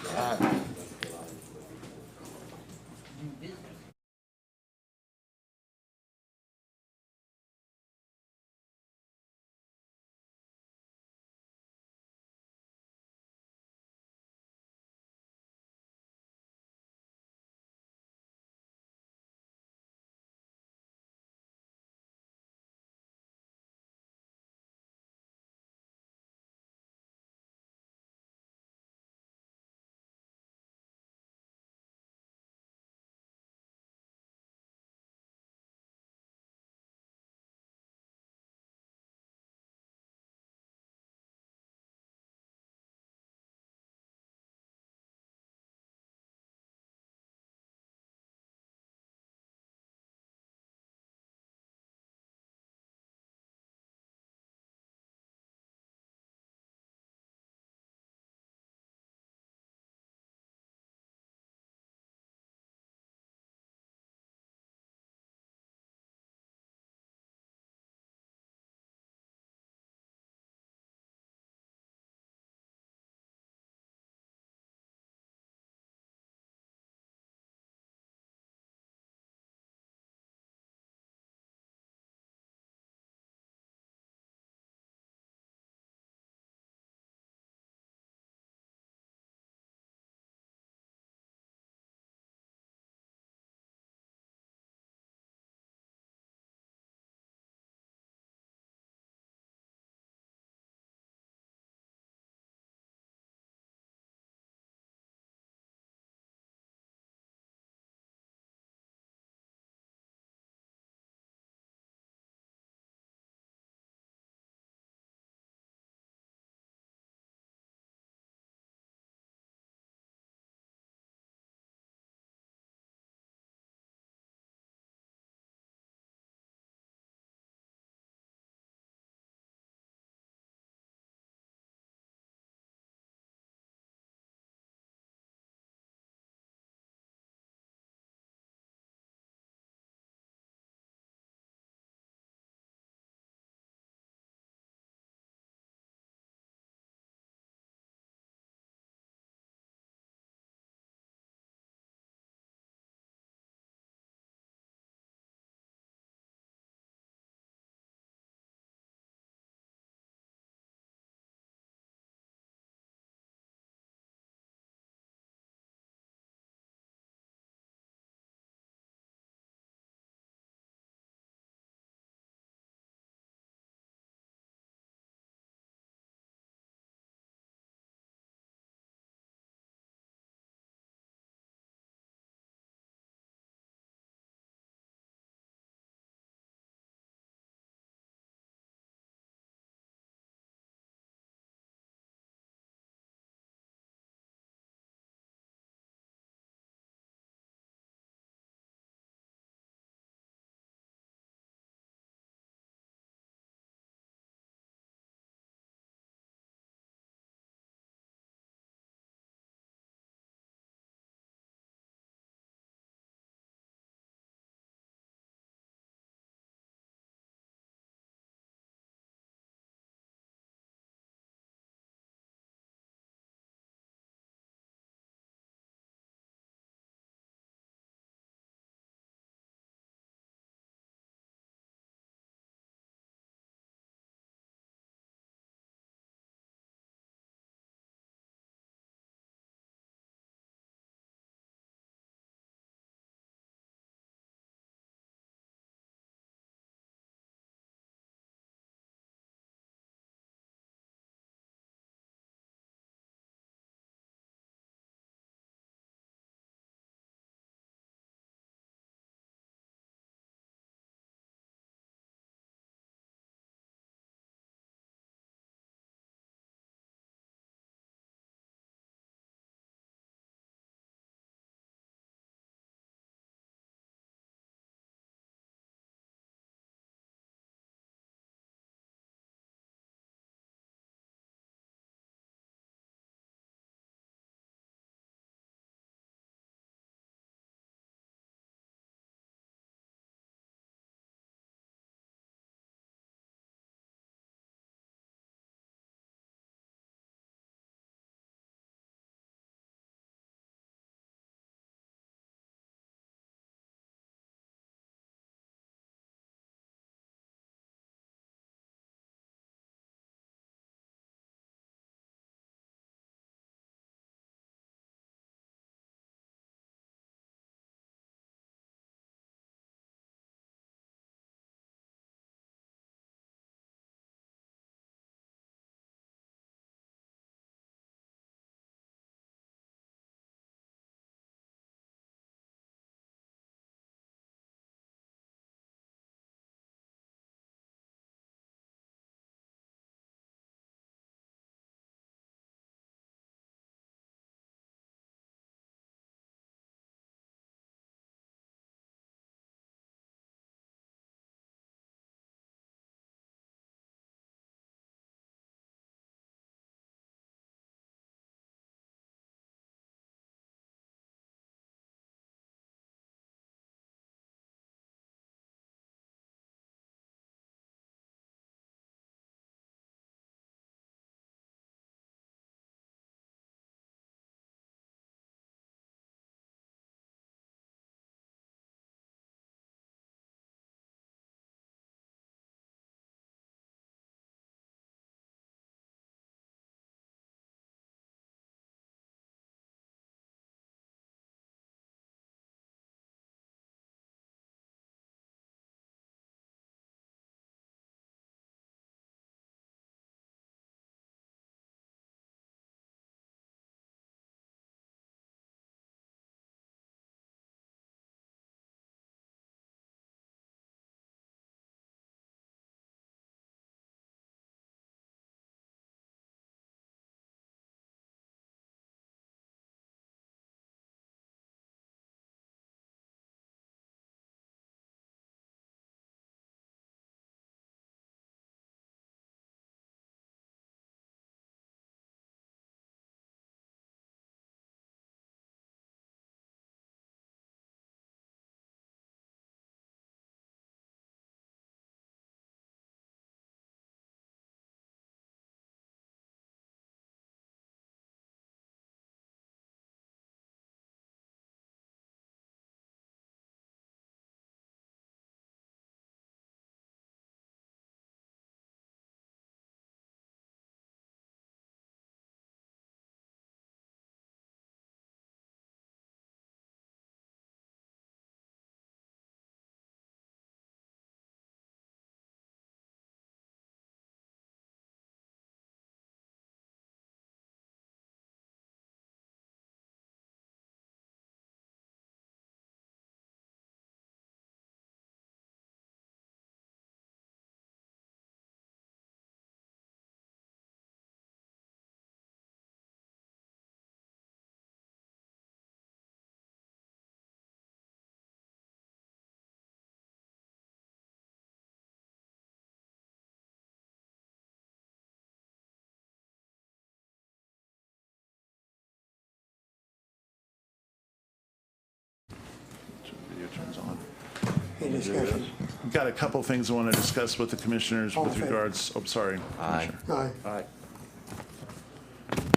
Speaker 2: Any discussion?
Speaker 17: I've got a couple things I want to discuss with the commissioners
Speaker 2: All in
Speaker 17: with
Speaker 2: favor?
Speaker 17: regards, oh, sorry.
Speaker 1: Aye.
Speaker 17: Commissioner.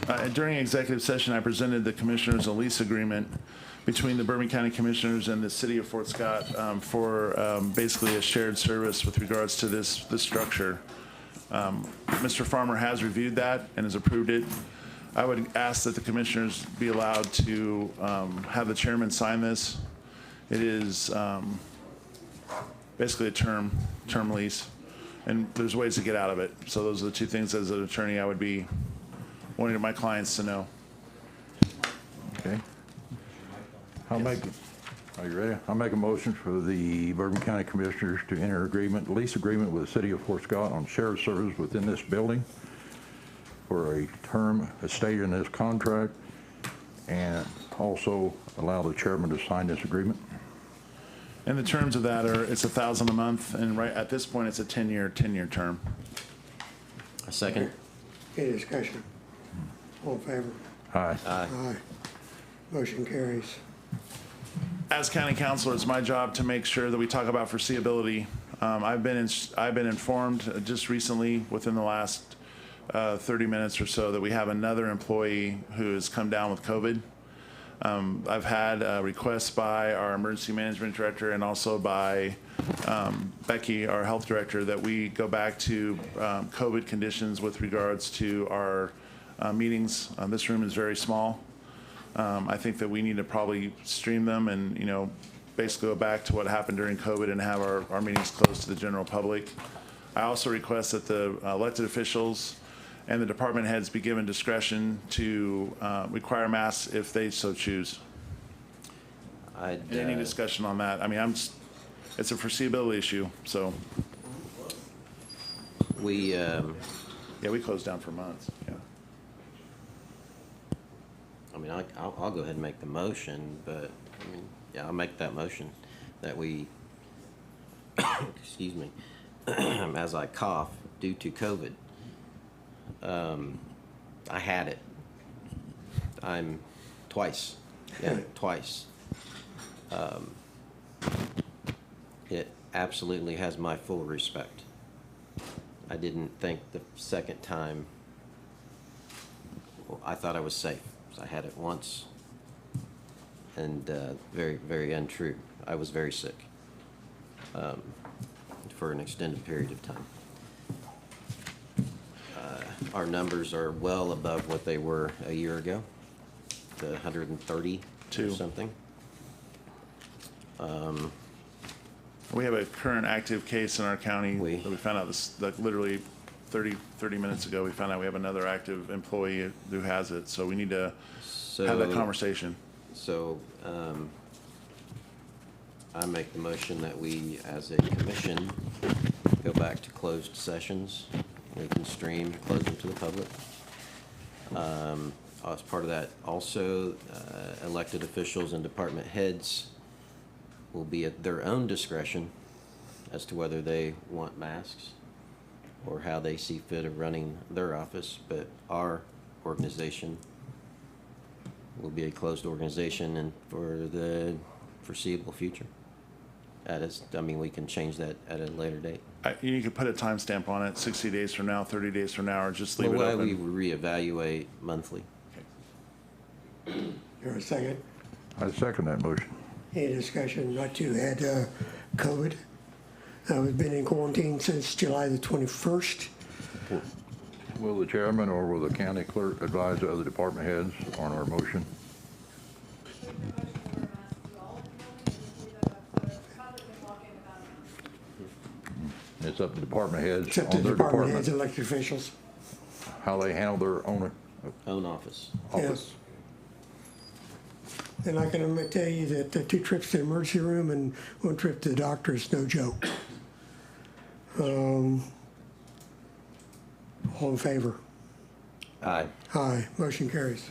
Speaker 2: Aye.
Speaker 17: During executive session, I presented the commissioners a lease agreement between the Bourbon County Commissioners and the City of Fort Scott for basically a shared service with regards to this structure. Mr. Farmer has reviewed that and has approved it. I would ask that the commissioners be allowed to have the chairman sign this. It is basically a term lease, and there's ways to get out of it. So those are the two things as an attorney I would be wanting my clients to know.
Speaker 7: Okay. Are you ready? I'll make a motion for the Bourbon County Commissioners to enter lease agreement with the City of Fort Scott on shared service within this building for a term as stated in this contract, and also allow the chairman to sign this agreement.
Speaker 17: And the terms of that are, it's $1,000 a month, and right at this point, it's a 10-year term.
Speaker 1: A second?
Speaker 2: Any discussion? All in favor?
Speaker 7: Aye.
Speaker 1: Aye.
Speaker 2: Aye. Motion carries.
Speaker 17: As county councilor, it's my job to make sure that we talk about foreseeability. I've been informed just recently, within the last 30 minutes or so, that we have another employee who has come down with COVID. I've had requests by our emergency management director and also by Becky, our health director, that we go back to COVID conditions with regards to our meetings. This room is very small. I think that we need to probably stream them and, basically go back to what happened during COVID and have our meetings closed to the general public. I also request that the elected officials and the department heads be given discretion to require masks if they so choose. Any discussion on that? I mean, it's a foreseeability issue, so.
Speaker 1: Yeah,
Speaker 17: we closed down for months, yeah.
Speaker 1: I mean, I'll go ahead and make the motion, but, I mean, yeah, I'll make that motion that we, excuse me, as I cough due to COVID. I had it. I'm twice. Yeah, twice. It absolutely has my full respect. I didn't think the second time, well, I thought I was safe. I had it once, and very, very untrue. I was very sick for an extended period of time. Our numbers are well above what they were a year ago, the 130 or something.
Speaker 17: We have a current active case in our county that we found out like literally 30 minutes ago. We found out we have another active employee who has it, so we need to have that conversation.
Speaker 1: So I make the motion that we, as a commission, go back to closed sessions. We can stream, close them to the public. As part of that, also, elected officials and department heads will be at their own discretion as to whether they want masks or how they see fit of running their office, but our organization will be a closed organization and for the foreseeable future. We can change that at a later date.
Speaker 17: You could put a timestamp on it, 60 days from now, 30 days from now, or just leave it open.
Speaker 1: We reevaluate monthly.
Speaker 2: You're a second?
Speaker 7: I second that motion.
Speaker 2: Any discussion? Not to had COVID. We've been in quarantine since July the 21st.
Speaker 7: Will the chairman or will the county clerk advise the other department heads on our motion? It's up to department heads.
Speaker 2: It's up to
Speaker 7: on their
Speaker 2: department heads, elected officials.
Speaker 7: How they handle their own
Speaker 1: office.
Speaker 2: Yes. And I can tell you that the 2 trips to the emergency room and 1 trip to the doctor is no joke. All in favor?
Speaker 1: Aye.
Speaker 2: Aye. Motion carries.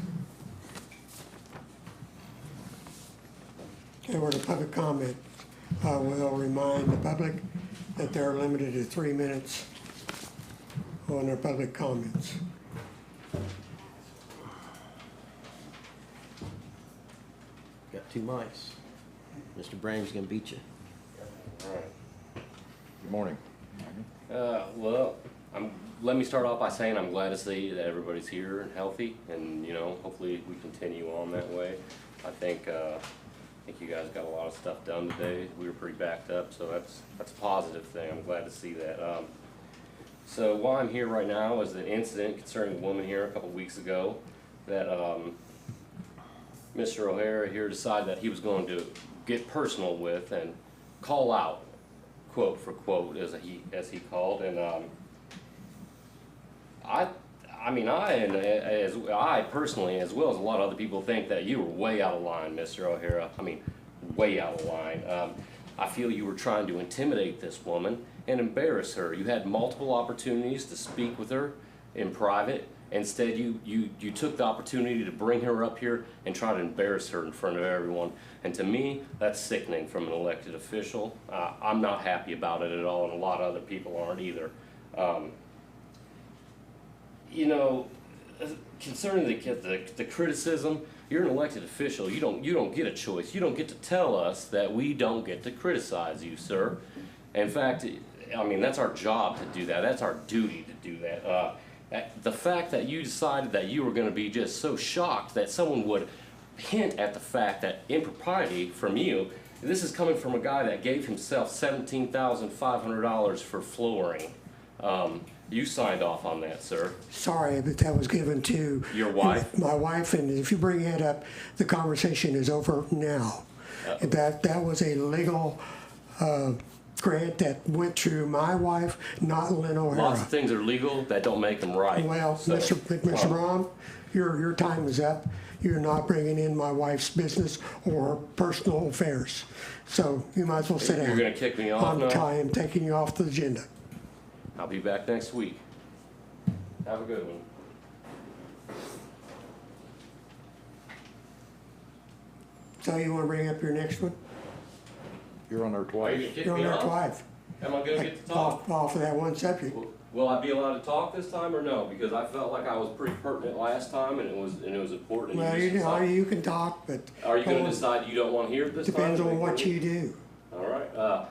Speaker 2: Okay, we're to public comment. I will remind the public that they're limited to 3 minutes on their public comments.
Speaker 1: Got 2 mics. Mr. Brame's gonna beat you.
Speaker 18: All right.
Speaker 7: Good morning.
Speaker 18: Well, let me start off by saying I'm glad to see that everybody's here and healthy, and hopefully we continue on that way. I think you guys got a lot of stuff done today. We were pretty backed up, so that's a positive thing. I'm glad to see that. So why I'm here right now is an incident concerning a woman here a couple weeks ago that Mr. O'Hara here decided that he was going to get personal with and call out, quote for quote, as he called, and I personally, as well as a lot of other people, think that you were way out of line, Mr. O'Hara. I mean, way out of line. I feel you were trying to intimidate this woman and embarrass her. You had multiple opportunities to speak with her in private. Instead, you took the opportunity to bring her up here and try to embarrass her in front of everyone. And to me, that's sickening from an elected official. I'm not happy about it at all, and a lot of other people aren't either. Concerning the criticism, you're an elected official. You don't get a choice. You don't get to tell us that we don't get to criticize you, sir. In fact, I mean, that's our job to do that. That's our duty to do that. The fact that you decided that you were going to be just so shocked that someone would hint at the fact that impropriety from you, this is coming from a guy that gave himself $17,500 for flooring. You signed off on that, sir.
Speaker 2: Sorry, but that was given to
Speaker 18: your wife.
Speaker 2: My wife, and if you bring that up, the conversation is over now. That was a legal grant that went through my wife, not Lynn O'Hara.
Speaker 18: Lots of things are legal that don't make them right.
Speaker 2: Well, so, Mr. Braun, your time is up. You're not bringing in my wife's business or personal affairs. So you might as well sit down.
Speaker 18: You're going to kick me off now?
Speaker 2: I am taking you off the agenda.
Speaker 18: I'll be back next week. Have a good one.
Speaker 2: So you want to bring up your next one?
Speaker 7: You're on there twice.
Speaker 2: You're on there twice.
Speaker 18: Am I going to get to talk?
Speaker 2: Off of that one subject.
Speaker 18: Will I be allowed to talk this time or no? Because I felt like I was pretty pertinent last time, and it was important.
Speaker 2: Well, you can talk, but
Speaker 18: are you going to decide you don't want to hear it this time?
Speaker 2: Depends on what you do.
Speaker 18: All right.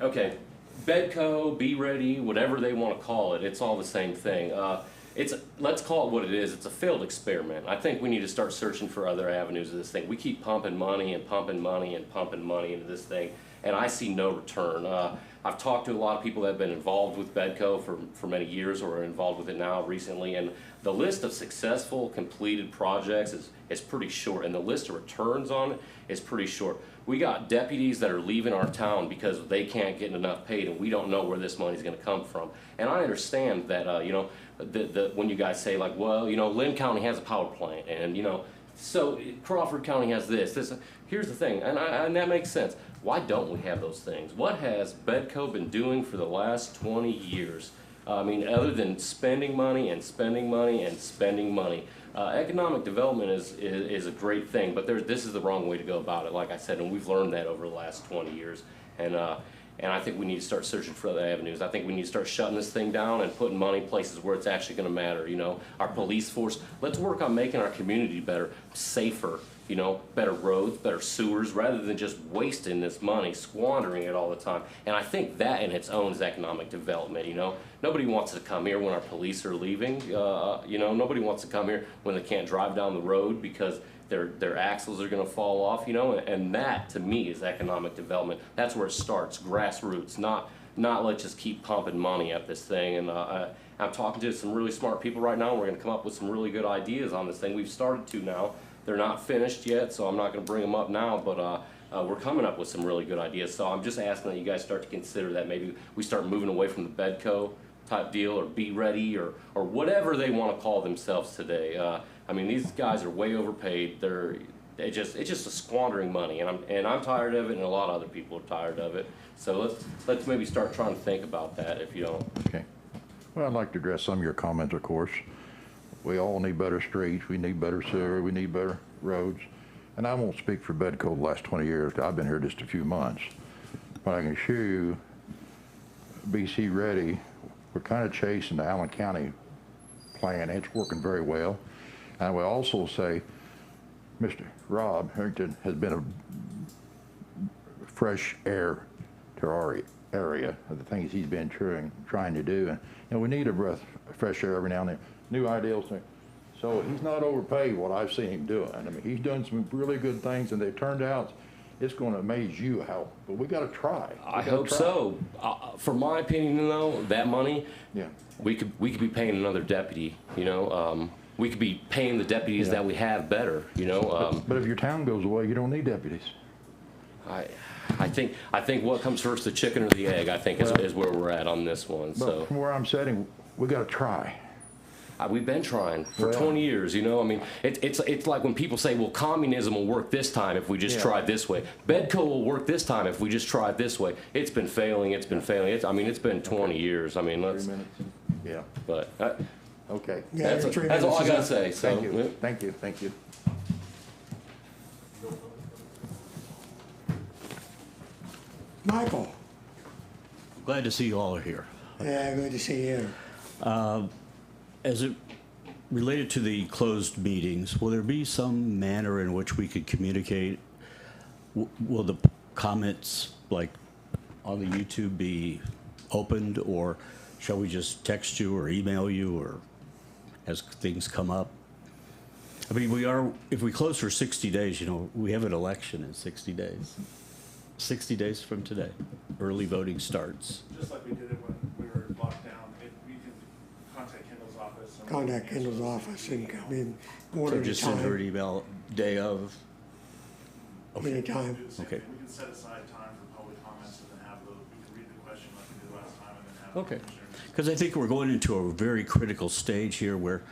Speaker 18: Okay. Bedco, Be Ready, whatever they want to call it, it's all the same thing. Let's call it what it is. It's a failed experiment. I think we need to start searching for other avenues of this thing. We keep pumping money and pumping money and pumping money into this thing, and I see no return. I've talked to a lot of people that have been involved with Bedco for many years or are involved with it now recently, and the list of successful completed projects is pretty short, and the list of returns on it is pretty short. We got deputies that are leaving our town because they can't get enough paid, and we don't know where this money's going to come from. And I understand that, when you guys say like, well, Lynn County has a power plant, and so Crawford County has this. Here's the thing, and that makes sense. Why don't we have those things? What has Bedco been doing for the last 20 years? I mean, other than spending money and spending money and spending money. Economic development is a great thing, but this is the wrong way to go about it, like I said, and we've learned that over the last 20 years. And I think we need to start searching for other avenues. I think we need to start shutting this thing down and putting money places where it's actually going to matter. Our police force, let's work on making our community better, safer, better roads, better sewers, rather than just wasting this money, squandering it all the time. And I think that in its own is economic development, Nobody wants to come here when our police are leaving, nobody wants to come here when they can't drive down the road because their axles are going to fall off, and that to me is economic development. That's where it starts, grassroots, not let's just keep pumping money at this thing. And I'm talking to some really smart people right now. We're going to come up with some really good ideas on this thing. We've started to now. They're not finished yet, so I'm not going to bring them up now, but we're coming up with some really good ideas. So I'm just asking that you guys start to consider that maybe we start moving away from the Bedco type deal, or Be Ready, or whatever they want to call themselves today. I mean, these guys are way overpaid. It's just a squandering money, and I'm tired of it, and a lot of other people are tired of it. So let's maybe start trying to think about that, if you don't.
Speaker 7: Okay. Well, I'd like to address some of your comments, of course. We all need better streets. We need better sewer. We need better roads. And I won't speak for Bedco the last 20 years. I've been here just a few months. But I can assure you, BC Ready, we're kind of chasing the Allen County plan. It's working very well. And I will also say, Mr. Rob Harrington has been a fresh air to our area, of the things he's been trying to do. And, we need a breath of fresh air every now and then, new ideas. So he's not overpaid what I've seen him doing. I mean, he's done some really good things, and they've turned out, it's going to amaze you how, but we got to try.
Speaker 18: I hope so. For my opinion, though, that money,
Speaker 7: Yeah.
Speaker 18: we could be paying another deputy. We could be paying the deputies that we have better.
Speaker 7: But if your town goes away, you don't need deputies.
Speaker 18: I think what comes first, the chicken or the egg, I think is where we're at on this one.
Speaker 7: But
Speaker 18: So
Speaker 7: from where I'm sitting, we got to try.
Speaker 18: we've been trying for
Speaker 7: Well,
Speaker 18: 20 years. I mean, it's like when people say, well, communism will work this time if we just try this way. Bedco will work this time if we just try it this way. It's been failing. It's been failing. It's been 20 years. I mean,
Speaker 7: 3 minutes. Yeah.
Speaker 18: But
Speaker 7: Okay.
Speaker 2: Yeah,
Speaker 18: that's
Speaker 2: your 3
Speaker 18: all I
Speaker 2: minutes is
Speaker 18: gotta
Speaker 2: up.
Speaker 18: say. So
Speaker 7: Thank you. Thank you. Thank you.
Speaker 2: Michael,
Speaker 19: Glad to see you all are here.
Speaker 2: yeah, good to see you.
Speaker 19: As it related to the closed meetings, will there be some manner in which we could communicate? Will the comments, like on the YouTube, be opened, or shall we just text you or email you, or as things come up? I mean, if we close for 60 days, we have an election in 60 days. 60 days from today, early voting starts.
Speaker 17: Just like we did it when we were locked down, you can contact Kendall's office.
Speaker 2: Contact Kendall's office and come in one
Speaker 19: So
Speaker 2: at a
Speaker 19: just send her an
Speaker 2: time,
Speaker 19: email day of?
Speaker 2: anytime.
Speaker 19: Okay.
Speaker 17: We can set aside time for public comments and then we can read the question like we did last time and then have.
Speaker 19: Okay.
Speaker 17: commissioners.
Speaker 19: Because I think we're going into a very critical stage here where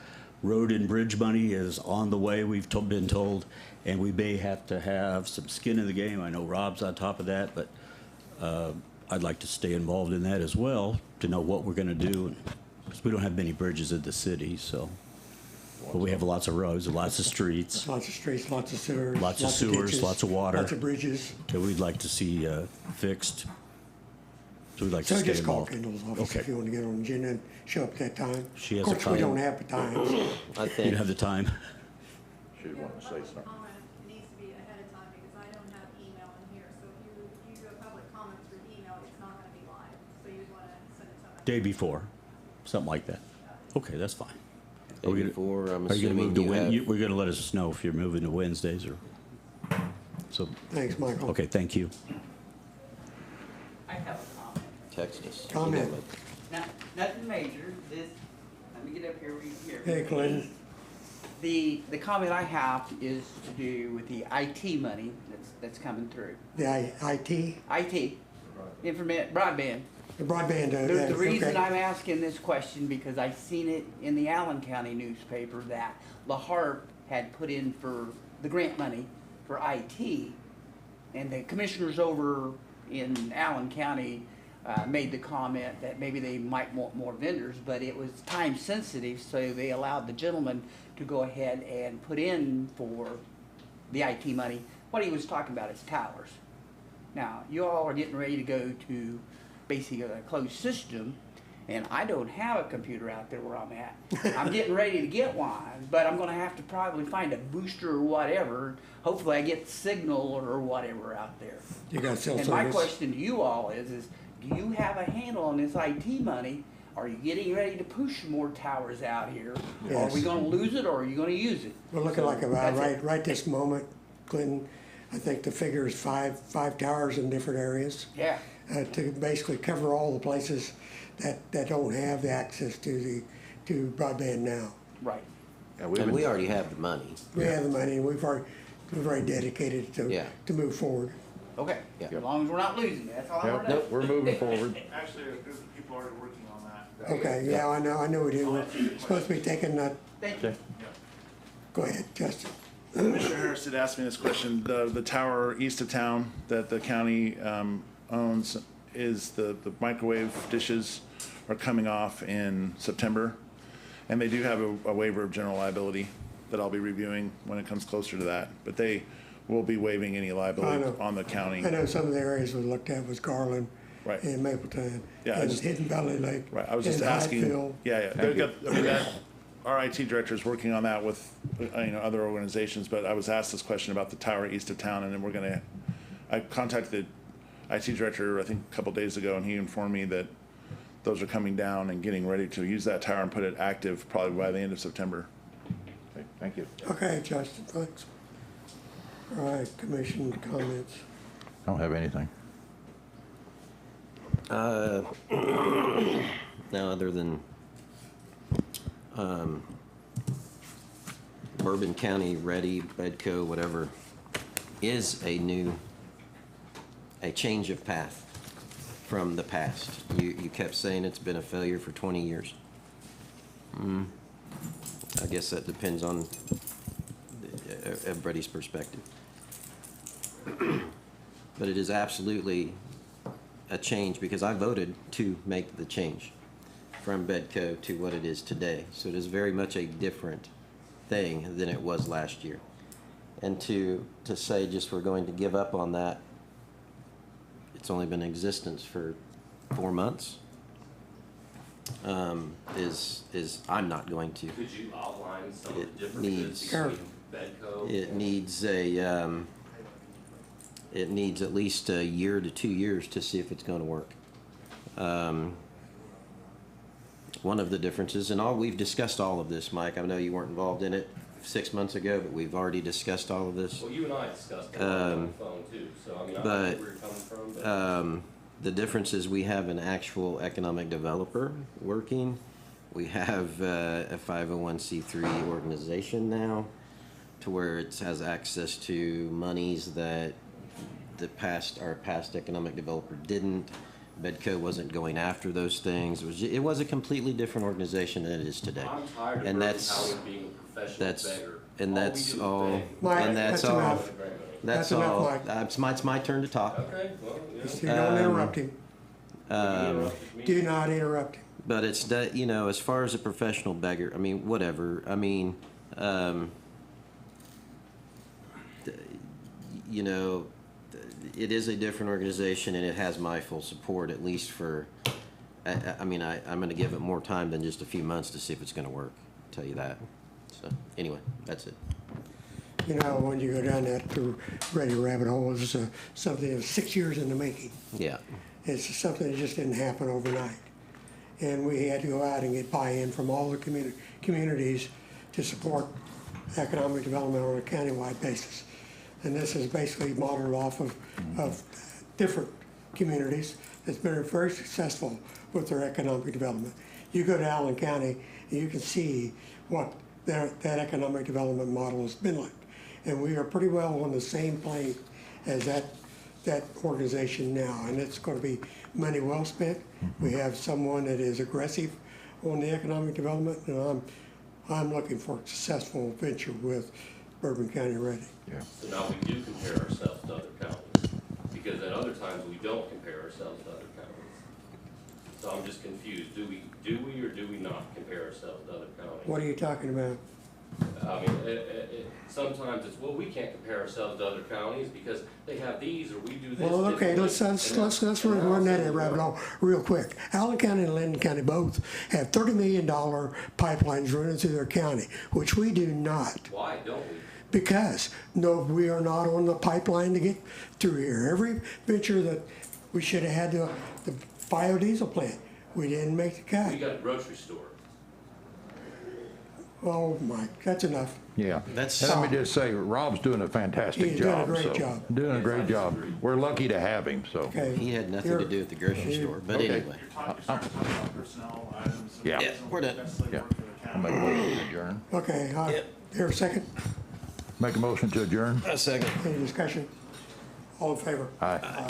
Speaker 19: road and bridge money is on the way, we've been told, and we may have to have some skin in the game. I know Rob's on top of that, but I'd like to stay involved in that as well, to know what we're gonna do. Because we don't have many bridges in the city, so, but we have lots of roads, and lots of streets,
Speaker 2: Lots of streets, lots of sewers.
Speaker 19: lots of sewers,
Speaker 2: ditches,
Speaker 19: lots of water
Speaker 2: Lots of bridges.
Speaker 19: that we'd like to see fixed. So we'd like to
Speaker 2: So
Speaker 19: stay
Speaker 2: just call
Speaker 19: involved.
Speaker 2: Kendall's office
Speaker 19: Okay.
Speaker 2: if you want to get on the agenda and show up at that time.
Speaker 19: She has
Speaker 2: Of
Speaker 19: a
Speaker 2: course, we
Speaker 19: time.
Speaker 2: don't have the time.
Speaker 1: I
Speaker 19: You
Speaker 1: think,
Speaker 19: don't have the time?
Speaker 7: Should want to say something.
Speaker 9: Comment, it needs to be ahead of time because I don't have email in here. So if you do a public comment through email, it's not gonna be live. So you'd wanna send it to them.
Speaker 19: Day before, something like that. Okay, that's fine. Are we gonna-
Speaker 1: before, I'm
Speaker 19: Are you gonna move
Speaker 1: assuming
Speaker 19: to
Speaker 1: you have,
Speaker 19: We're gonna let us know if you're moving to Wednesdays or, so,
Speaker 2: Thanks, Michael.
Speaker 19: okay, thank you.
Speaker 20: I have a comment.
Speaker 1: text us.
Speaker 2: Comment.
Speaker 1: email it.
Speaker 20: Nothing major, let me get up here where you can hear me.
Speaker 2: Hey, Clinton.
Speaker 20: The comment I have is to do with the IT money that's coming through.
Speaker 2: The IT,
Speaker 20: IT, broadband.
Speaker 2: the broadband,
Speaker 20: The reason
Speaker 2: okay.
Speaker 20: I'm asking this question, because I seen it in the Allen County newspaper that La Harpe had put in for the grant money for IT, and the commissioners over in Allen County made the comment that maybe they might want more vendors, but it was time sensitive, so they allowed the gentleman to go ahead and put in for the IT money. What he was talking about is towers. Now, you all are getting ready to go to basically a closed system, and I don't have a computer out there where I'm at. I'm getting ready to get one, but I'm gonna have to probably find a booster or whatever. Hopefully I get signal or whatever out there.
Speaker 2: You got cell
Speaker 20: And my
Speaker 2: service.
Speaker 20: question to you all is do you have a handle on this IT money? Are you getting ready to push more towers out here? Are we
Speaker 2: Yes.
Speaker 20: gonna lose it or are you gonna use it?
Speaker 2: We're looking like about,
Speaker 20: That's it.
Speaker 2: right this moment, Clinton, I think the figure is five towers in different areas.
Speaker 20: Yeah.
Speaker 2: To basically cover all the places that don't have the access to broadband now.
Speaker 20: Right.
Speaker 1: And we already have the money.
Speaker 2: We have the money, and we've already dedicated
Speaker 1: Yeah.
Speaker 2: to move forward.
Speaker 20: Okay,
Speaker 1: Yeah.
Speaker 20: as long as we're not losing it, that's all I
Speaker 7: Yep,
Speaker 20: wanna know.
Speaker 7: we're moving forward.
Speaker 17: Actually, there's people already working on that.
Speaker 2: Okay, yeah, I know we did. We're supposed to be taking that,
Speaker 20: Thank you.
Speaker 2: go ahead, Justin.
Speaker 17: Commissioner Harris did ask me this question. The tower east of town that the county owns is the microwave dishes are coming off in September. And they do have a waiver of general liability that I'll be reviewing when it comes closer to that. But they will be waiving any
Speaker 2: I
Speaker 17: liability
Speaker 2: know.
Speaker 17: on the county.
Speaker 2: I know some of the areas we looked at was Garland
Speaker 17: Right.
Speaker 2: and Mapleton
Speaker 17: Yeah, I
Speaker 2: and
Speaker 17: just-
Speaker 2: Hidden Valley Lake.
Speaker 17: Right, I was just
Speaker 2: and
Speaker 17: asking.
Speaker 2: Hyattville.
Speaker 17: Yeah. They've got, I mean, our IT director is working on that with, other organizations, but I was asked this question about the tower east of town, and then I IT director, I think, a couple days ago, and he informed me that those are coming down and getting ready to use that tower and put it active probably by the end of September. Okay, thank you.
Speaker 2: Okay, Justin, thanks. All right, commission comments.
Speaker 7: I don't have anything.
Speaker 1: Now, other than Bourbon County Ready, Bedco, whatever, is a change of path from the past. You kept saying it's been a failure for 20 years. I guess that depends on everybody's perspective. But it is absolutely a change because I voted to make the change from Bedco to what it is today. So it is very much a different thing than it was last year. And to say just we're going to give up on that, it's only been in existence for 4 months, is I'm not going to.
Speaker 18: Could you outline some of the
Speaker 1: It
Speaker 18: differences
Speaker 1: needs,
Speaker 18: between Bedco?
Speaker 1: it needs at least a year to 2 years to see if it's going to work. One of the differences, and we've discussed all of this, Mike. I know you weren't involved in it 6 months ago, but we've already discussed all of this.
Speaker 18: Well, you and I discussed it on the phone too, so I mean, I don't know where you're coming from, but.
Speaker 1: The difference is we have an actual economic developer working. We have a 501c3 organization now to where it has access to monies that our past economic developer didn't. Bedco wasn't going after those things. It was a completely different organization than it is today.
Speaker 18: I'm tired of
Speaker 1: And
Speaker 18: Bourbon
Speaker 1: that's
Speaker 18: County being a professional beggar.
Speaker 1: and that's all.
Speaker 2: Mike,
Speaker 1: And
Speaker 2: that's enough.
Speaker 1: That's
Speaker 2: enough,
Speaker 1: all.
Speaker 2: Mike.
Speaker 1: It's my turn to talk.
Speaker 18: Okay, well,
Speaker 2: You don't interrupt him. Do not interrupt him.
Speaker 1: But it's that, you know, as far as a professional beggar, I mean, whatever. I mean, you know, it is a different organization and it has my full support, at least for, I mean, I'm going to give it more time than just a few months to see if it's going to work. I'll tell you that. So, anyway, that's it.
Speaker 2: You know, when you go down that Ready rabbit hole, it's something that's 6 years in the making.
Speaker 1: Yeah.
Speaker 2: It's something that just didn't happen overnight. And we had to go out and get buy-in from all the communities to support economic development on a countywide basis. And this is basically modeled off of different communities that's been very successful with their economic development. You go to Allen County and you can see what that economic development model has been like. And we are pretty well on the same plane as that organization now, and it's going to be money well spent. We have someone that is aggressive on the economic development, and I'm looking for a successful venture with Bourbon County Ready.
Speaker 18: Yeah. So now we do compare ourselves to other counties, because at other times we don't compare ourselves to other counties. So I'm just confused. Do we or do we not compare ourselves to other counties?
Speaker 2: What are you talking about?
Speaker 18: I mean, sometimes it's, well, we can't compare ourselves to other counties because they have these or we do this.
Speaker 2: Well, okay, let's run that rabbit hole real quick. Allen County and Linden County both have $30 million pipelines running through their county, which we do not.
Speaker 18: Why don't we?
Speaker 2: Because we are not on the pipeline to get through here. Every venture that we should have had the biodiesel plant, we didn't make the cut.
Speaker 18: We got a grocery store.
Speaker 2: Oh, Mike, that's enough.
Speaker 7: Yeah. Let me just say, Rob's doing a fantastic
Speaker 2: He's
Speaker 7: job.
Speaker 2: doing a great
Speaker 7: so-
Speaker 2: job.
Speaker 7: Doing a great job. We're lucky to have him, so.
Speaker 2: Okay.
Speaker 1: He had nothing to do with the grocery store, but
Speaker 7: Okay.
Speaker 1: anyway.
Speaker 17: Personnel items.
Speaker 7: Yeah.
Speaker 1: We're done.
Speaker 7: Yeah. I'll make a motion to adjourn.
Speaker 2: Okay, here a second.
Speaker 7: Make a motion to adjourn.
Speaker 1: A second.
Speaker 2: Any discussion? All in favor?
Speaker 7: Aye.